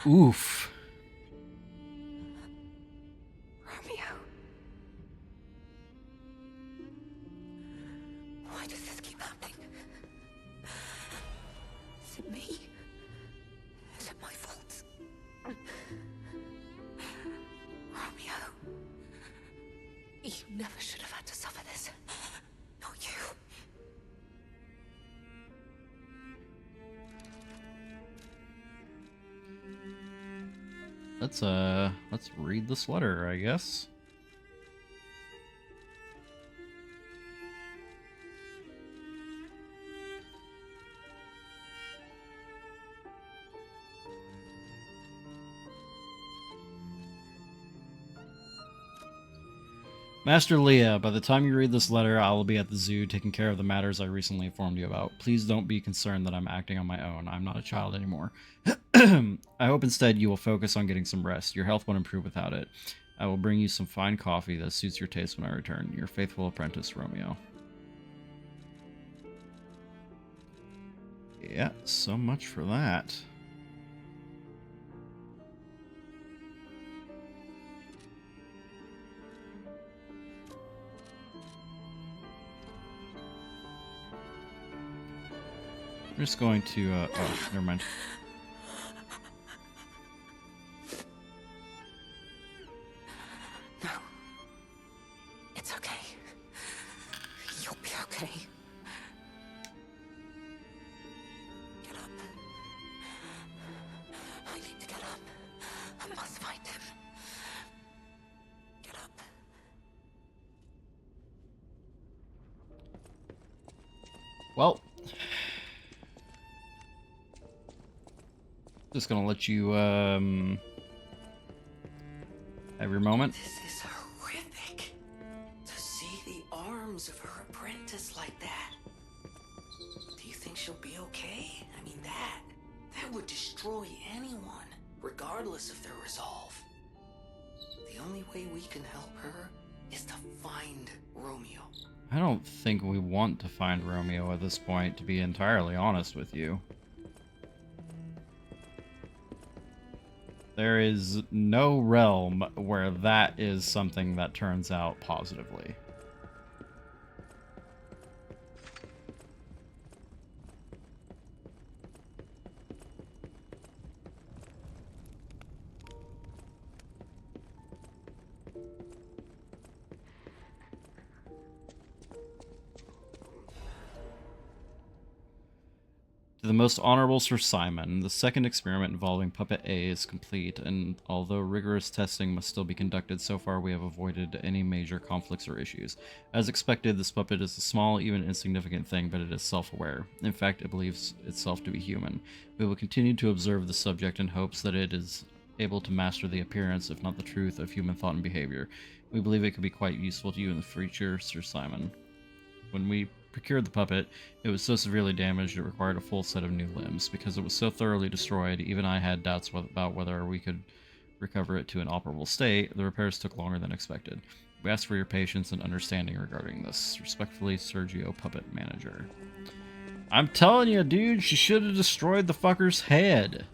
S1: Oof.
S2: Romeo. Why does this keep happening? Is it me? Is it my fault? Romeo. You never should have had to suffer this. Not you.
S1: Let's read this letter, I guess. Master Leah, by the time you read this letter, I will be at the zoo taking care of the matters I recently informed you about. Please don't be concerned that I'm acting on my own. I'm not a child anymore. I hope instead you will focus on getting some rest. Your health won't improve without it. I will bring you some fine coffee that suits your taste when I return. Your faithful apprentice, Romeo. Yeah, so much for that. I'm just going to, oh, never mind.
S2: No. It's okay. You'll be okay. Get up. I need to get up. I must find him. Get up.
S1: Well, just gonna let you, have your moment.
S4: This is horrific. To see the arms of her apprentice like that. Do you think she'll be okay? I mean, that would destroy anyone, regardless of their resolve. The only way we can help her is to find Romeo.
S1: I don't think we want to find Romeo at this point, to be entirely honest with you. There is no realm where that is something that turns out positively. To the most honorable Sir Simon, the second experiment involving Puppet A is complete, and although rigorous testing must still be conducted, so far we have avoided any major conflicts or issues. As expected, this puppet is a small, even insignificant thing, but it is self-aware. In fact, it believes itself to be human. We will continue to observe the subject in hopes that it is able to master the appearance, if not the truth, of human thought and behavior. We believe it could be quite useful to you in the future, Sir Simon. When we procured the puppet, it was so severely damaged it required a full set of new limbs. Because it was so thoroughly destroyed, even I had doubts about whether we could recover it to an operable state. The repairs took longer than expected. We ask for your patience and understanding regarding this. Respectfully, Sergio, Puppet Manager. I'm telling you, dude, she should have destroyed the fucker's head.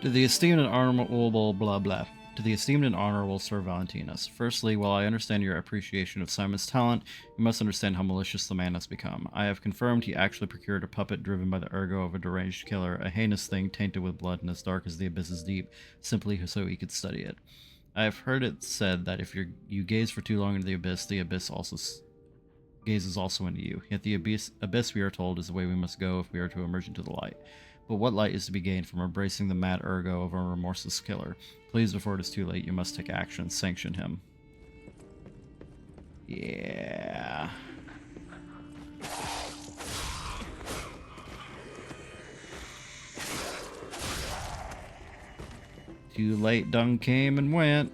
S1: To the esteemed and honorable blah blah. To the esteemed and honorable Sir Valentinus. Firstly, while I understand your appreciation of Simon's talent, you must understand how malicious the man has become. I have confirmed he actually procured a puppet driven by the ergo of a deranged killer, a heinous thing tainted with blood and as dark as the abyss is deep, simply so he could study it. I have heard it said that if you gaze for too long into the abyss also gazes also into you. Yet the abyss, we are told, is the way we must go if we are to emerge into the light. But what light is to be gained from embracing the mad ergo of a remorseless killer? Please, before it is too late, you must take action. Sanction him. Yeah. Too late done came and went.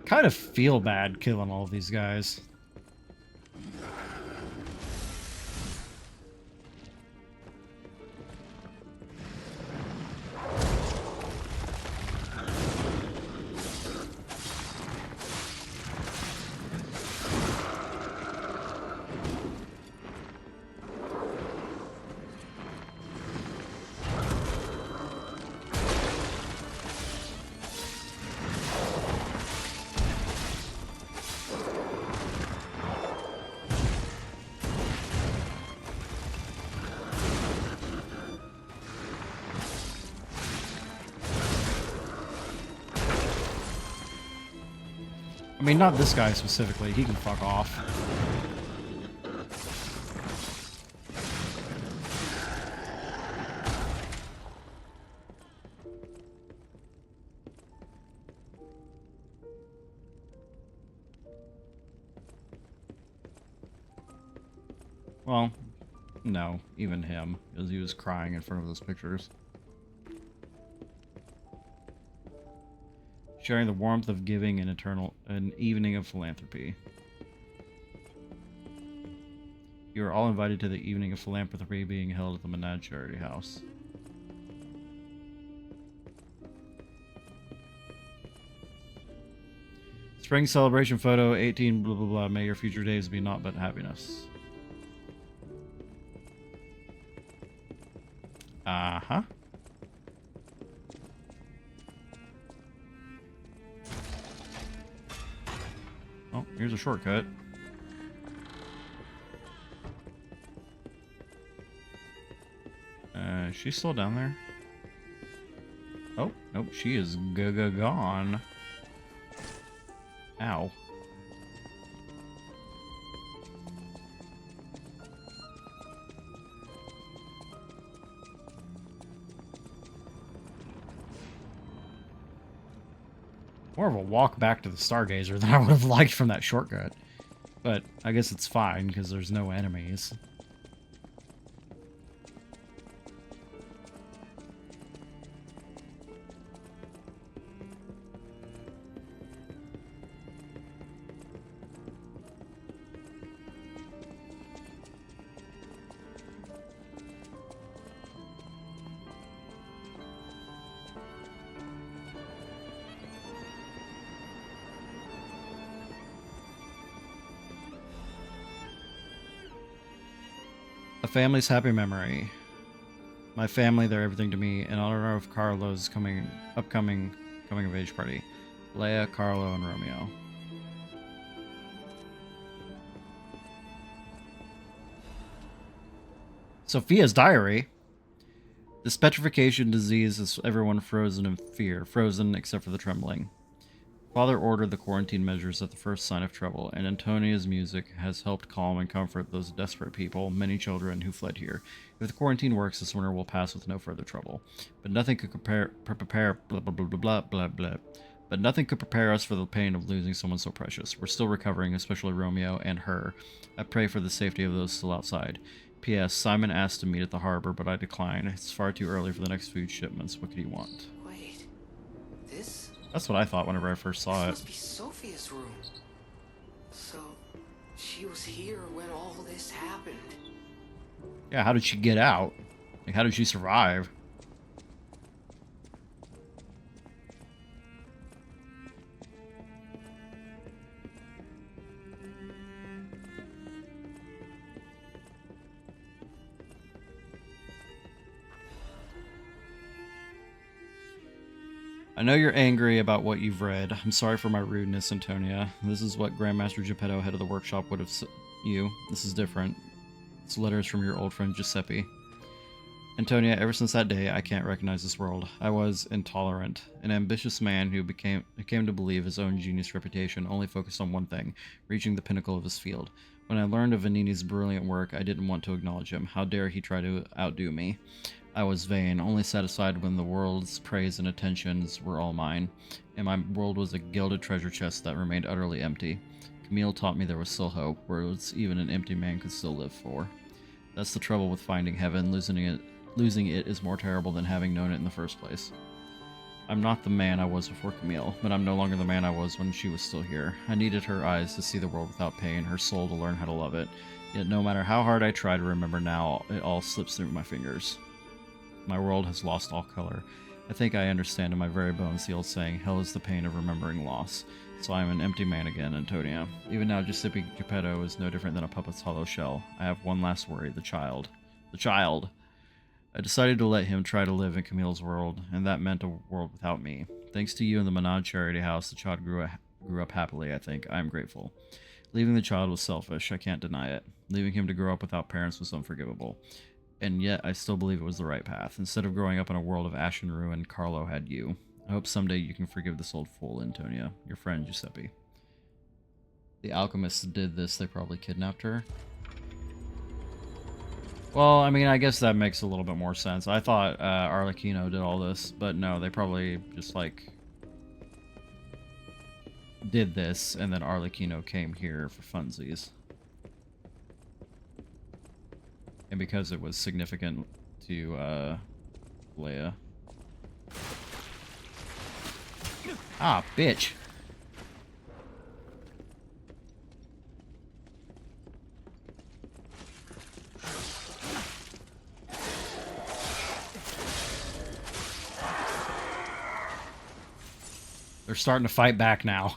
S1: Kind of feel bad killing all of these guys. I mean, not this guy specifically. He can fuck off. Well, no, even him, because he was crying in front of those pictures. Sharing the warmth of giving an evening of philanthropy. You are all invited to the evening of philanthropy being held at the Menad Charity House. Spring celebration photo 18 blah blah blah. May your future days be naught but happiness. Uh-huh. Oh, here's a shortcut. She's still down there. Oh, nope, she is gone. Ow. More of a walk back to the Stargazer than I would have liked from that shortcut. But I guess it's fine, because there's no enemies. A family's happy memory. My family, they're everything to me. In honor of Carlo's upcoming coming of age party. Leia, Carlo, and Romeo. Sophia's diary. This petrification disease is everyone frozen in fear. Frozen except for the trembling. Father ordered the quarantine measures at the first sign of trouble, and Antonia's music has helped calm and comfort those desperate people, many children, who fled here. If the quarantine works, this winter will pass with no further trouble. But nothing could prepare blah blah blah blah blah blah. But nothing could prepare us for the pain of losing someone so precious. We're still recovering, especially Romeo and her. I pray for the safety of those still outside. P.S. Simon asked to meet at the harbor, but I declined. It's far too early for the next food shipments. What could he want?
S4: Wait, this?
S1: That's what I thought whenever I first saw it.
S4: This must be Sophia's room. So, she was here when all this happened.
S1: Yeah, how did she get out? Like, how did she survive? I know you're angry about what you've read. I'm sorry for my rudeness, Antonia. This is what Grandmaster Geppetto, head of the workshop, would have you. This is different. It's letters from your old friend Giuseppe. Antonia, ever since that day, I can't recognize this world. I was intolerant, an ambitious man who came to believe his own genius reputation, only focused on one thing, reaching the pinnacle of his field. When I learned of Vanini's brilliant work, I didn't want to acknowledge him. How dare he try to outdo me? I was vain, only satisfied when the world's praise and attentions were all mine, and my world was a gilded treasure chest that remained utterly empty. Camille taught me there was still hope, worlds even an empty man could still live for. That's the trouble with finding heaven. Losing it is more terrible than having known it in the first place. I'm not the man I was before Camille, but I'm no longer the man I was when she was still here. I needed her eyes to see the world without pain, her soul to learn how to love it. Yet no matter how hard I try to remember now, it all slips through my fingers. My world has lost all color. I think I understand in my very bones the old saying, hell is the pain of remembering loss. So I am an empty man again, Antonia. Even now, Giuseppe Geppetto is no different than a puppet's hollow shell. I have one last worry, the child. The child! I decided to let him try to live in Camille's world, and that meant a world without me. Thanks to you and the Menage Charity House, the child grew up happily, I think. I am grateful. Leaving the child was selfish, I can't deny it. Leaving him to grow up without parents was unforgivable. And yet, I still believe it was the right path. Instead of growing up in a world of ash and ruin, Carlo had you. I hope someday you can forgive this old fool, Antonia. Your friend, Giuseppe. The alchemists did this, they probably kidnapped her. Well, I mean, I guess that makes a little bit more sense. I thought Arlecchino did all this, but no, they probably just, like, did this, and then Arlecchino came here for funsies. And because it was significant to, Leia. Ah, bitch! They're starting to fight back now.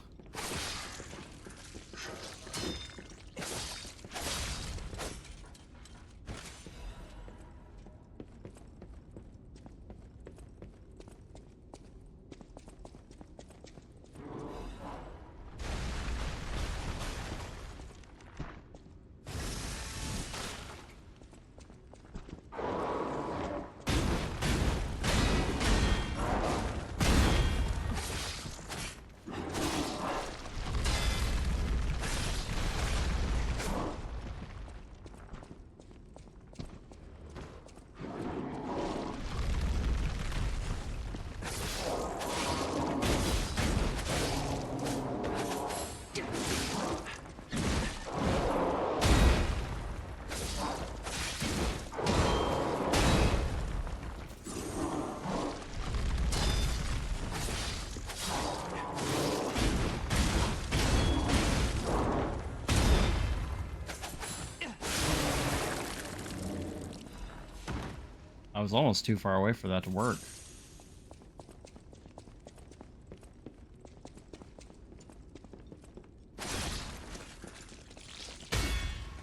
S1: I was almost too far away for that to work.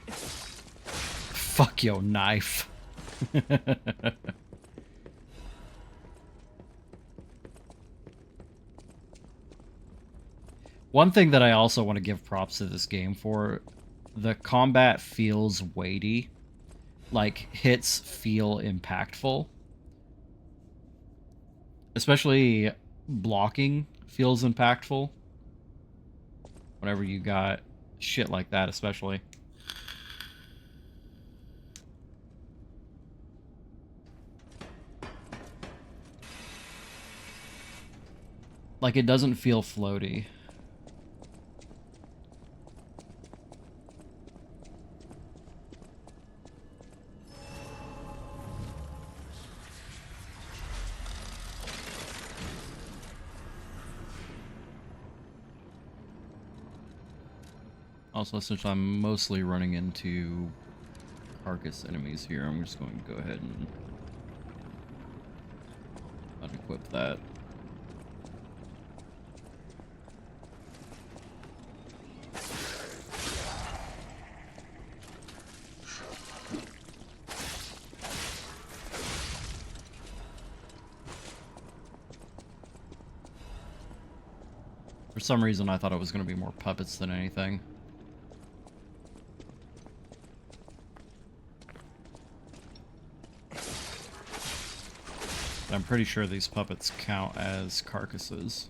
S1: Fuck your knife. One thing that I also want to give props to this game for, the combat feels weighty. Like, hits feel impactful. Especially blocking feels impactful. Whenever you got shit like that, especially. Like, it doesn't feel floaty. Also, since I'm mostly running into carcass enemies here, I'm just going to go ahead and unequip that. For some reason, I thought it was going to be more puppets than anything. I'm pretty sure these puppets count as carcasses.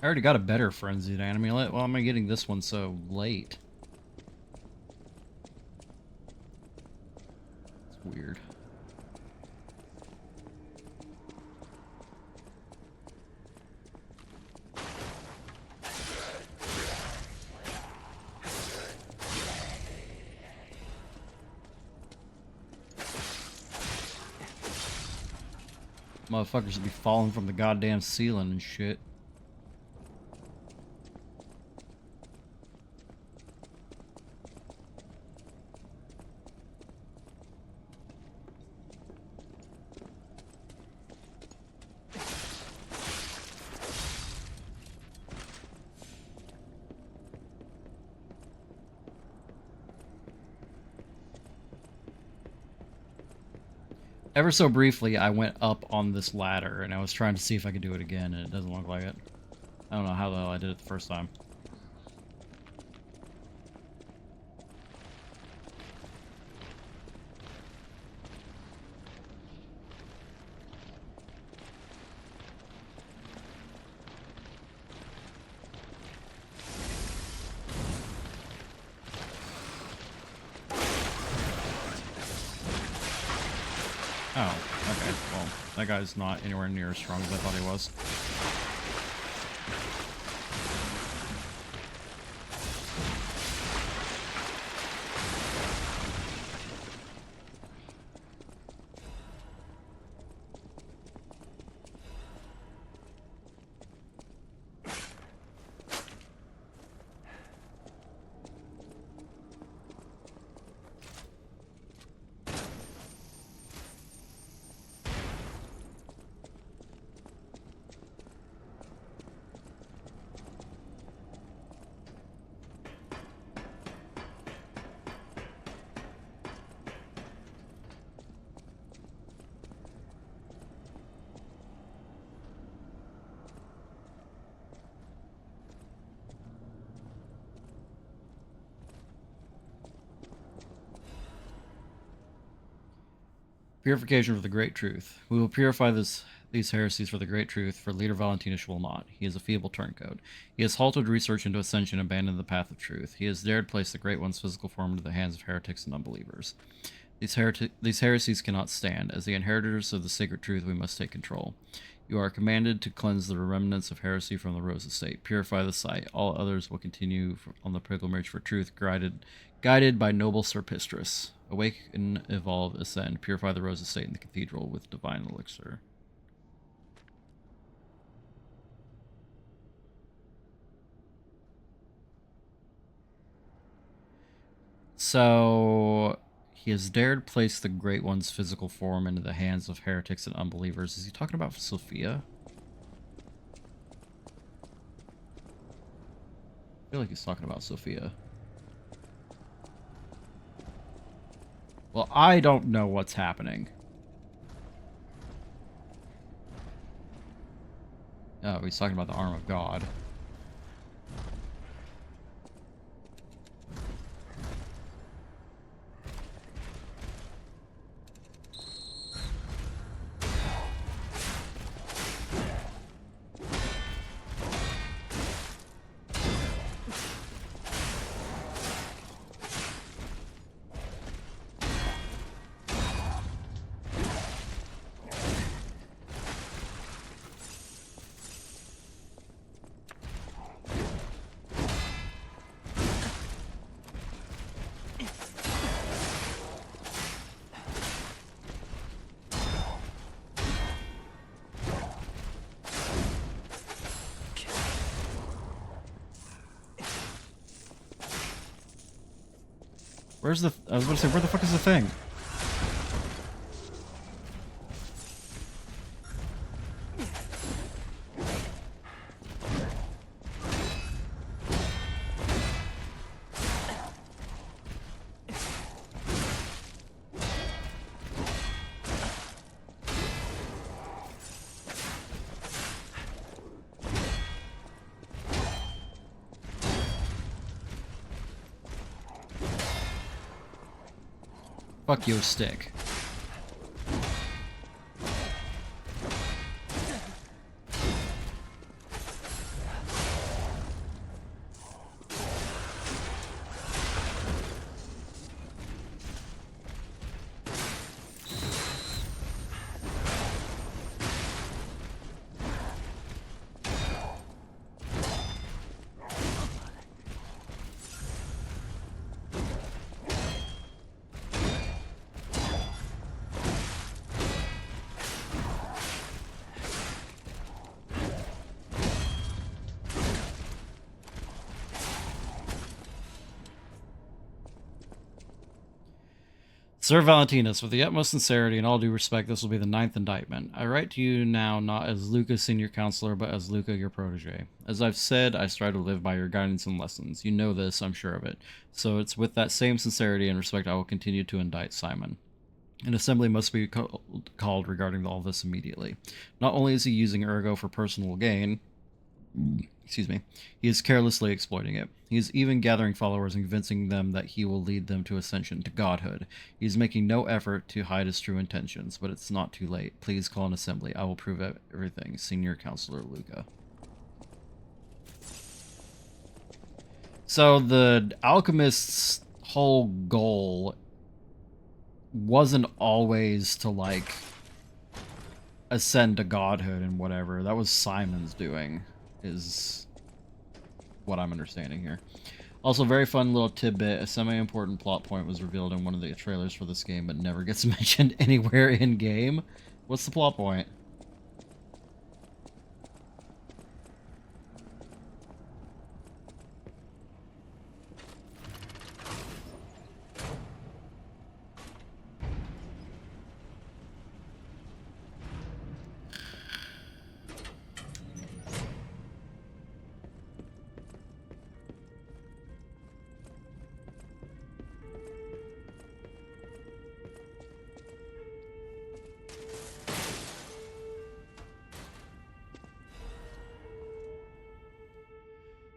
S1: I already got a better frenzied amulet. Why am I getting this one so late? It's weird. Motherfuckers should be falling from the goddamn ceiling and shit. Ever so briefly, I went up on this ladder, and I was trying to see if I could do it again, and it doesn't look like it. I don't know how the hell I did it the first time. Oh, okay. Well, that guy's not anywhere near as strong as I thought he was. Purification for the great truth. We will purify these heresies for the great truth, for leader Valentinus will not. He is a feeble turncoat. He has halted research into ascension and abandoned the path of truth. He has dared place the great one's physical form into the hands of heretics and unbelievers. These heresies cannot stand. As the inheritors of the sacred truth, we must take control. You are commanded to cleanse the remnants of heresy from the Rose Estate. Purify the site. All others will continue on the pilgrimage for truth, guided by noble Sir Pistris. Awaken, evolve, ascend. Purify the Rose Estate in the cathedral with divine elixir. So he has dared place the Great One's physical form into the hands of heretics and unbelievers. Is he talking about Sophia? I feel like he's talking about Sophia. Well, I don't know what's happening. Oh, he's talking about the arm of God. Where's the... I was going to say, where the fuck is the thing? Fuck your stick. Sir Valentinus, with the utmost sincerity and all due respect, this will be the 9th indictment. I write to you now not as Luca, senior counselor, but as Luca, your protege. As I've said, I strive to live by your guidance and lessons. You know this, I'm sure of it. So it's with that same sincerity and respect I will continue to indict Simon. An assembly must be called regarding all this immediately. Not only is he using Ergo for personal gain, excuse me, he is carelessly exploiting it. He is even gathering followers and convincing them that he will lead them to ascension, to godhood. He is making no effort to hide his true intentions, but it's not too late. Please call an assembly. I will prove everything. Senior Counselor Luca. So the alchemist's whole goal wasn't always to, like, ascend to godhood and whatever. That was Simon's doing, is what I'm understanding here. Also, very fun little tidbit. A semi-important plot point was revealed in one of the trailers for this game, but never gets mentioned anywhere in-game. What's the plot point?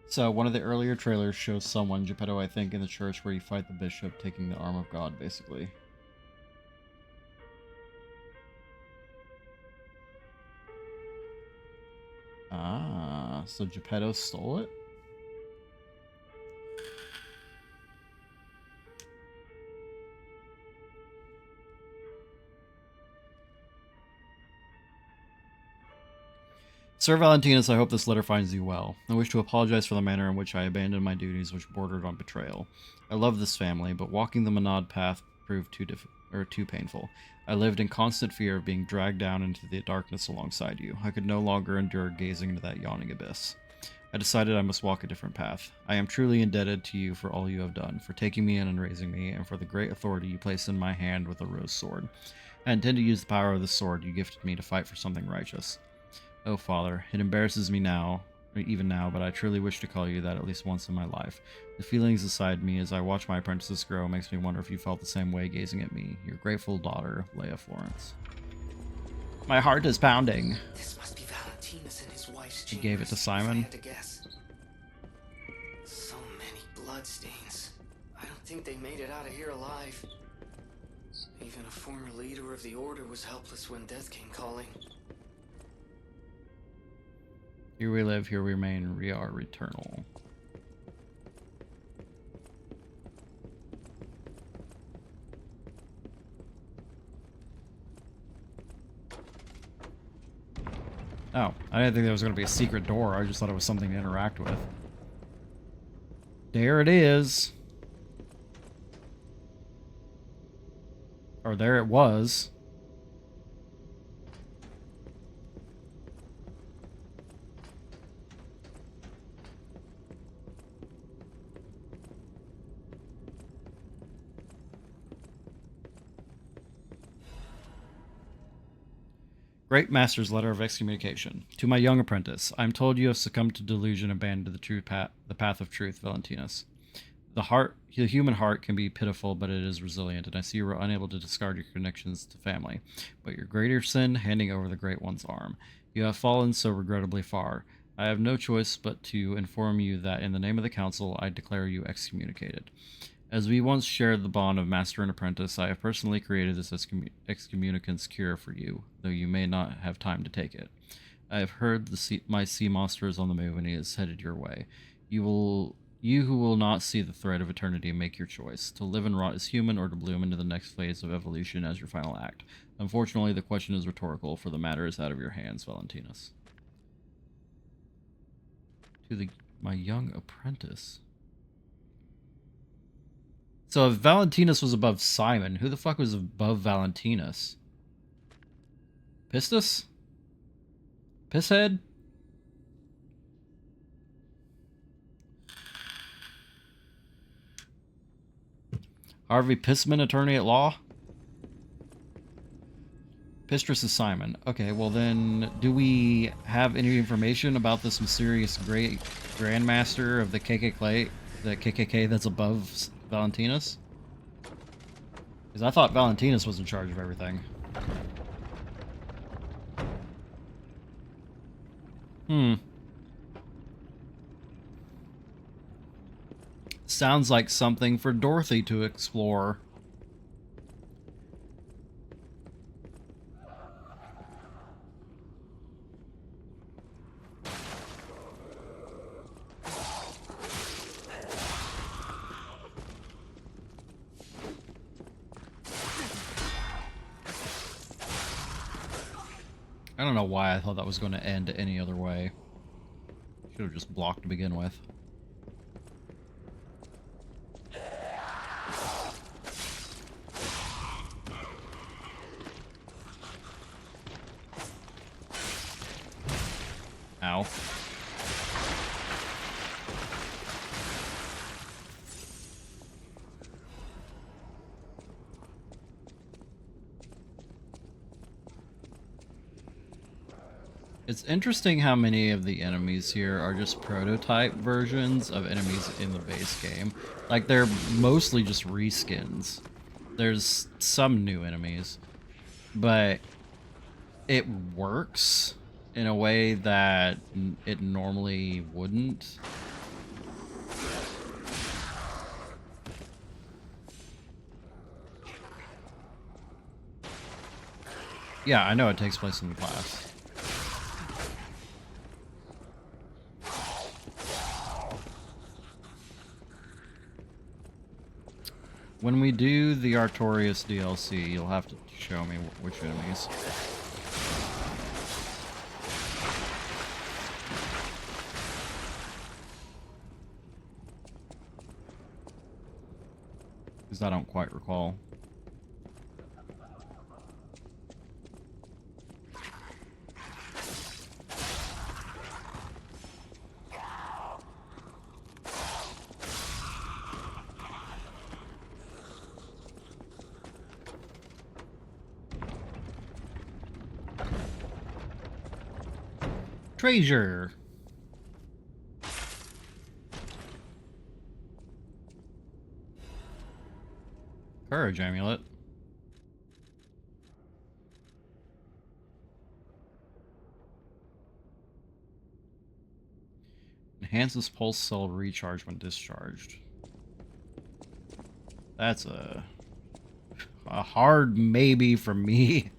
S1: So, one of the earlier trailers shows someone, Geppetto I think, in the church where you fight the bishop, taking the arm of God, basically. Ah, so Geppetto stole it? Sir Valentinus, I hope this letter finds you well. I wish to apologize for the manner in which I abandoned my duties, which bordered on betrayal. I love this family, but walking the Monad path proved too painful. I lived in constant fear of being dragged down into the darkness alongside you. I could no longer endure gazing into that yawning abyss. I decided I must walk a different path. I am truly indebted to you for all you have done, for taking me in and raising me, and for the great authority you placed in my hand with a rose sword. I intend to use the power of the sword you gifted me to fight for something righteous. Oh, Father, it embarrasses me now, even now, but I truly wish to call you that at least once in my life. The feelings inside me as I watch my apprentices grow makes me wonder if you felt the same way gazing at me, your grateful daughter, Leia Florence. My heart is pounding.
S4: This must be Valentinus and his wife's
S1: He gave it to Simon.
S4: if I had to guess. So many bloodstains. I don't think they made it out of here alive. Even a former leader of the Order was helpless when death came calling.
S1: Here we live, here we remain, we are eternal. Oh, I didn't think there was going to be a secret door. I just thought it was something to interact with. There it is. Or there it was. Great Master's Letter of Excommunication. To my young apprentice, I am told you have succumbed to delusion and abandoned the path of truth, Valentinus. The human heart can be pitiful, but it is resilient, and I see you were unable to discard your connections to family. But your greater sin, handing over the Great One's arm. You have fallen so regrettably far. I have no choice but to inform you that in the name of the Council, I declare you excommunicated. As we once shared the bond of master and apprentice, I have personally created this excommunicant's cure for you, though you may not have time to take it. I have heard my sea monster is on the move and he is headed your way. You who will not see the thread of eternity, make your choice. To live and rot as human, or to bloom into the next phase of evolution as your final act. Unfortunately, the question is rhetorical, for the matter is out of your hands, Valentinus. To my young apprentice. So if Valentinus was above Simon, who the fuck was above Valentinus? Pistis? Pisshead? Harvey Pissman, attorney at law? Pistrus is Simon. Okay, well then, do we have any information about this mysterious great Grandmaster of the KKK that's above Valentinus? Because I thought Valentinus was in charge of everything. Sounds like something for Dorothy to explore. I don't know why I thought that was going to end any other way. Should have just blocked to begin with. Ow. It's interesting how many of the enemies here are just prototype versions of enemies in the base game. Like, they're mostly just reskins. There's some new enemies, but it works in a way that it normally wouldn't. Yeah, I know it takes place in the class. When we do the Artorias DLC, you'll have to show me which enemies. Because I don't quite recall. Treasure. Courage amulet. Enhances pulse cell recharge when discharged. That's a hard maybe for me.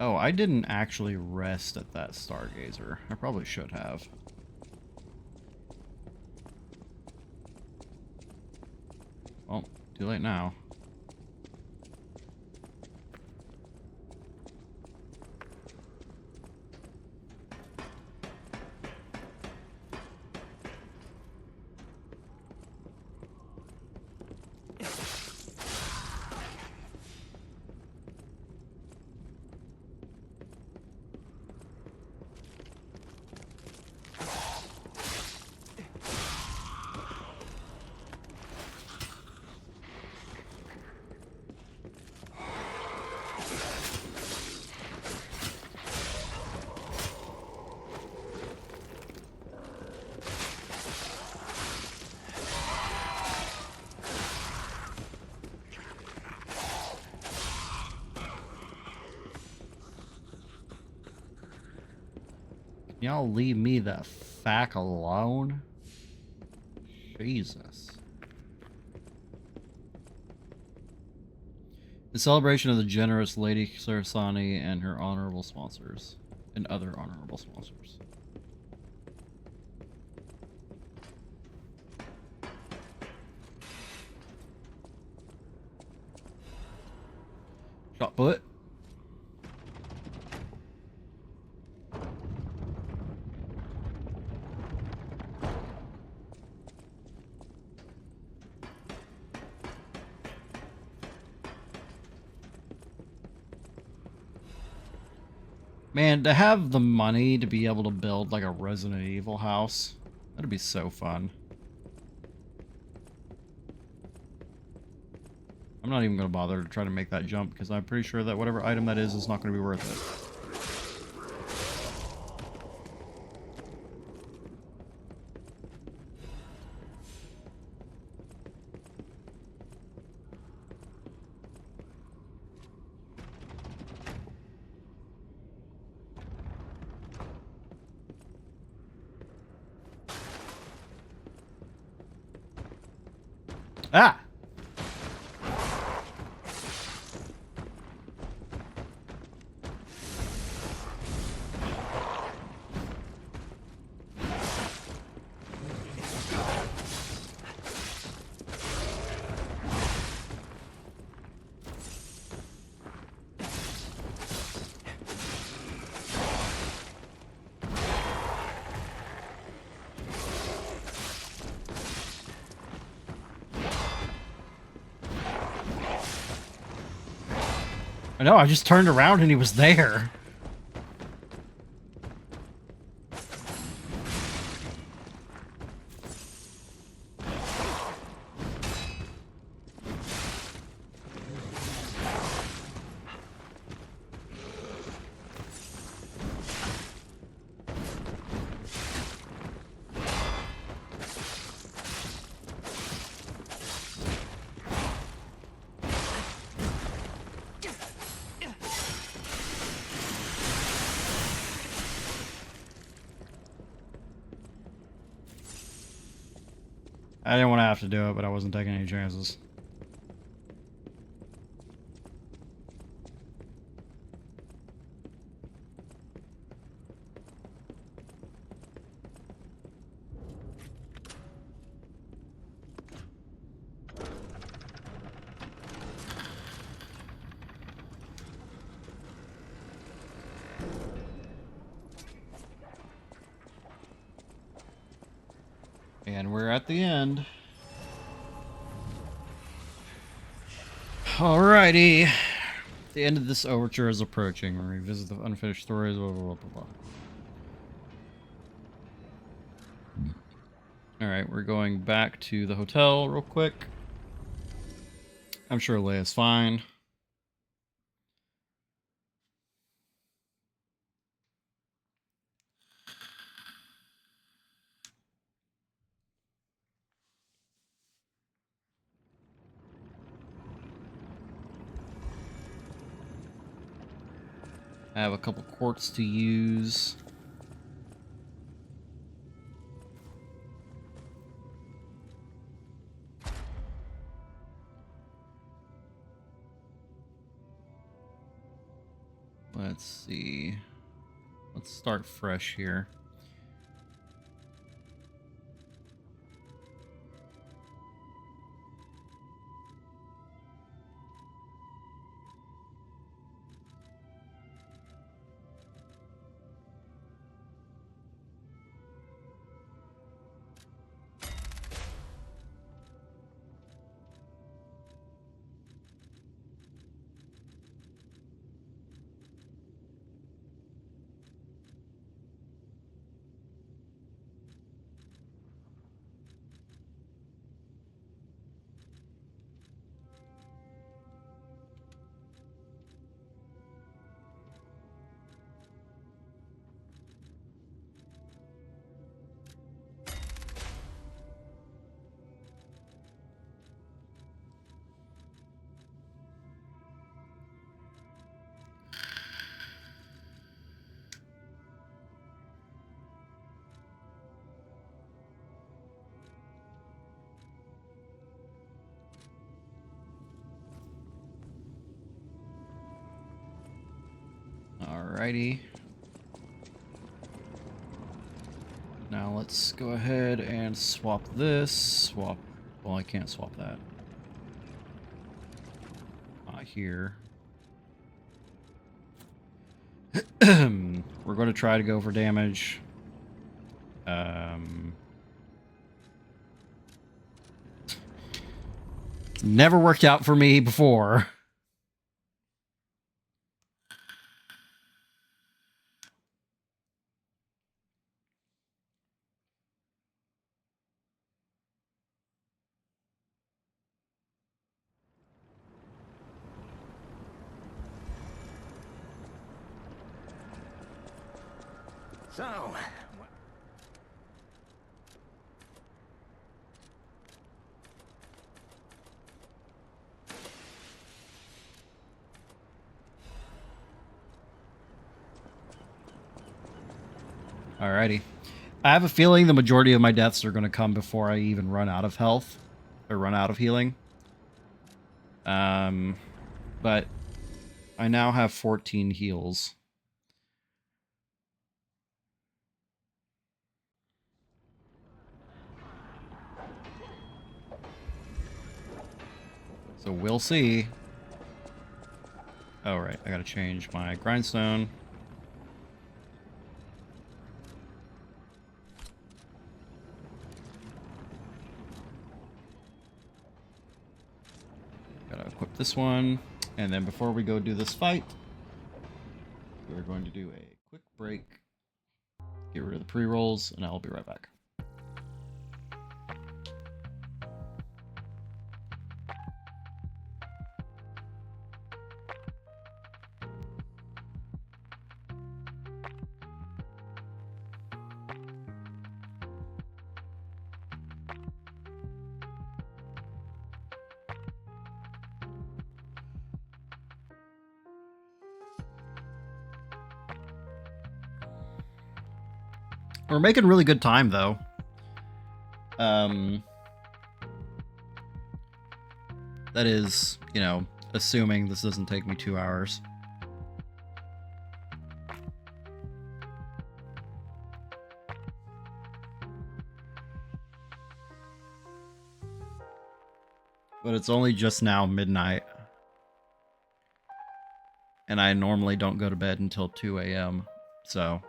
S1: Oh, I didn't actually rest at that Stargazer. I probably should have. Well, too late now. Y'all leave me the fuck alone? Jesus. In celebration of the generous Lady Sarasani and her honorable sponsors. And other honorable sponsors. Shot put. Man, to have the money to be able to build like a Resident Evil house, that'd be so fun. I'm not even going to bother to try to make that jump because I'm pretty sure that whatever item that is not going to be worth it. Ah! I know, I just turned around and he was there. I didn't want to have to do it, but I wasn't taking any chances. And we're at the end. Alrighty. The end of this overture is approaching. We'll revisit the unfinished stories, blah, blah, blah, blah, blah. Alright, we're going back to the hotel real quick. I'm sure Leia's fine. I have a couple quartz to use. Let's see. Let's start fresh here. Alrighty. Now let's go ahead and swap this. Swap. Well, I can't swap that. Not here. We're going to try to go for damage. It's never worked out for me before.
S5: So,
S1: Alrighty. I have a feeling the majority of my deaths are going to come before I even run out of health or run out of healing. But I now have 14 heals. So we'll see. Oh, right. I gotta change my grindstone. Gotta equip this one. And then before we go do this fight, we're going to do a quick break. Get rid of the pre-rolls, and I'll be right back. We're making really good time, though. That is, you know, assuming this doesn't take me 2 hours. But it's only just now midnight. And I normally don't go to bed until 2 a.m., so...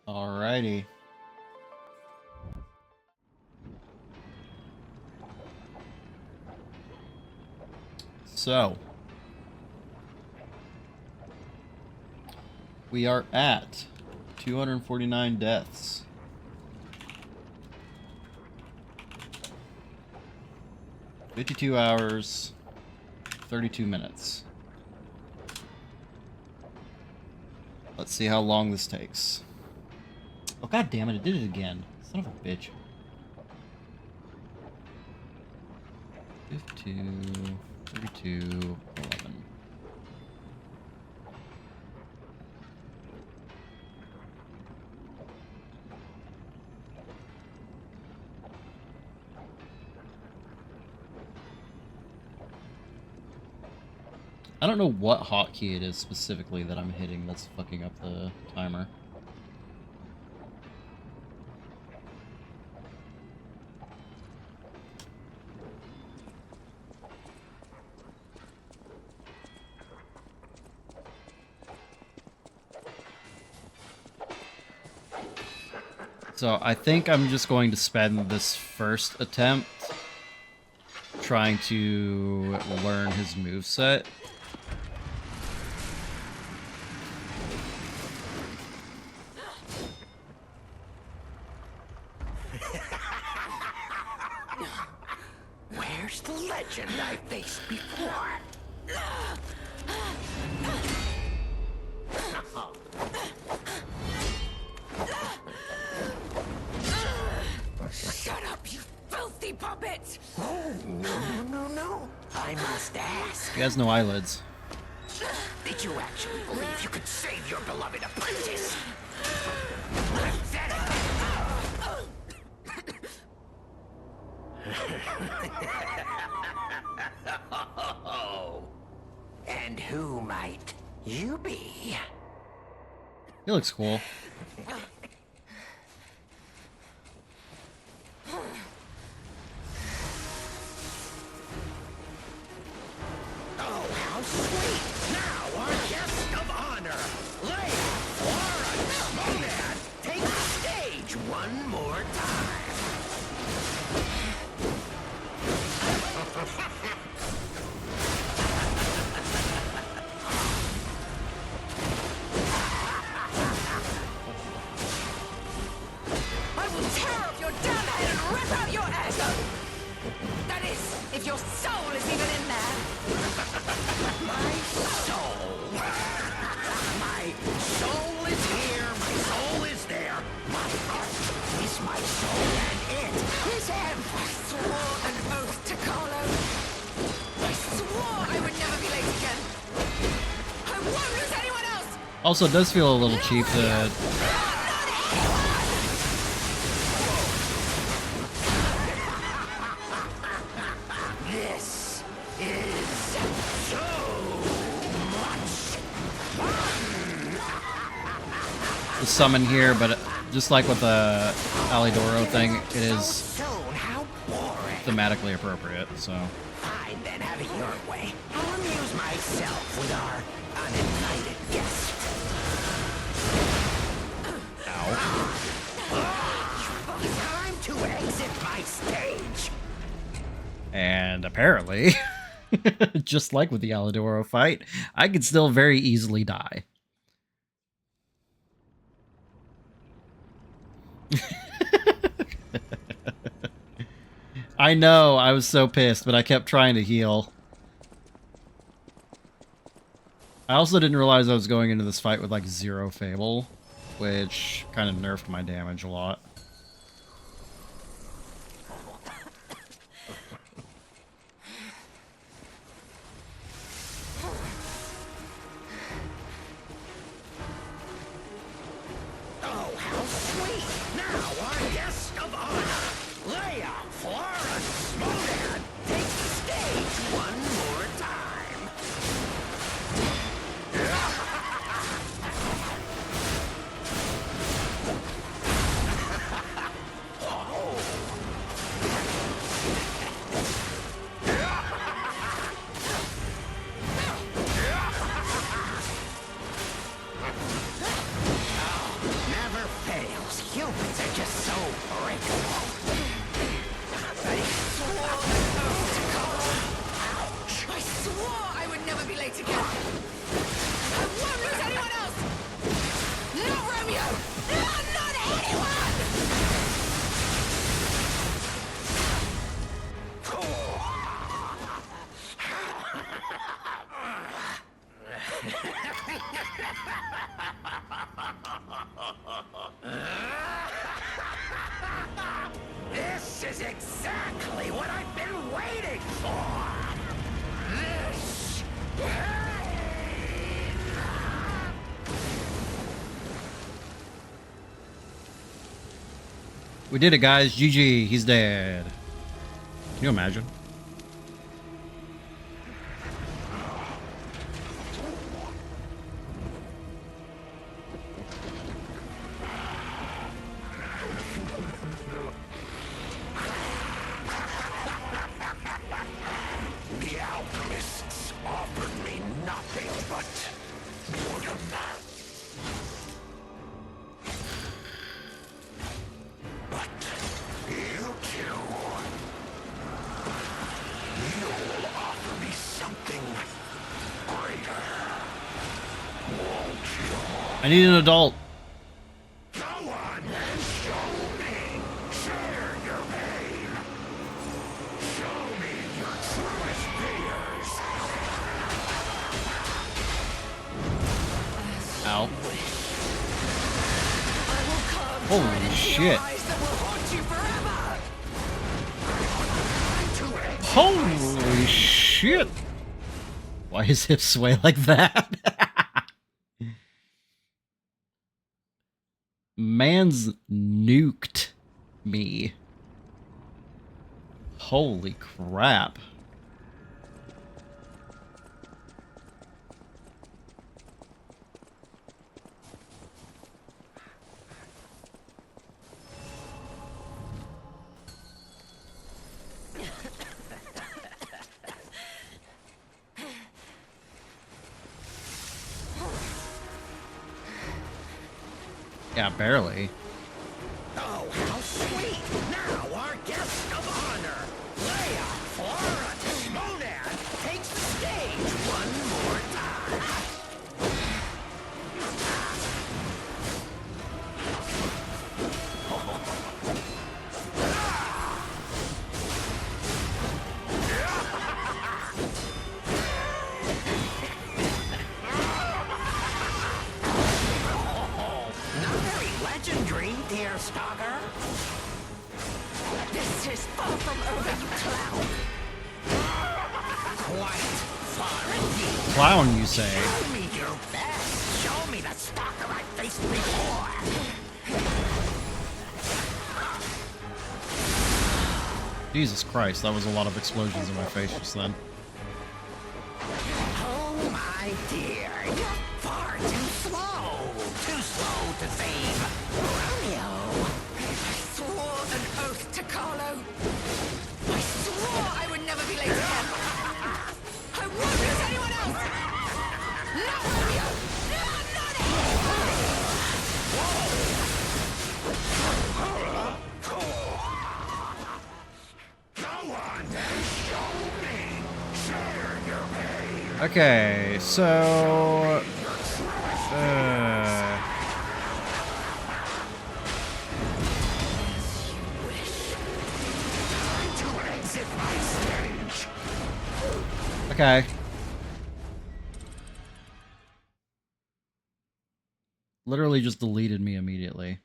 S1: Alrighty. So, we are at 249 deaths. "52 hours, 32 minutes. Let's see how long this takes. Oh, god damn it, it did it again. Son of a bitch. 52, 32, 11. I don't know what hotkey it is specifically that I'm hitting that's fucking up the timer. So I think I'm just going to spend this first attempt trying to learn his moveset.
S3: Where's the legend I faced before?
S2: Shut up, you filthy puppet!
S3: Oh, no. I must ask.
S1: He has no eyelids.
S3: Did you actually believe you could save your beloved apprentice? And who might you be?
S1: He looks cool.
S3: Oh, how sweet! Now, our guest of honor, Leia, Laura, Monad, take the stage one more time.
S2: I will tear off your damn head and rip out your ego! That is, if your soul is even in there!
S3: My soul. My soul is here, my soul is there. My heart is my soul, and it is
S2: I swore an oath to Carlo. I swore I would never be late again. I won't lose anyone else!
S1: Also, it does feel a little cheap to...
S3: This is so much
S1: the summon here, but just like with the Alidoro thing, it is
S3: soon. How boring.
S1: thematically appropriate, so...
S3: Fine, then have it your way. I'll amuse myself with our uninvited guest. Time to exit my stage.
S1: And apparently, just like with the Alidoro fight, I could still very easily die. I know, I was so pissed, but I kept trying to heal. I also didn't realize I was going into this fight with like 0 Fable, which kind of nerfed my damage a lot.
S3: Oh, how sweet! Now, our guest of honor, Leia Florence Monad, takes the stage one more time. Never fails. Humans are just so breakable.
S2: I swore I would never be late again. I won't lose anyone else! Not Romeo! Not anyone!
S3: This is exactly what I've been waiting for. This pain.
S1: We did it, guys. GG. He's dead. Can you imagine? I need an adult.
S3: Go on and show me. Share your pain. Show me your truest fears.
S1: Ow.
S2: I will come
S1: Holy shit.
S2: eyes that will haunt you forever.
S1: Holy shit. Why his hips sway like that? Man's nuked me. Holy crap. Yeah, barely.
S3: Oh, how sweet! Now our guest of honor, Leia Flora Monan, takes the stage one more time. Not very legendary, dear Stalker.
S2: This is far from over, you clown.
S3: Quite far indeed.
S1: Clown, you say?
S3: Show me your best. Show me the Stalker I faced before.
S1: Jesus Christ, that was a lot of explosions in my face just then.
S3: Oh, my dear, you're far too slow. Too slow to save Romeo.
S2: I swore an oath to Carlo. I swore I would never be late again. I won't lose anyone else. Not Romeo. No, not it.
S3: Go on and show me. Share your pain.
S1: Okay, so...
S3: To exit my stage.
S1: Okay. Literally just deleted me immediately.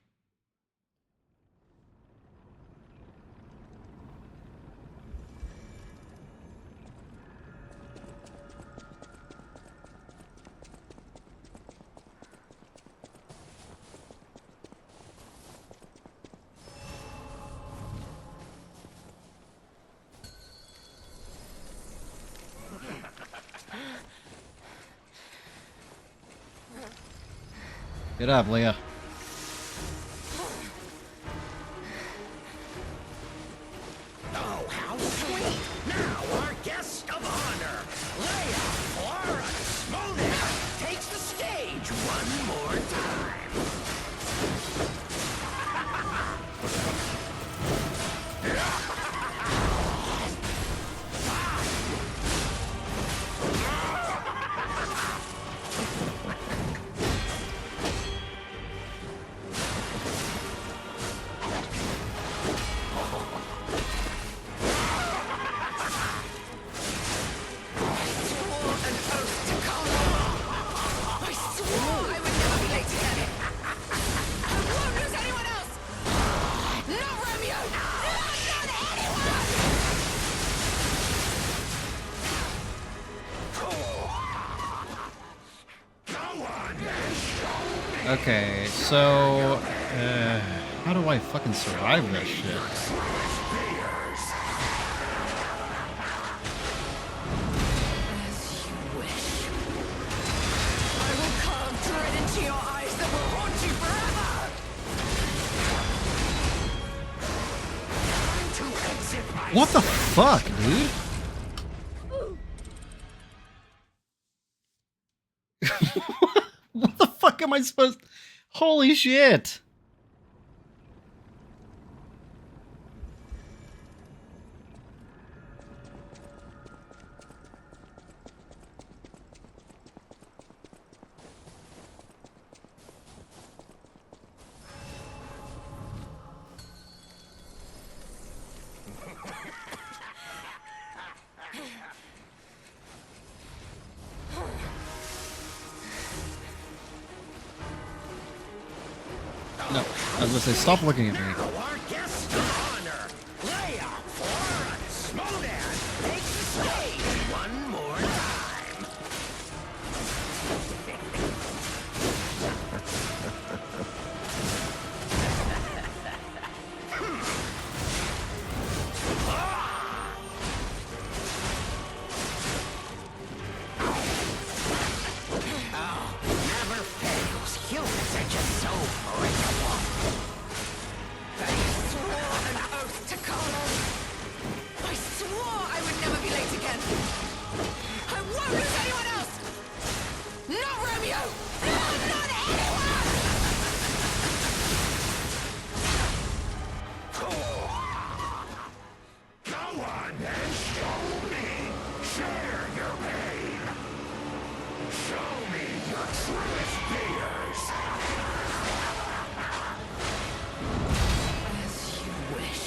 S1: Get up, Leia.
S3: Oh, how sweet! Now our guest of honor, Leia Flora Monan, takes the stage one more time.
S2: Swore an oath to Carlo. I swore I would never be late again. I won't lose anyone else. Not Romeo. No, not anyone.
S1: Okay, so... how do I fucking survive this shit?
S2: As you wish. I will carve dread into your eyes that will haunt you forever.
S1: What the fuck, dude? What the fuck am I supposed... Holy shit! No, I was gonna say, stop looking at me.
S3: Our guest of honor, Leia Smodan, takes the stage one more time. Oh, never fails. Humans are just so breakable.
S2: I swore an oath to Carlo. I swore I would never be late again. I won't lose anyone else. Not Romeo. No, not anyone.
S3: Go on then, show me. Share your pain. Show me your truest fears.
S2: As you wish.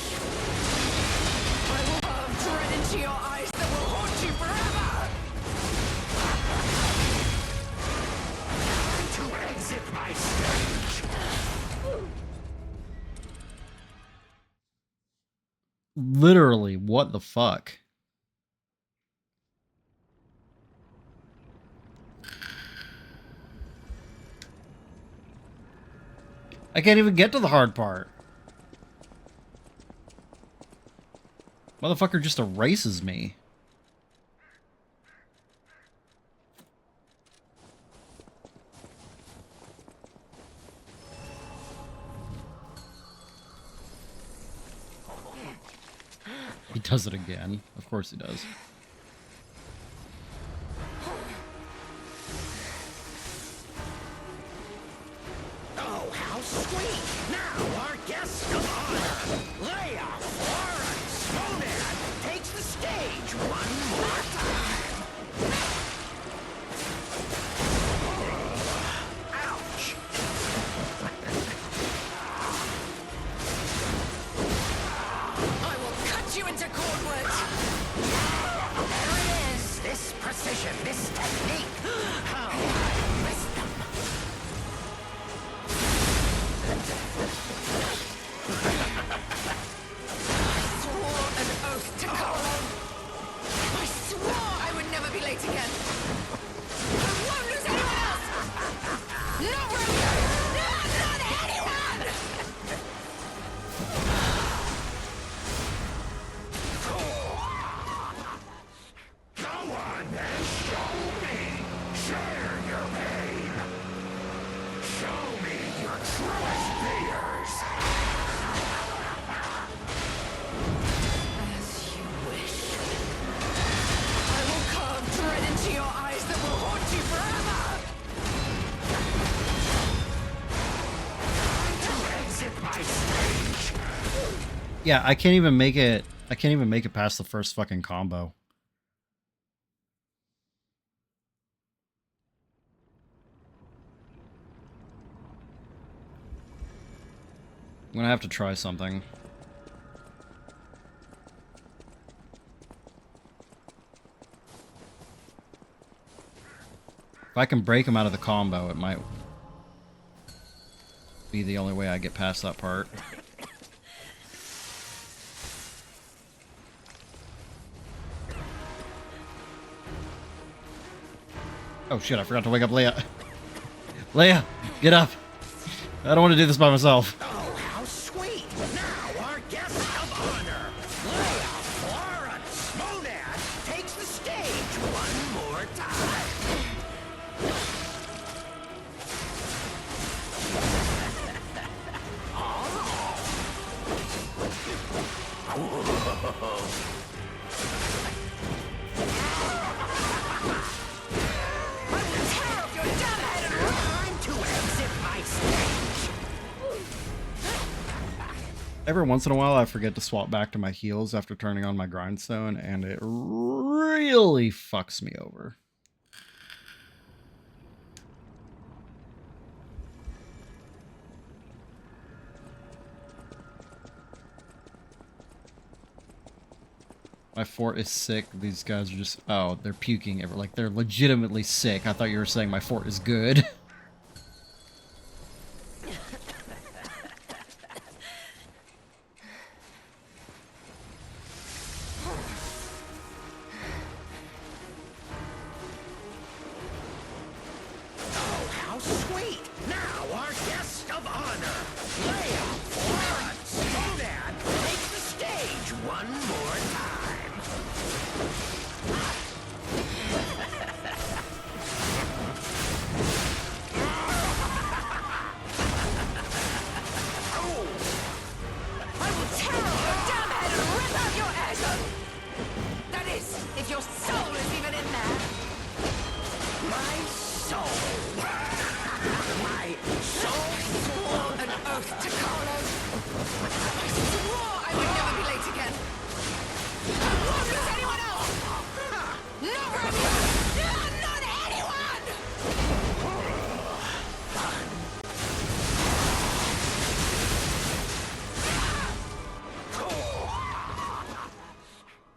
S2: I will carve dread into your eyes that will haunt you forever.
S3: To exit my stage.
S1: Literally, what the fuck? I can't even get to the hard part. Motherfucker just erases me. He does it again. Of course he does.
S3: Oh, how sweet! Now our guest of honor, Leia Smodan, takes the stage one more time. Ouch!
S2: I will cut you into cordwood.
S3: There it is! This precision, this technique! How I miss them!
S2: I swore an oath to Carlo. I swore I would never be late again. I won't lose anyone else. Not Romeo. No, not anyone.
S3: Go on then, show me! Share your pain! Show me your truest fears!
S2: As you wish. I will carve dread into your eyes that will haunt you forever.
S3: To exit my stage!
S1: Yeah, I can't even make it. I can't even make it past the first fucking combo. I'm gonna have to try something. If I can break him out of the combo, it might be the only way I get past that part. Oh shit, I forgot to wake up Leia. Leia, get up. I don't want to do this by myself.
S3: Oh, how sweet! Now our guest of honor, Leia Smodan, takes the stage one more time.
S2: I will tear off your damn head and
S3: Time to exit my stage.
S1: Every once in a while, I forget to swap back to my heals after turning on my grindstone, and it really fucks me over. My fort is sick. These guys are just... Oh, they're puking. Like, they're legitimately sick. I thought you were saying my fort is good.
S3: Oh, how sweet! Now, our guest of honor, Leia Florence Conan, takes the stage one more time.
S2: I will tear off your damn head and rip out your egg! That is, if your soul is even in there!
S3: My soul. My soul.
S2: Swore an oath to Carlos. I swore I would never be late again. I won't lose anyone else! Not Romeo! No, not anyone!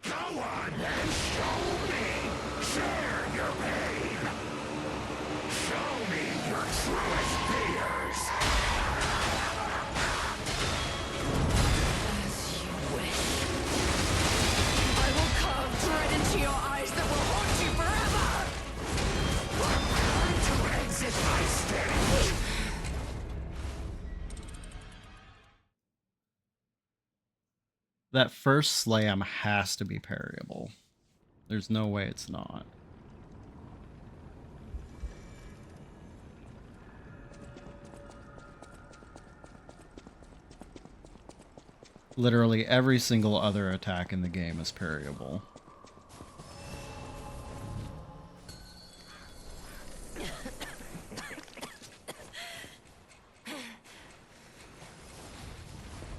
S3: Go on and show me. Share your pain. Show me your truest fears.
S2: As you wish. I will carve dread into your eyes that will haunt you forever!
S3: Prepare to exit my stage.
S1: That first slam has to be parryable. There's no way it's not. Literally every single other attack in the game is parryable.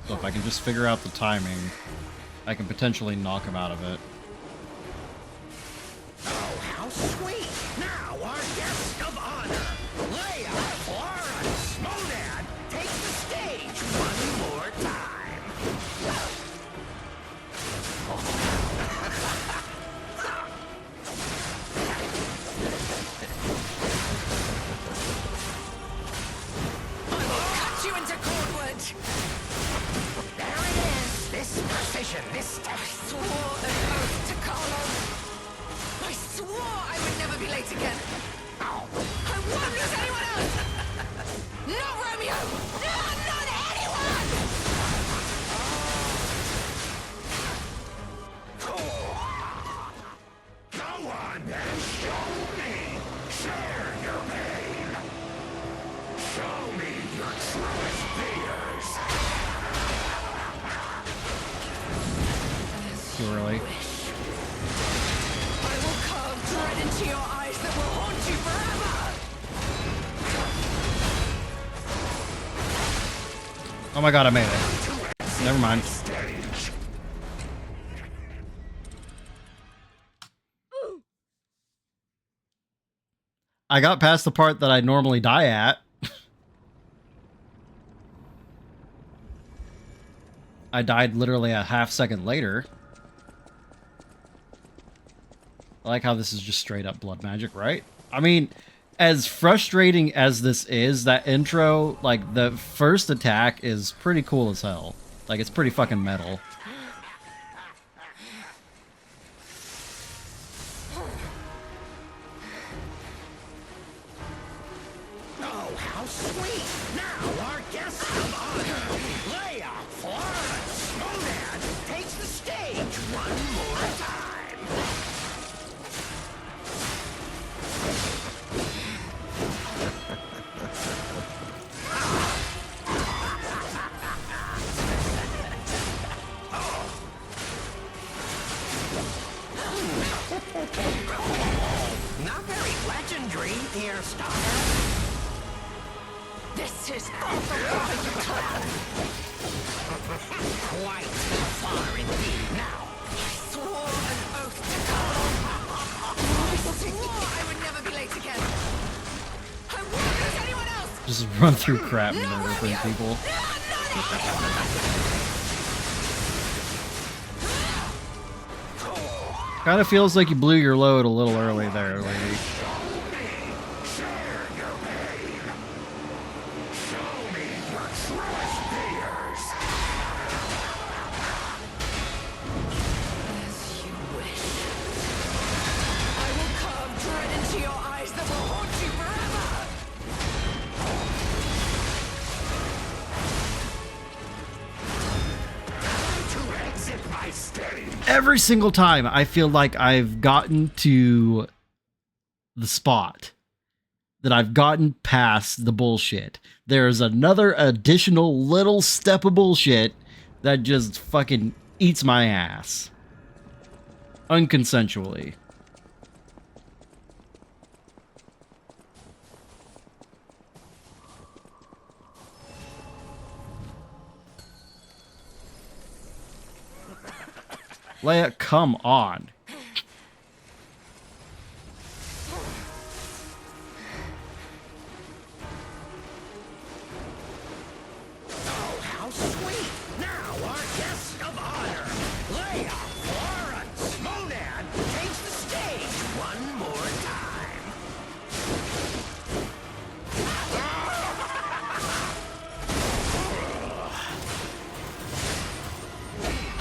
S1: So if I can just figure out the timing, I can potentially knock him out of it.
S3: Oh, how sweet! Now, our guest of honor, Leia Florence Conan, takes the stage one more time.
S2: I will cut you into cordwood!
S3: There it is! This precision, this
S2: I swore an oath to Carlos. I swore I would never be late again. I won't lose anyone else! Not Romeo! No, not anyone!
S3: Go on and show me! Share your pain! Show me your truest fears!
S1: Too early.
S2: I will carve dread into your eyes that will haunt you forever!
S1: Oh my god, I made it. Never mind.
S3: Stage!
S1: I got past the part that I normally die at. I died literally a half second later. I like how this is just straight up blood magic, right? I mean, as frustrating as this is, that intro, like, the first attack is pretty cool as hell. Like, it's pretty fucking metal.
S3: Oh, how sweet! Now, our guest of honor, Leia Florence Conan, takes the stage one more time. Not very legendary, dear starter.
S2: This is far from what you planned.
S3: Quite far indeed. Now,
S2: I swore an oath to Carlos. I swore I would never be late again. I won't lose anyone else!
S1: Just run through crap and murder three people.
S2: No, not anyone!
S1: Kind of feels like you blew your load a little early there, lady. Every single time I feel like I've gotten to the spot that I've gotten past the bullshit, there's another additional little step of bullshit that just fucking eats my ass. Unconsensually. Leia, come on.
S3: Oh, how sweet! Now our guest of honor, Leia Florence Monan, takes the stage one more time.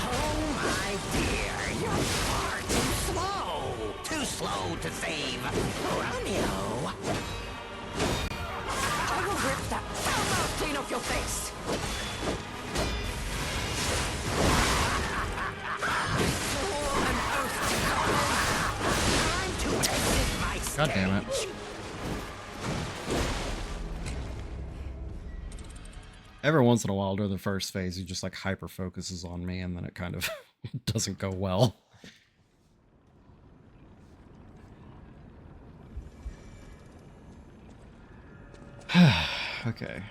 S3: Oh, my dear, you're far too slow. Too slow to save Romeo.
S2: I will rip that foul mouth clean off your face!
S3: Time to exit my
S1: God damn it.
S3: stage.
S1: Every once in a while during the first phase, he just like hyper focuses on me, and then it kind of doesn't go well. Okay.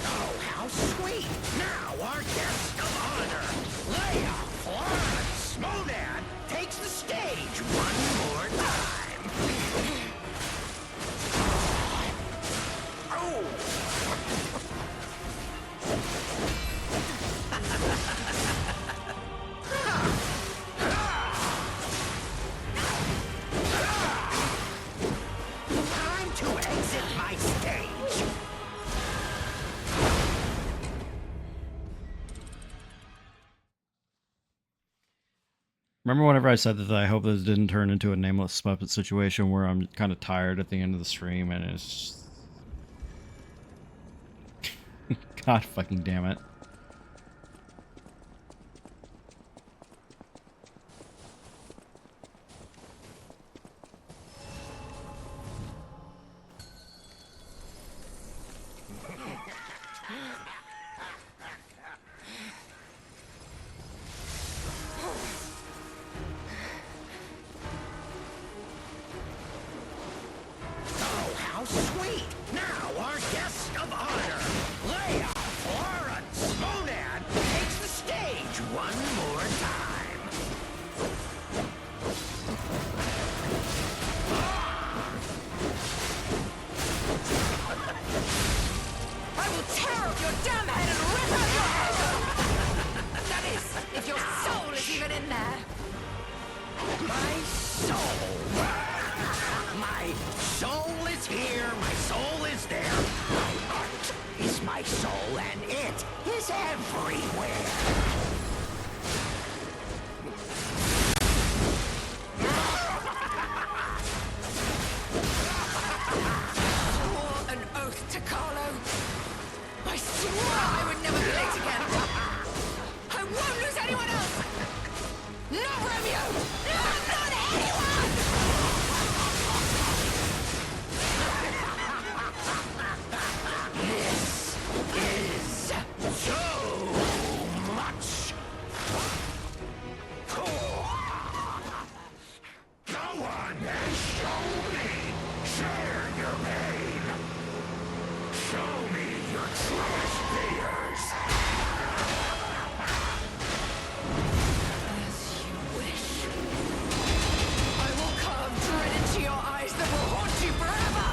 S3: Oh, how sweet! Now our guest of honor, Leia Florence Monan, takes the stage one more time. Oh! Time to exit my stage.
S1: Remember whenever I said that I hope this didn't turn into a Nameless Muppet situation where I'm kind of tired at the end of the stream and it's... God fucking damn it.
S3: Oh, how sweet! Now our guest of honor, Leia Florence Monan, takes the stage one more time.
S2: I will tear off your damn head and rip out your head! That is, if your soul is even in there!
S3: My soul. My soul is here, my soul is there. My heart is my soul, and it is everywhere.
S2: Swore an oath to Carlo. I swore I would never be late again. I won't lose anyone else! Not Romeo! No, not anyone!
S3: This is so much. Go on and show me. Share your pain. Show me
S2: I will carve dread into your eyes that will haunt you forever!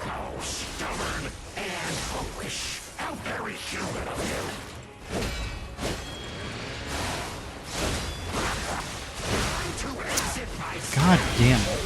S3: How stubborn and foolish. How very human of you. Time to exit my
S1: God damn it.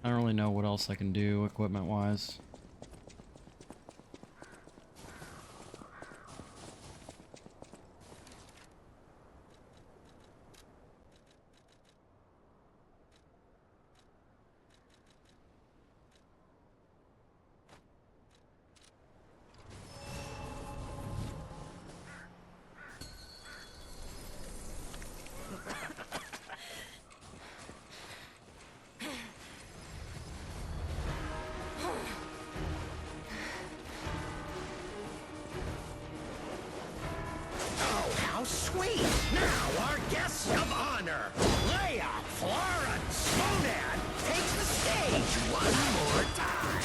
S1: I don't really know what else I can do equipment-wise.
S3: Oh, how sweet! Now our guests of honor, Leia, Florence, Monan, takes the stage one more time.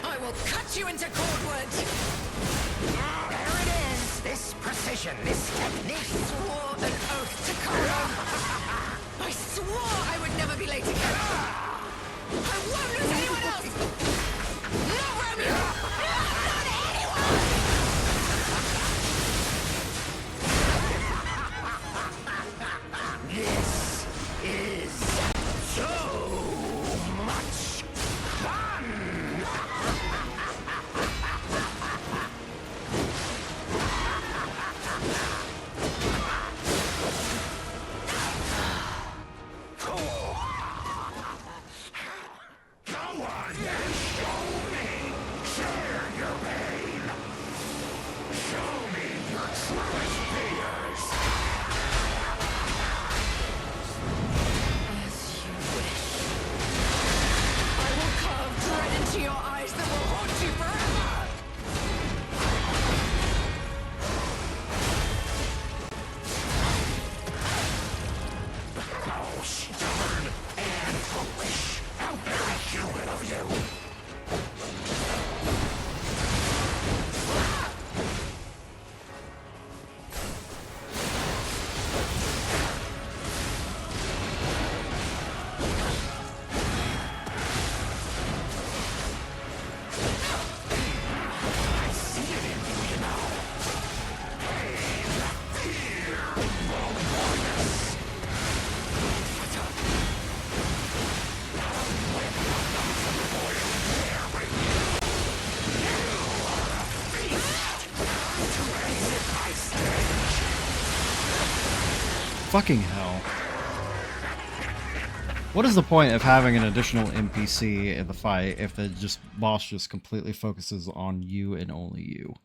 S2: I will cut you into cordwood!
S3: There it is! This precision, this technique!
S2: Swore an oath to Kara! I swore I would never be late again! I won't lose anyone else! Not Romeo! Not anyone!
S3: This is so much fun! Go on and show me! Share your pain! Show me your truest fears!
S2: As you wish. I will carve dread into your eyes that will haunt you forever!
S3: Oh, stubborn and foolish! How very human of you! I see it in you, you know. Pain, fear, loneliness.
S1: Fucking hell. What is the point of having an additional NPC in the fight if the boss just completely focuses on you and only you?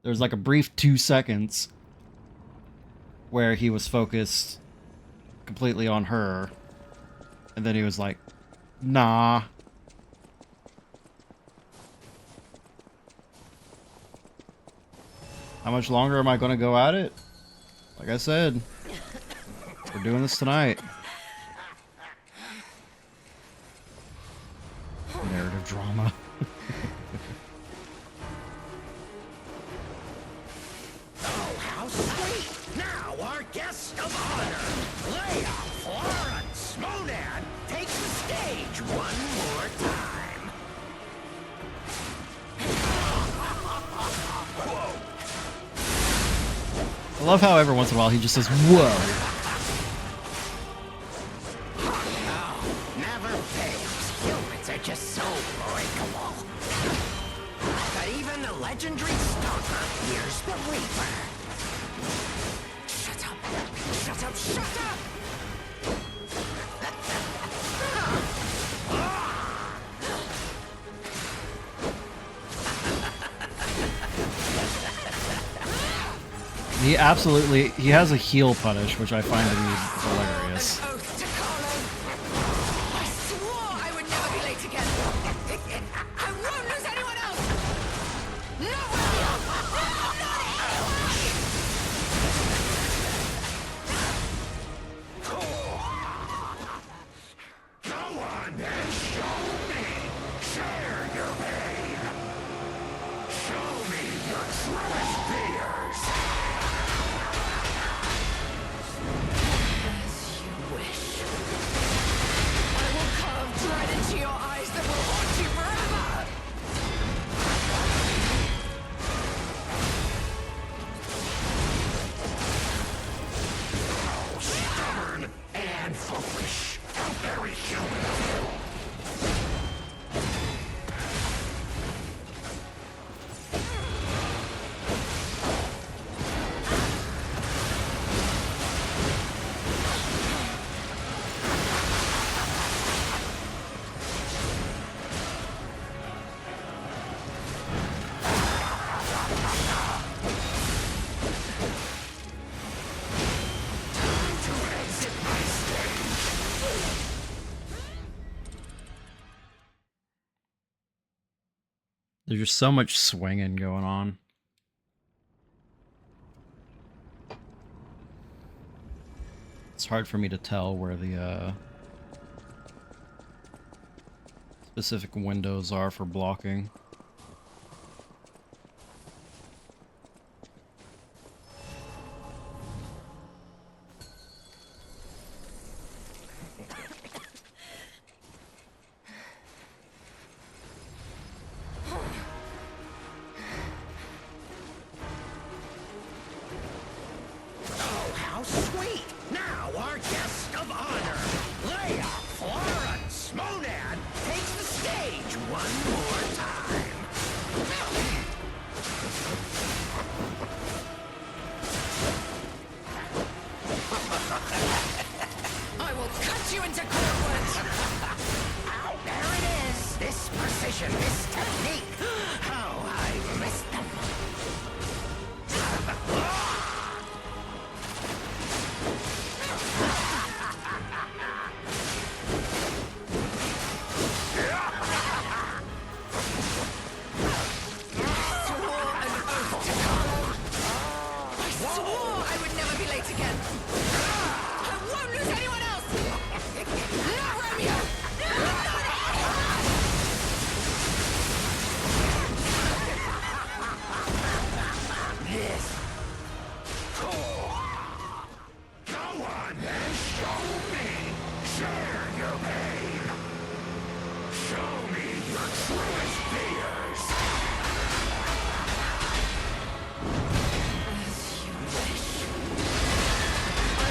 S1: There's like a brief 2 seconds where he was focused completely on her, and then he was like, nah. How much longer am I going to go at it? Like I said, we're doing this tonight. Narrative drama.
S3: Oh, how sweet! Now our guest of honor, Leia Florence Monad, takes the stage one more time.
S1: I love how every once in a while he just says, whoa.
S3: Never fails. Humans are just so breakable. But even the legendary stalker hears the Reaper. Shut up! Shut up! Shut up!
S1: He has a heel punish, which I find to be hilarious.
S2: An oath to Carlo. I swore I would never be late again. I won't lose anyone else. No, Romeo. Not
S3: Go on then, show me. Share your pain. Show me your truest fears.
S2: As you wish. I will carve dread into your eyes that will haunt you forever.
S3: Stubborn and foolish. How very human of you. To exit my stage.
S1: There's just so much swinging going on. It's hard for me to tell where the specific windows are for blocking.
S3: Oh, how sweet! Now our guest of honor, Leia Florence Monad, takes the stage one more time.
S2: I will cut you into cornwords.
S3: Oh, there it is! This precision, this technique! How I missed them!
S2: Swore an oath to Carlo. I swore I would never be late again. I won't lose anyone else. No, Romeo.
S3: This. Go on then, show me. Share your pain. Show me your truest fears.
S2: As you wish. I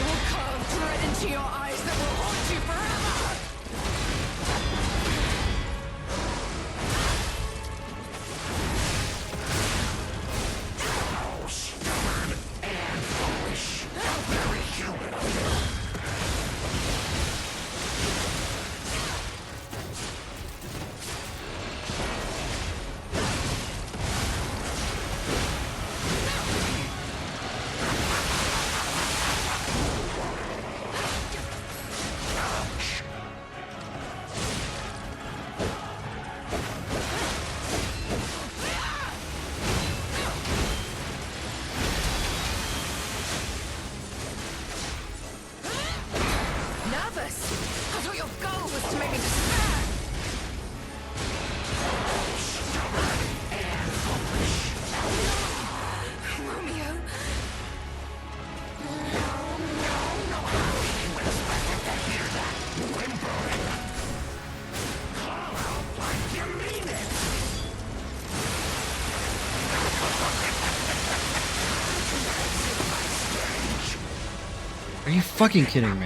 S1: Are you fucking kidding me?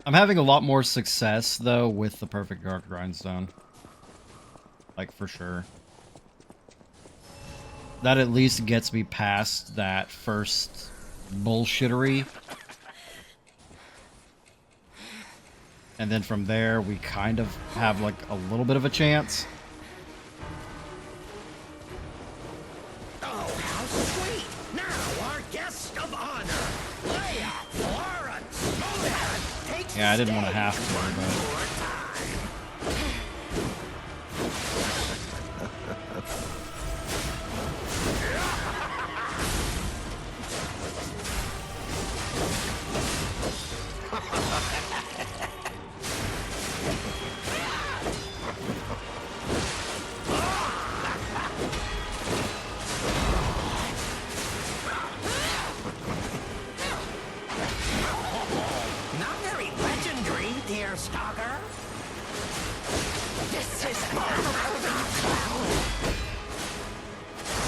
S1: I'm having a lot more success, though, with the Perfect Dark Grindstone. Like, for sure. That at least gets me past that first bullshittery. And then from there, we kind of have, like, a little bit of a chance.
S3: Oh, how sweet! Now, our guest of honor, Leia, Lawrence, Mohan, takes
S1: Yeah, I didn't want to have to,
S3: one
S1: but...
S3: more time. Not very legendary, dear stalker. This is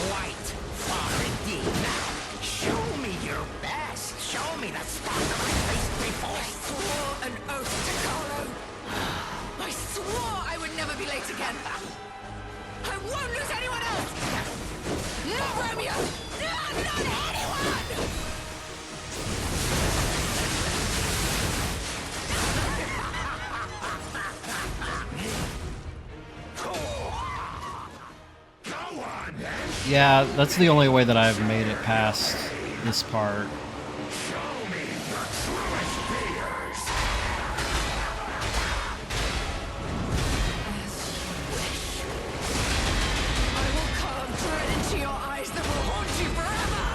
S3: quite far indeed. Now, show me your best. Show me the stalker I faced before.
S2: I swore an oath to Carlo. I swore I would never be late again. I won't lose anyone else. Not Romeo. Not anyone.
S1: Yeah, that's the only way that I've made it past this part.
S2: I will carve dread into your eyes that will haunt you forever.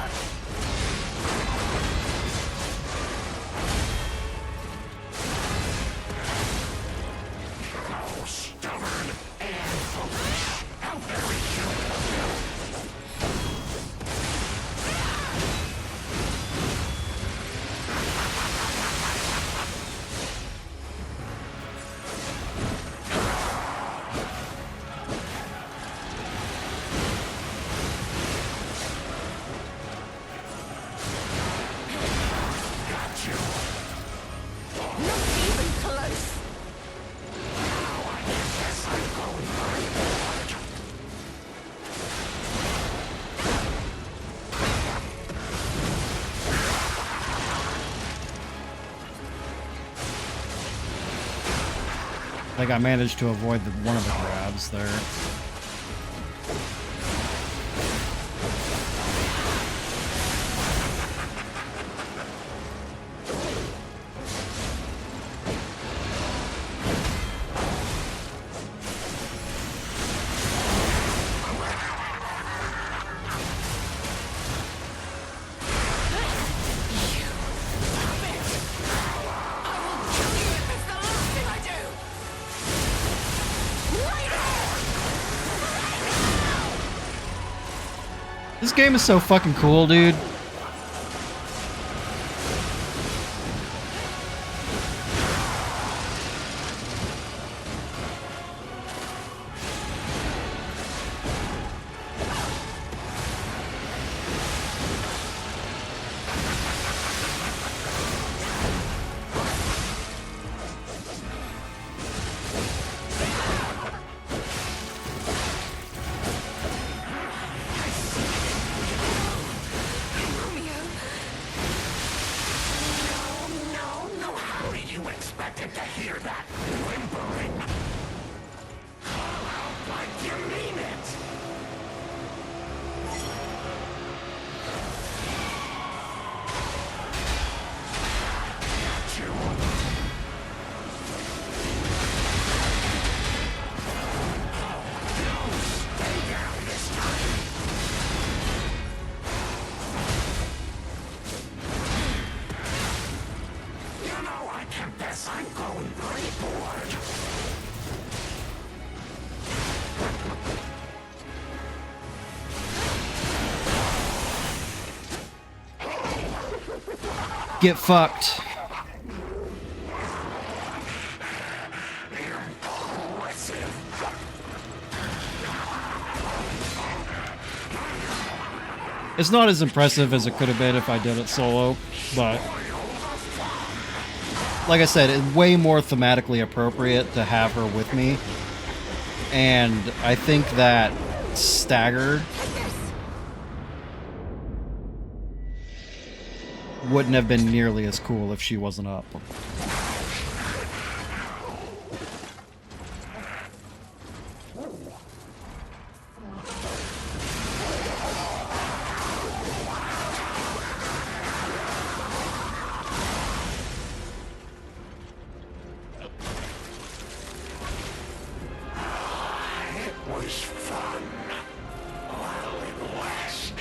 S3: Oh, stubborn and foolish. How very human of you. Got you.
S2: Not even close.
S3: Now I guess I'm going my part.
S1: Like, I managed to avoid one of the grabs there. This game is so fucking cool, dude. Get fucked. It's not as impressive as it could have been if I did it solo, but like I said, it's way more thematically appropriate to have her with me. And I think that stagger wouldn't have been nearly as cool if she wasn't up.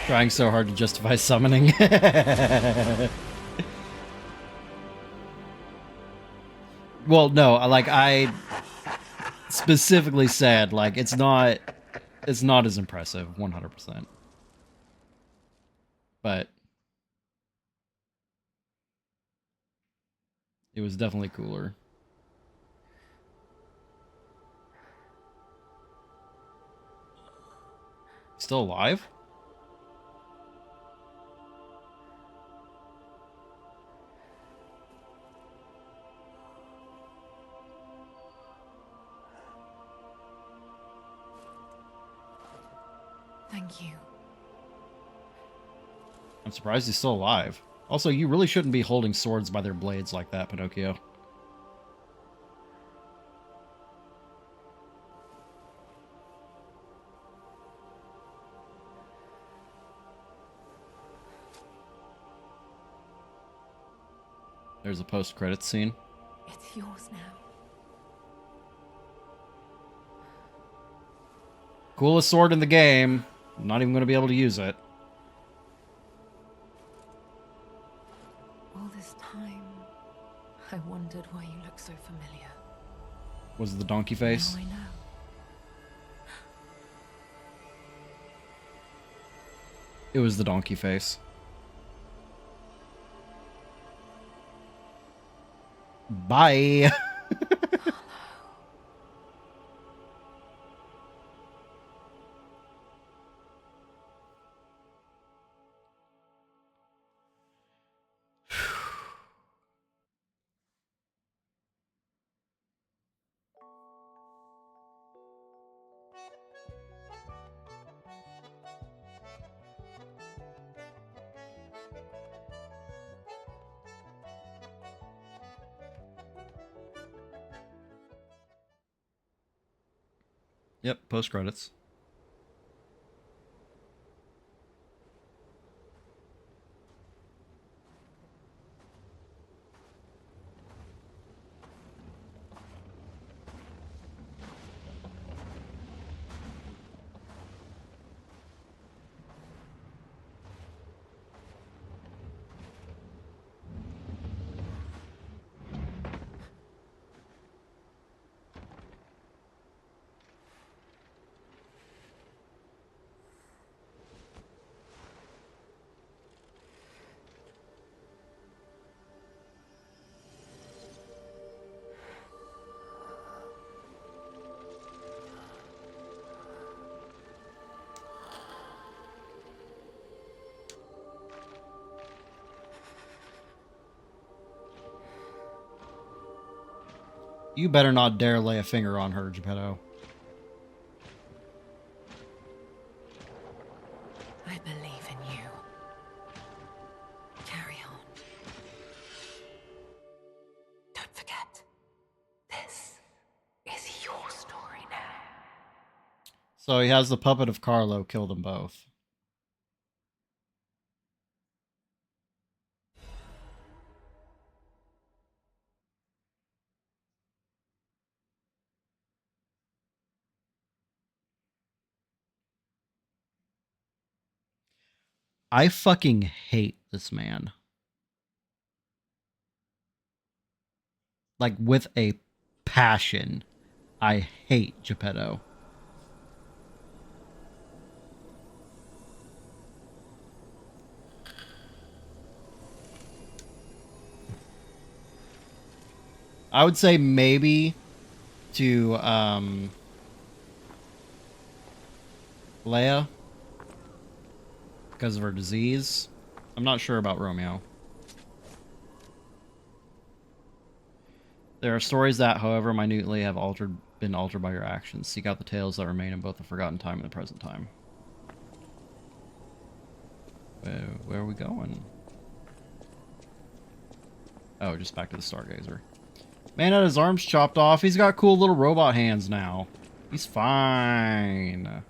S1: Trying so hard to justify summoning. Well, no, like I specifically said, like it's not as impressive, 100%. But it was definitely cooler. Still alive?
S2: Thank you.
S1: I'm surprised he's still alive. Also, you really shouldn't be holding swords by their blades like that, Pinocchio. There's a post-credits scene.
S2: It's yours now.
S1: Coolest sword in the game. I'm not even going to be able to use it.
S2: All this time, I wondered why you look so familiar.
S1: Was it the donkey face?
S2: Now I know.
S1: It was the donkey face. Bye. Yep, post credits. You better not dare lay a finger on her, Geppetto.
S2: I believe in you. Carry on. Don't forget, this is your story now.
S1: So he has the puppet of Carlo kill them both. I fucking hate this man. Like, with a passion. I hate Geppetto. I would say maybe to Leia because of her disease. I'm not sure about Romeo. There are stories that, however minutely, have been altered by your actions. Seek out the tales that remain in both the forgotten time and the present time. Where are we going? Oh, just back to the Stargazer. Man had his arms chopped off. He's got cool little robot hands now. He's fine.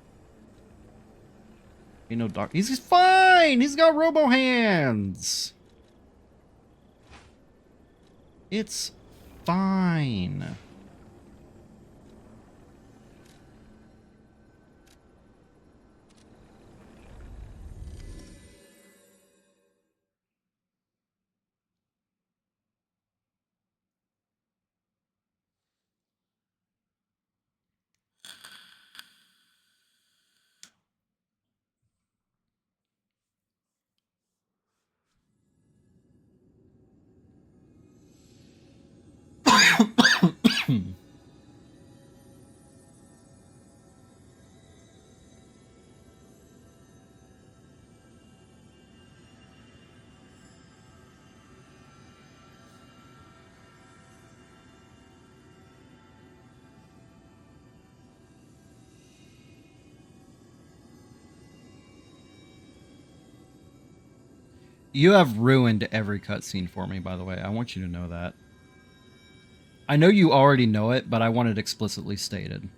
S1: Ain't no doc. He's fine. He's got robo hands. It's fine. You have ruined every cutscene for me, by the way. I want you to know that. I know you already know it, but I want it explicitly stated.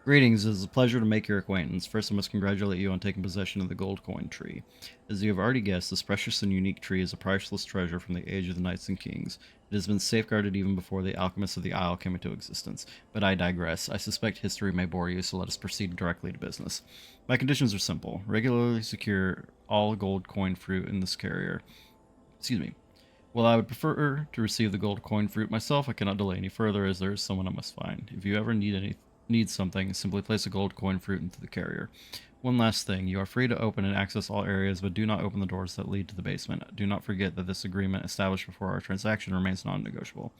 S1: Greetings, it is a pleasure to make your acquaintance. First, I must congratulate you on taking possession of the gold coin tree. As you have already guessed, this precious and unique tree is a priceless treasure from the age of the knights and kings. It has been safeguarded even before the alchemists of the Isle came into existence. But I digress. I suspect history may bore you, so let us proceed directly to business. My conditions are simple. Regularly secure all gold coin fruit in this carrier. Excuse me. While I would prefer to receive the gold coin fruit myself, I cannot delay any further, as there is someone I must find. If you ever need something, simply place a gold coin fruit into the carrier. One last thing, you are free to open and access all areas, but do not open the doors that lead to the basement. Do not forget that this agreement established before our transaction remains non-negotiable.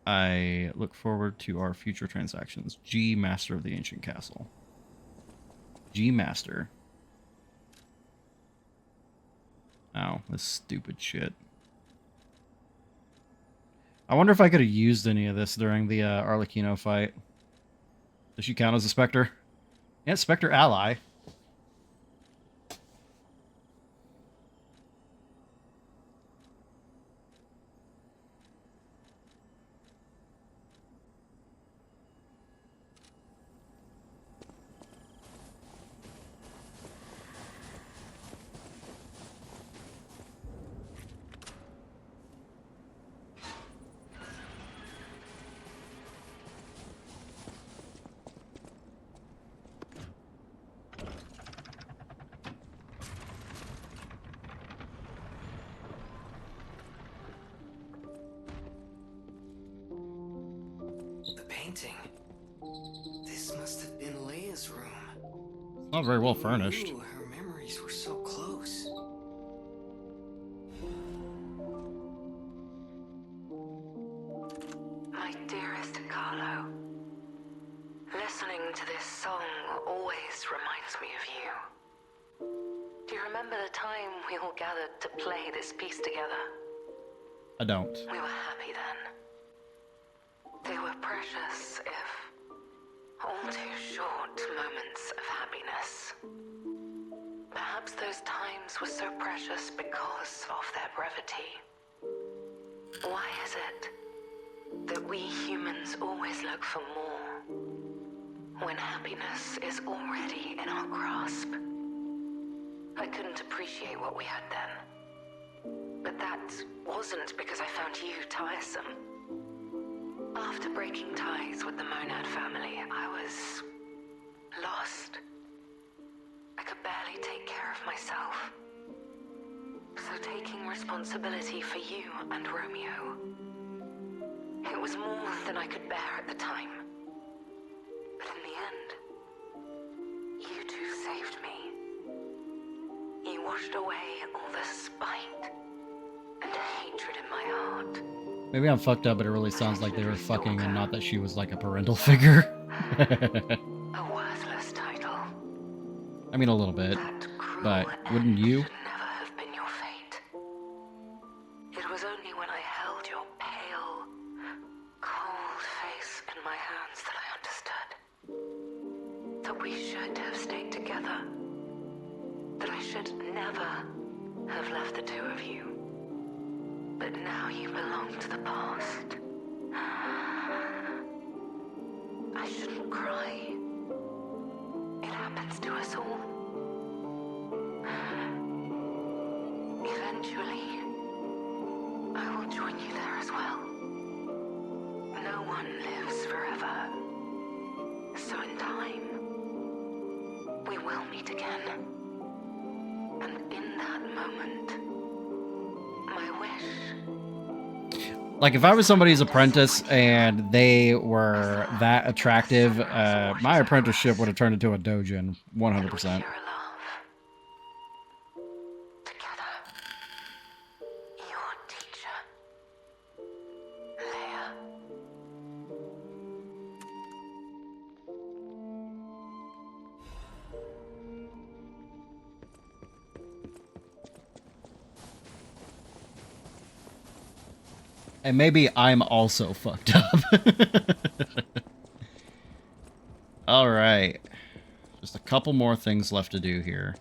S1: I look forward to our future transactions. G, Master of the Ancient Castle. G, Master. Oh, this stupid shit. I wonder if I could have used any of this during the Arlecchino fight. Does she count as a Spectre? Yeah, Spectre ally.
S4: The painting. This must have been Leia's room.
S1: Not very well furnished.
S4: Ooh, her memories were so close.
S2: My dearest Carlo, listening to this song always reminds me of you. Do you remember the time we all gathered to play this piece together?
S1: I don't.
S2: We were happy then. They were precious, if all too short moments of happiness. Perhaps those times were so precious because of their brevity. Why is it that we humans always look for more when happiness is already in our grasp? I couldn't appreciate what we had then. But that wasn't because I found you tiresome. After breaking ties with the Monad family, I was lost. I could barely take care of myself. So taking responsibility for you and Romeo, it was more than I could bear at the time. But in the end, you two saved me. You washed away all the spite and hatred in my heart.
S1: Maybe I'm fucked up, but it really sounds like they were fucking and not that she was like a parental figure.
S2: A worthless title.
S1: I mean, a little bit.
S2: That cruel
S1: But wouldn't you?
S2: should never have been your fate. It was only when I held your pale, cold face in my hands that I understood. That we should have stayed together. That I should never have left the two of you. But now you belong to the past. I shouldn't cry. It happens to us all. Eventually, I will join you there as well. No one lives forever. So in time, we will meet again. And in that moment, my wish...
S1: Like, if I was somebody's apprentice and they were that attractive, my apprenticeship would have turned into a dojin, 100%.
S2: Together, your teacher, Leia.
S1: And maybe I'm also fucked up. Alright. Just a couple more things left to do here.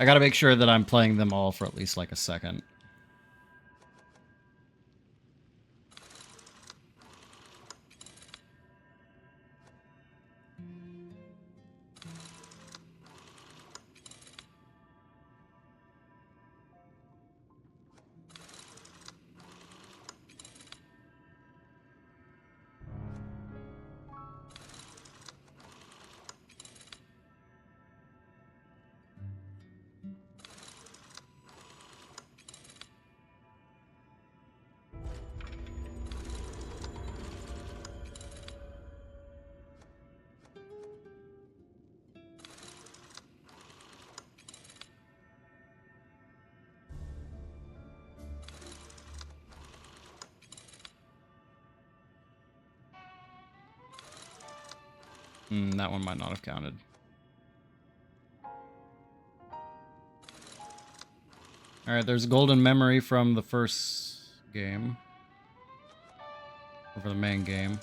S1: I gotta make sure that I'm playing them all for at least like a second. That one might not have counted. Alright, there's a golden memory from the first game. Or for the main game.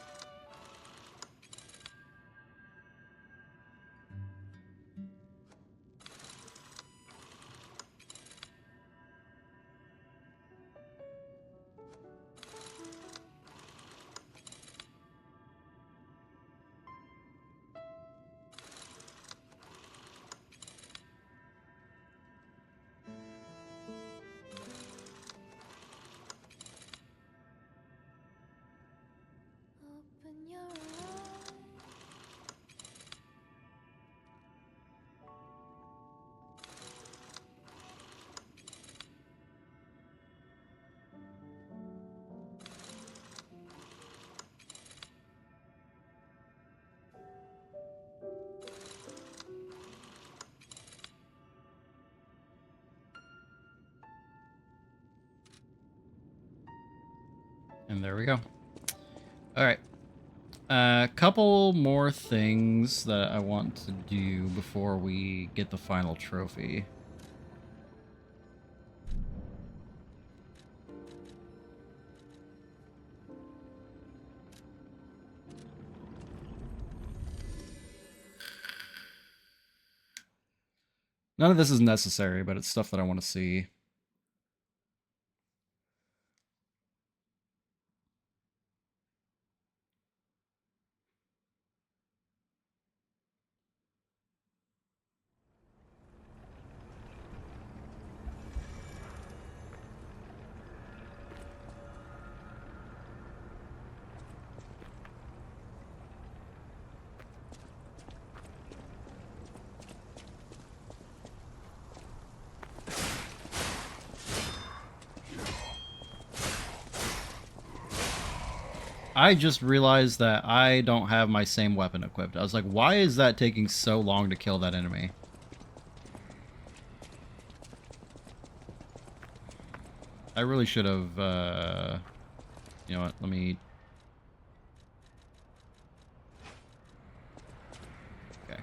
S1: And there we go. All right. A couple more things that I want to do before we get the final trophy. None of this is necessary, but it's stuff that I want to see. I just realized that I don't have my same weapon equipped. I was like, why is that taking so long to kill that enemy? I really should have, you know what, let me... Okay.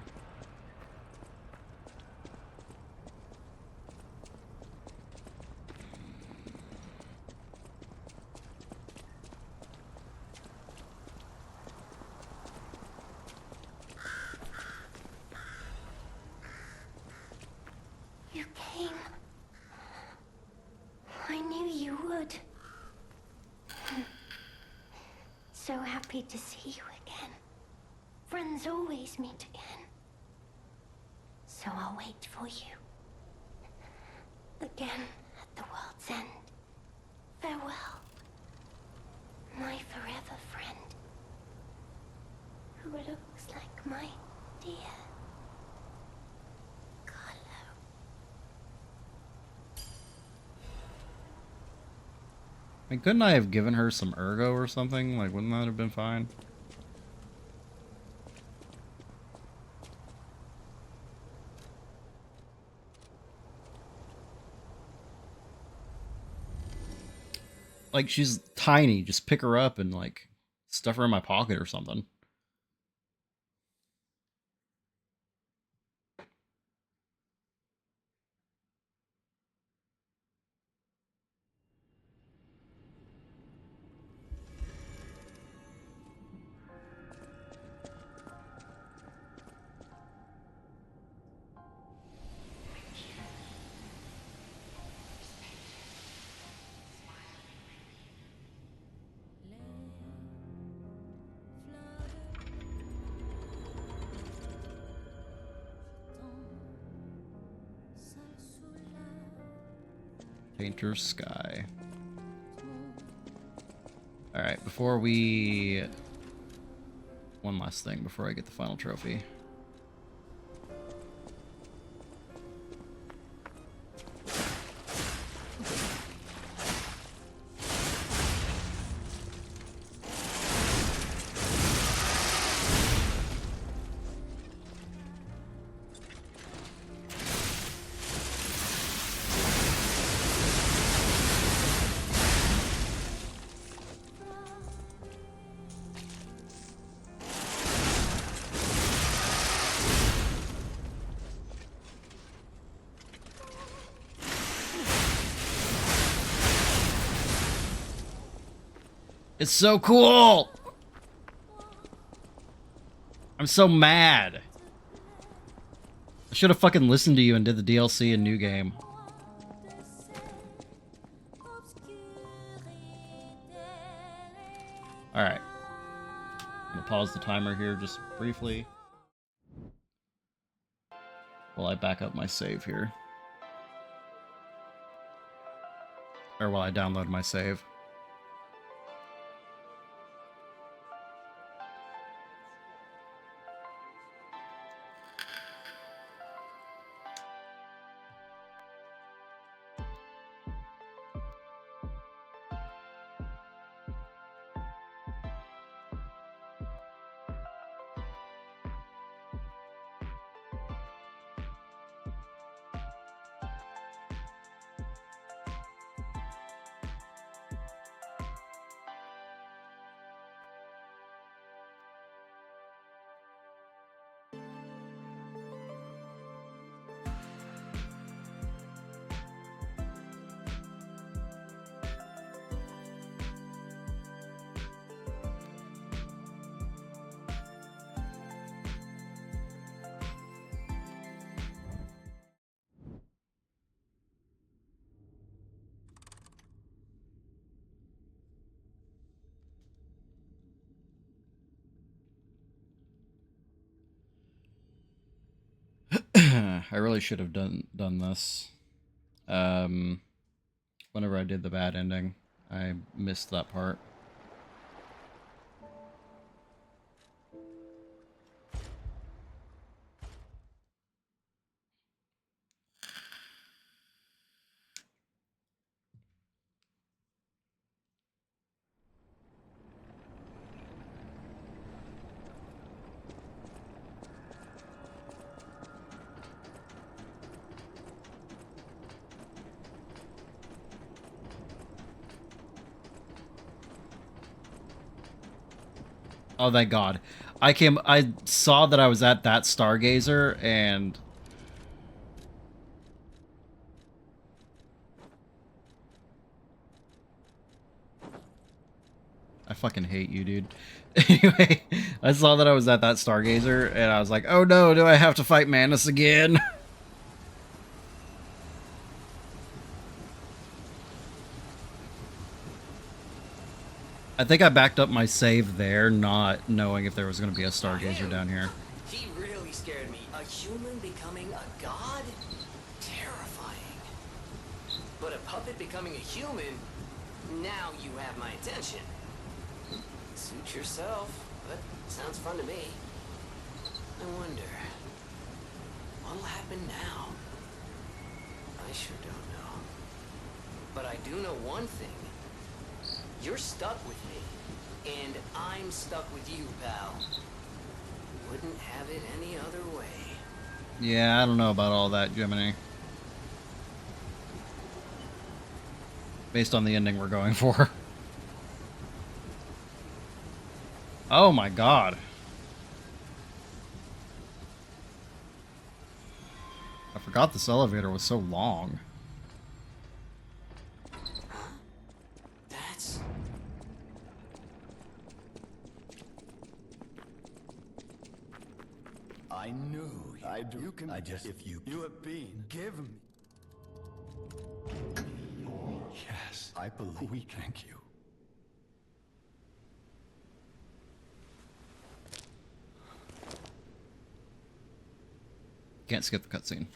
S2: You came. I knew you would. So happy to see you again. Friends always meet again. So I'll wait for you. Again at the world's end. Farewell. My forever friend. Who looks like my dear Carlo.
S1: I mean, couldn't I have given her some ergo or something? Like, wouldn't that have been fine? Like, she's tiny. Just pick her up and, like, stuff her in my pocket or something. Painter's Sky. Alright, before we... One last thing before I get the final trophy. It's so cool! I'm so mad. I should have fucking listened to you and did the DLC and new game. Alright. I'm gonna pause the timer here just briefly while I back up my save here. Or while I download my save. I really should have done this. Whenever I did the bad ending, I missed that part. Oh, thank God. I saw that I was at that Stargazer, and... I fucking hate you, dude. Anyway, I saw that I was at that Stargazer, and I was like, oh no, do I have to fight Manus again? I think I backed up my save there, not knowing if there was going to be a Stargazer down here.
S4: He really scared me. A human becoming a god? Terrifying. But a puppet becoming a human? Now you have my attention. Suit yourself, but sounds fun to me. I wonder, what'll happen now? I sure don't know. But I do know one thing. You're stuck with me, and I'm stuck with you, pal. Wouldn't have it any other way.
S1: Yeah, I don't know about all that, Gemini. Based on the ending we're going for. Oh my God. I forgot this elevator was so long.
S4: That's...
S5: I knew you can. If you have been. Give me. Yes, I believe. We thank you.
S1: Can't skip the cutscene.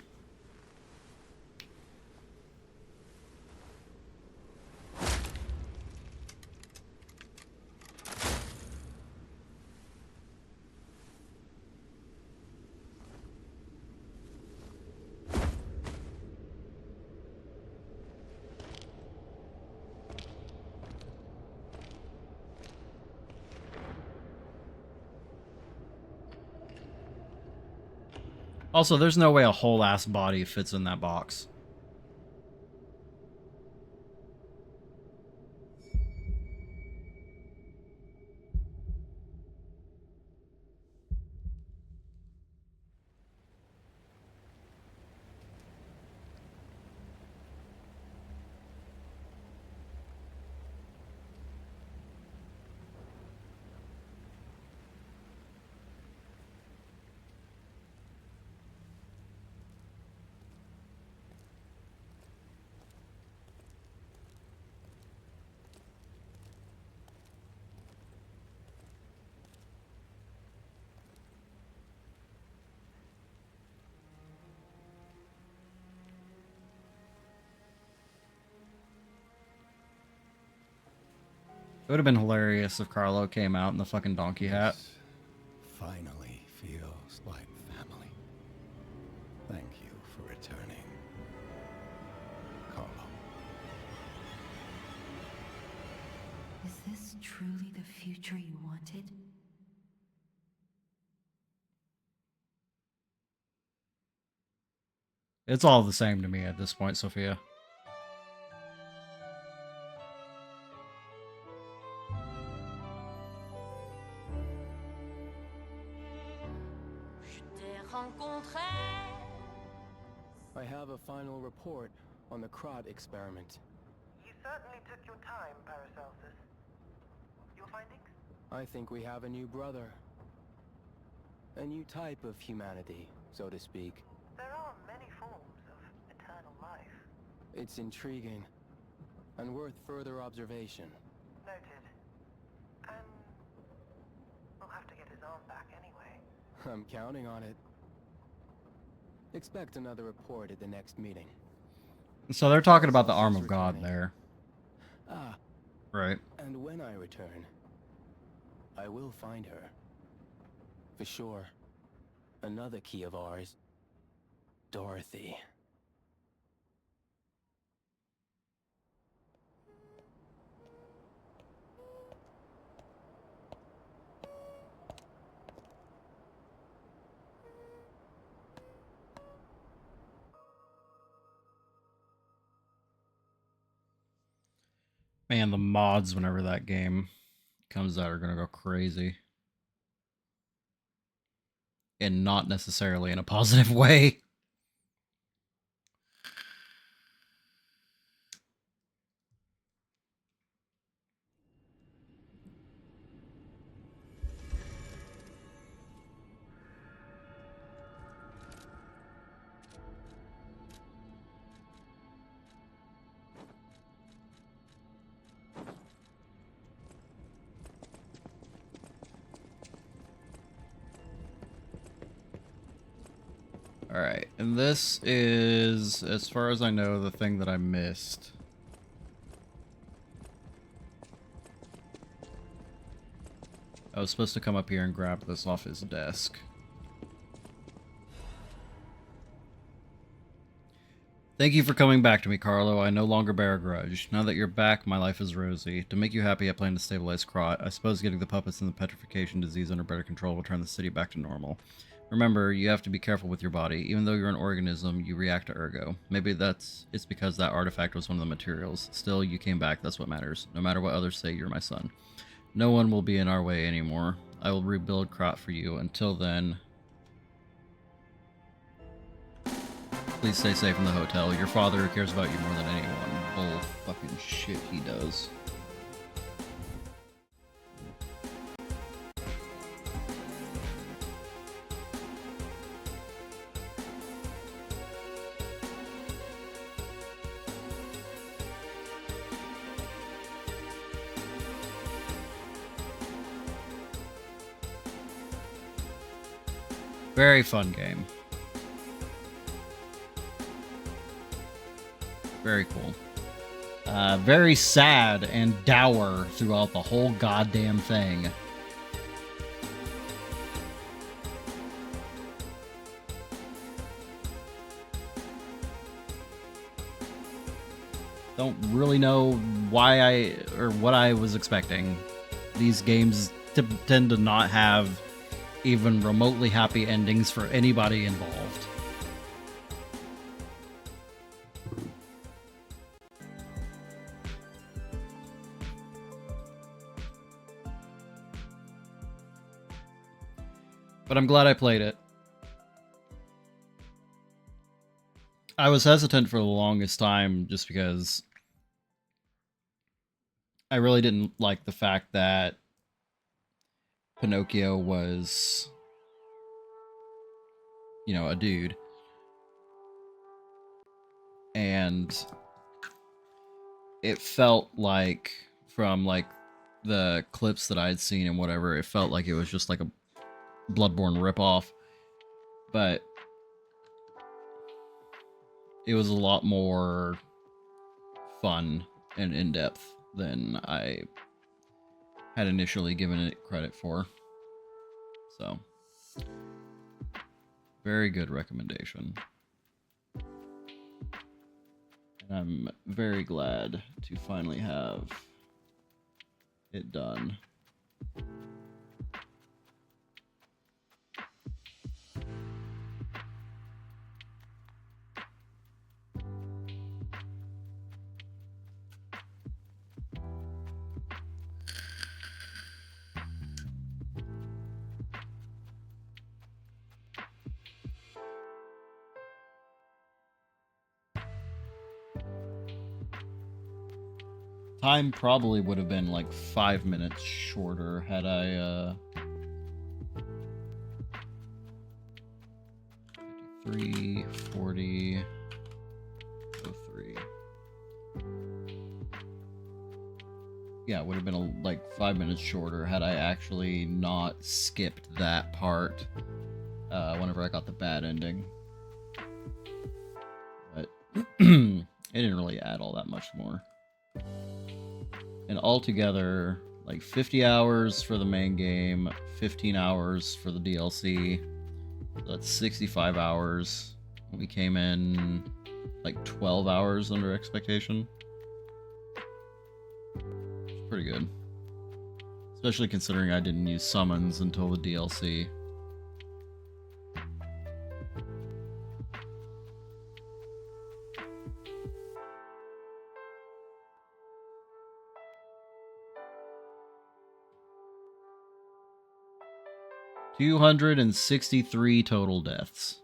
S1: Also, there's no way a whole ass body fits in that box. It would have been hilarious if Carlo came out in the fucking donkey hat.
S5: This finally feels like family. Thank you for returning, Carlo.
S2: Is this truly the future you wanted?
S1: It's all the same to me at this point, Sophia.
S8: I have a final report on the Crot experiment.
S9: You certainly took your time, Paracelsus. Your findings?
S8: I think we have a new brother. A new type of humanity, so to speak.
S9: There are many forms of eternal life.
S8: It's intriguing and worth further observation.
S9: Noted. And we'll have to get his arm back anyway.
S8: I'm counting on it. Expect another report at the next meeting.
S1: So they're talking about the arm of God there.
S8: Ah.
S1: Right.
S8: And when I return, I will find her. For sure. Another key of ours. Dorothy.
S1: Man, the mods whenever that game comes out are gonna go crazy. And not necessarily in a positive way. Alright, and this is, as far as I know, the thing that I missed. I was supposed to come up here and grab this off his desk. Thank you for coming back to me, Carlo. I no longer bear a grudge. Now that you're back, my life is rosy. To make you happy, I plan to stabilize Krot. I suppose getting the puppets and the petrification disease under better control will turn the city back to normal. Remember, you have to be careful with your body. Even though you're an organism, you react to ergo. Maybe it's because that artifact was one of the materials. Still, you came back, that's what matters. No matter what others say, you're my son. No one will be in our way anymore. I will rebuild Krot for you. Until then, please stay safe in the hotel. Your father cares about you more than anyone. Bull fucking shit he does. Very fun game. Very cool. Very sad and dour throughout the whole goddamn thing. Don't really know why or what I was expecting. These games tend to not have even remotely happy endings for anybody involved. But I'm glad I played it. I was hesitant for the longest time just because I really didn't like the fact that Pinocchio was, you know, a dude. And it felt like, from like the clips that I'd seen and whatever, it felt like it was just like a Bloodborne ripoff. But it was a lot more fun and in-depth than I had initially given it credit for. So, very good recommendation. And I'm very glad to finally have it done. Time probably would have been like 5 minutes shorter had I 53, 40, 03. Yeah, it would have been like 5 minutes shorter had I actually not skipped that part whenever I got the bad ending. it didn't really add all that much more. And altogether, like 50 hours for the main game, 15 hours for the DLC. So that's 65 hours. We came in like 12 hours under expectation. Pretty good. Especially considering I didn't use summons until the DLC. $263 total deaths.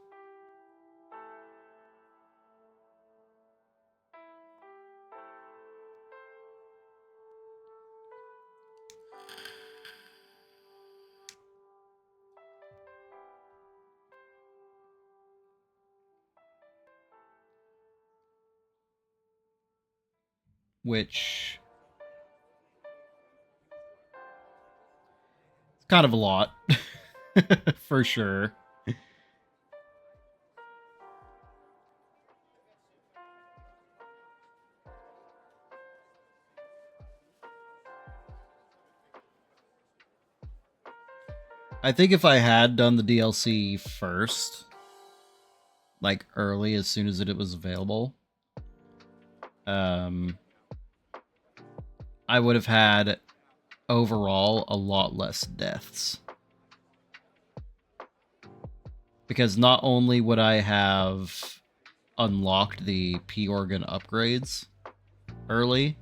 S1: Which is kind of a lot, for sure. I think if I had done the DLC first, like early, as soon as it was available, I would have had overall a lot less deaths. Because not only would I have unlocked the P organ upgrades early,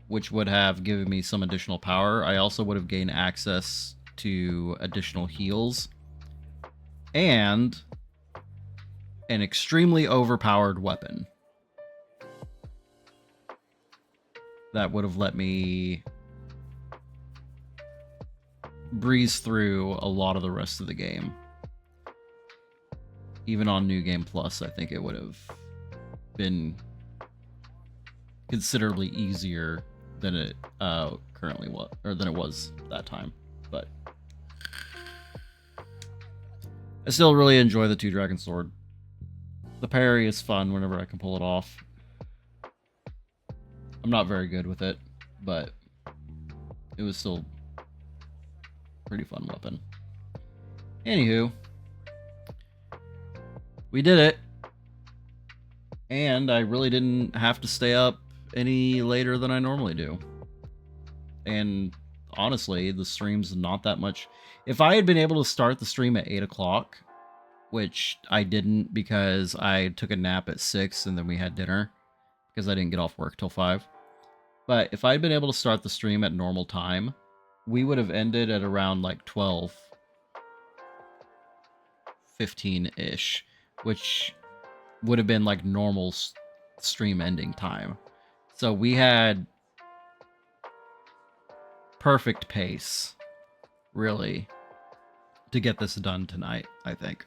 S1: which would have given me some additional power, I also would have gained access to additional heals and an extremely overpowered weapon that would have let me breeze through a lot of the rest of the game. Even on New Game Plus, I think it would have been considerably easier than it currently was, or than it was that time. But I still really enjoy the Two Dragon Sword. The parry is fun whenever I can pull it off. I'm not very good with it, but it was still a pretty fun weapon. Anywho, we did it, and I really didn't have to stay up any later than I normally do. And honestly, the stream's not that much. If I had been able to start the stream at 8 o'clock, which I didn't because I took a nap at 6 and then we had dinner, because I didn't get off work till 5. But if I'd been able to start the stream at normal time, we would have ended at around like 12:15-ish, which would have been like normal stream ending time. So we had perfect pace, really, to get this done tonight, I think.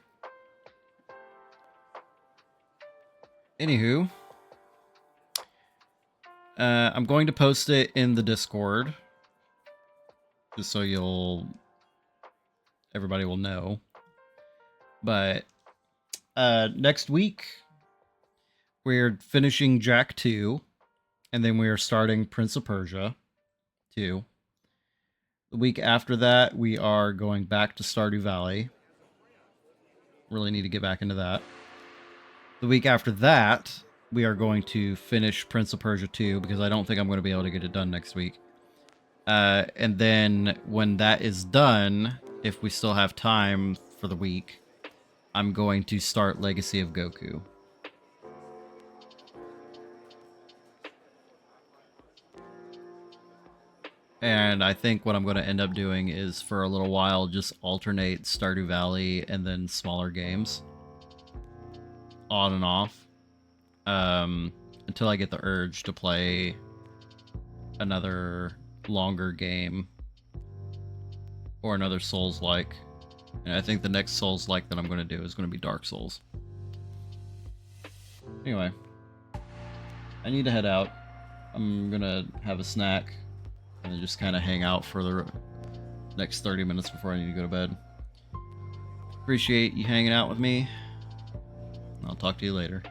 S1: Anywho, I'm going to post it in the Discord, just so everybody will know. But next week, we're finishing Jack 2, and then we are starting Prince of Persia 2. The week after that, we are going back to Stardew Valley. Really need to get back into that. The week after that, we are going to finish Prince of Persia 2, because I don't think I'm going to be able to get it done next week. And then when that is done, if we still have time for the week, I'm going to start Legacy of Goku. And I think what I'm going to end up doing is, for a little while, just alternate Stardew Valley and then smaller games. On and off. Until I get the urge to play another longer game. Or another Souls-like. And I think the next Souls-like that I'm going to do is going to be Dark Souls. Anyway. I need to head out. I'm going to have a snack. And then just kind of hang out for the next 30 minutes before I need to go to bed. Appreciate you hanging out with me. I'll talk to you later.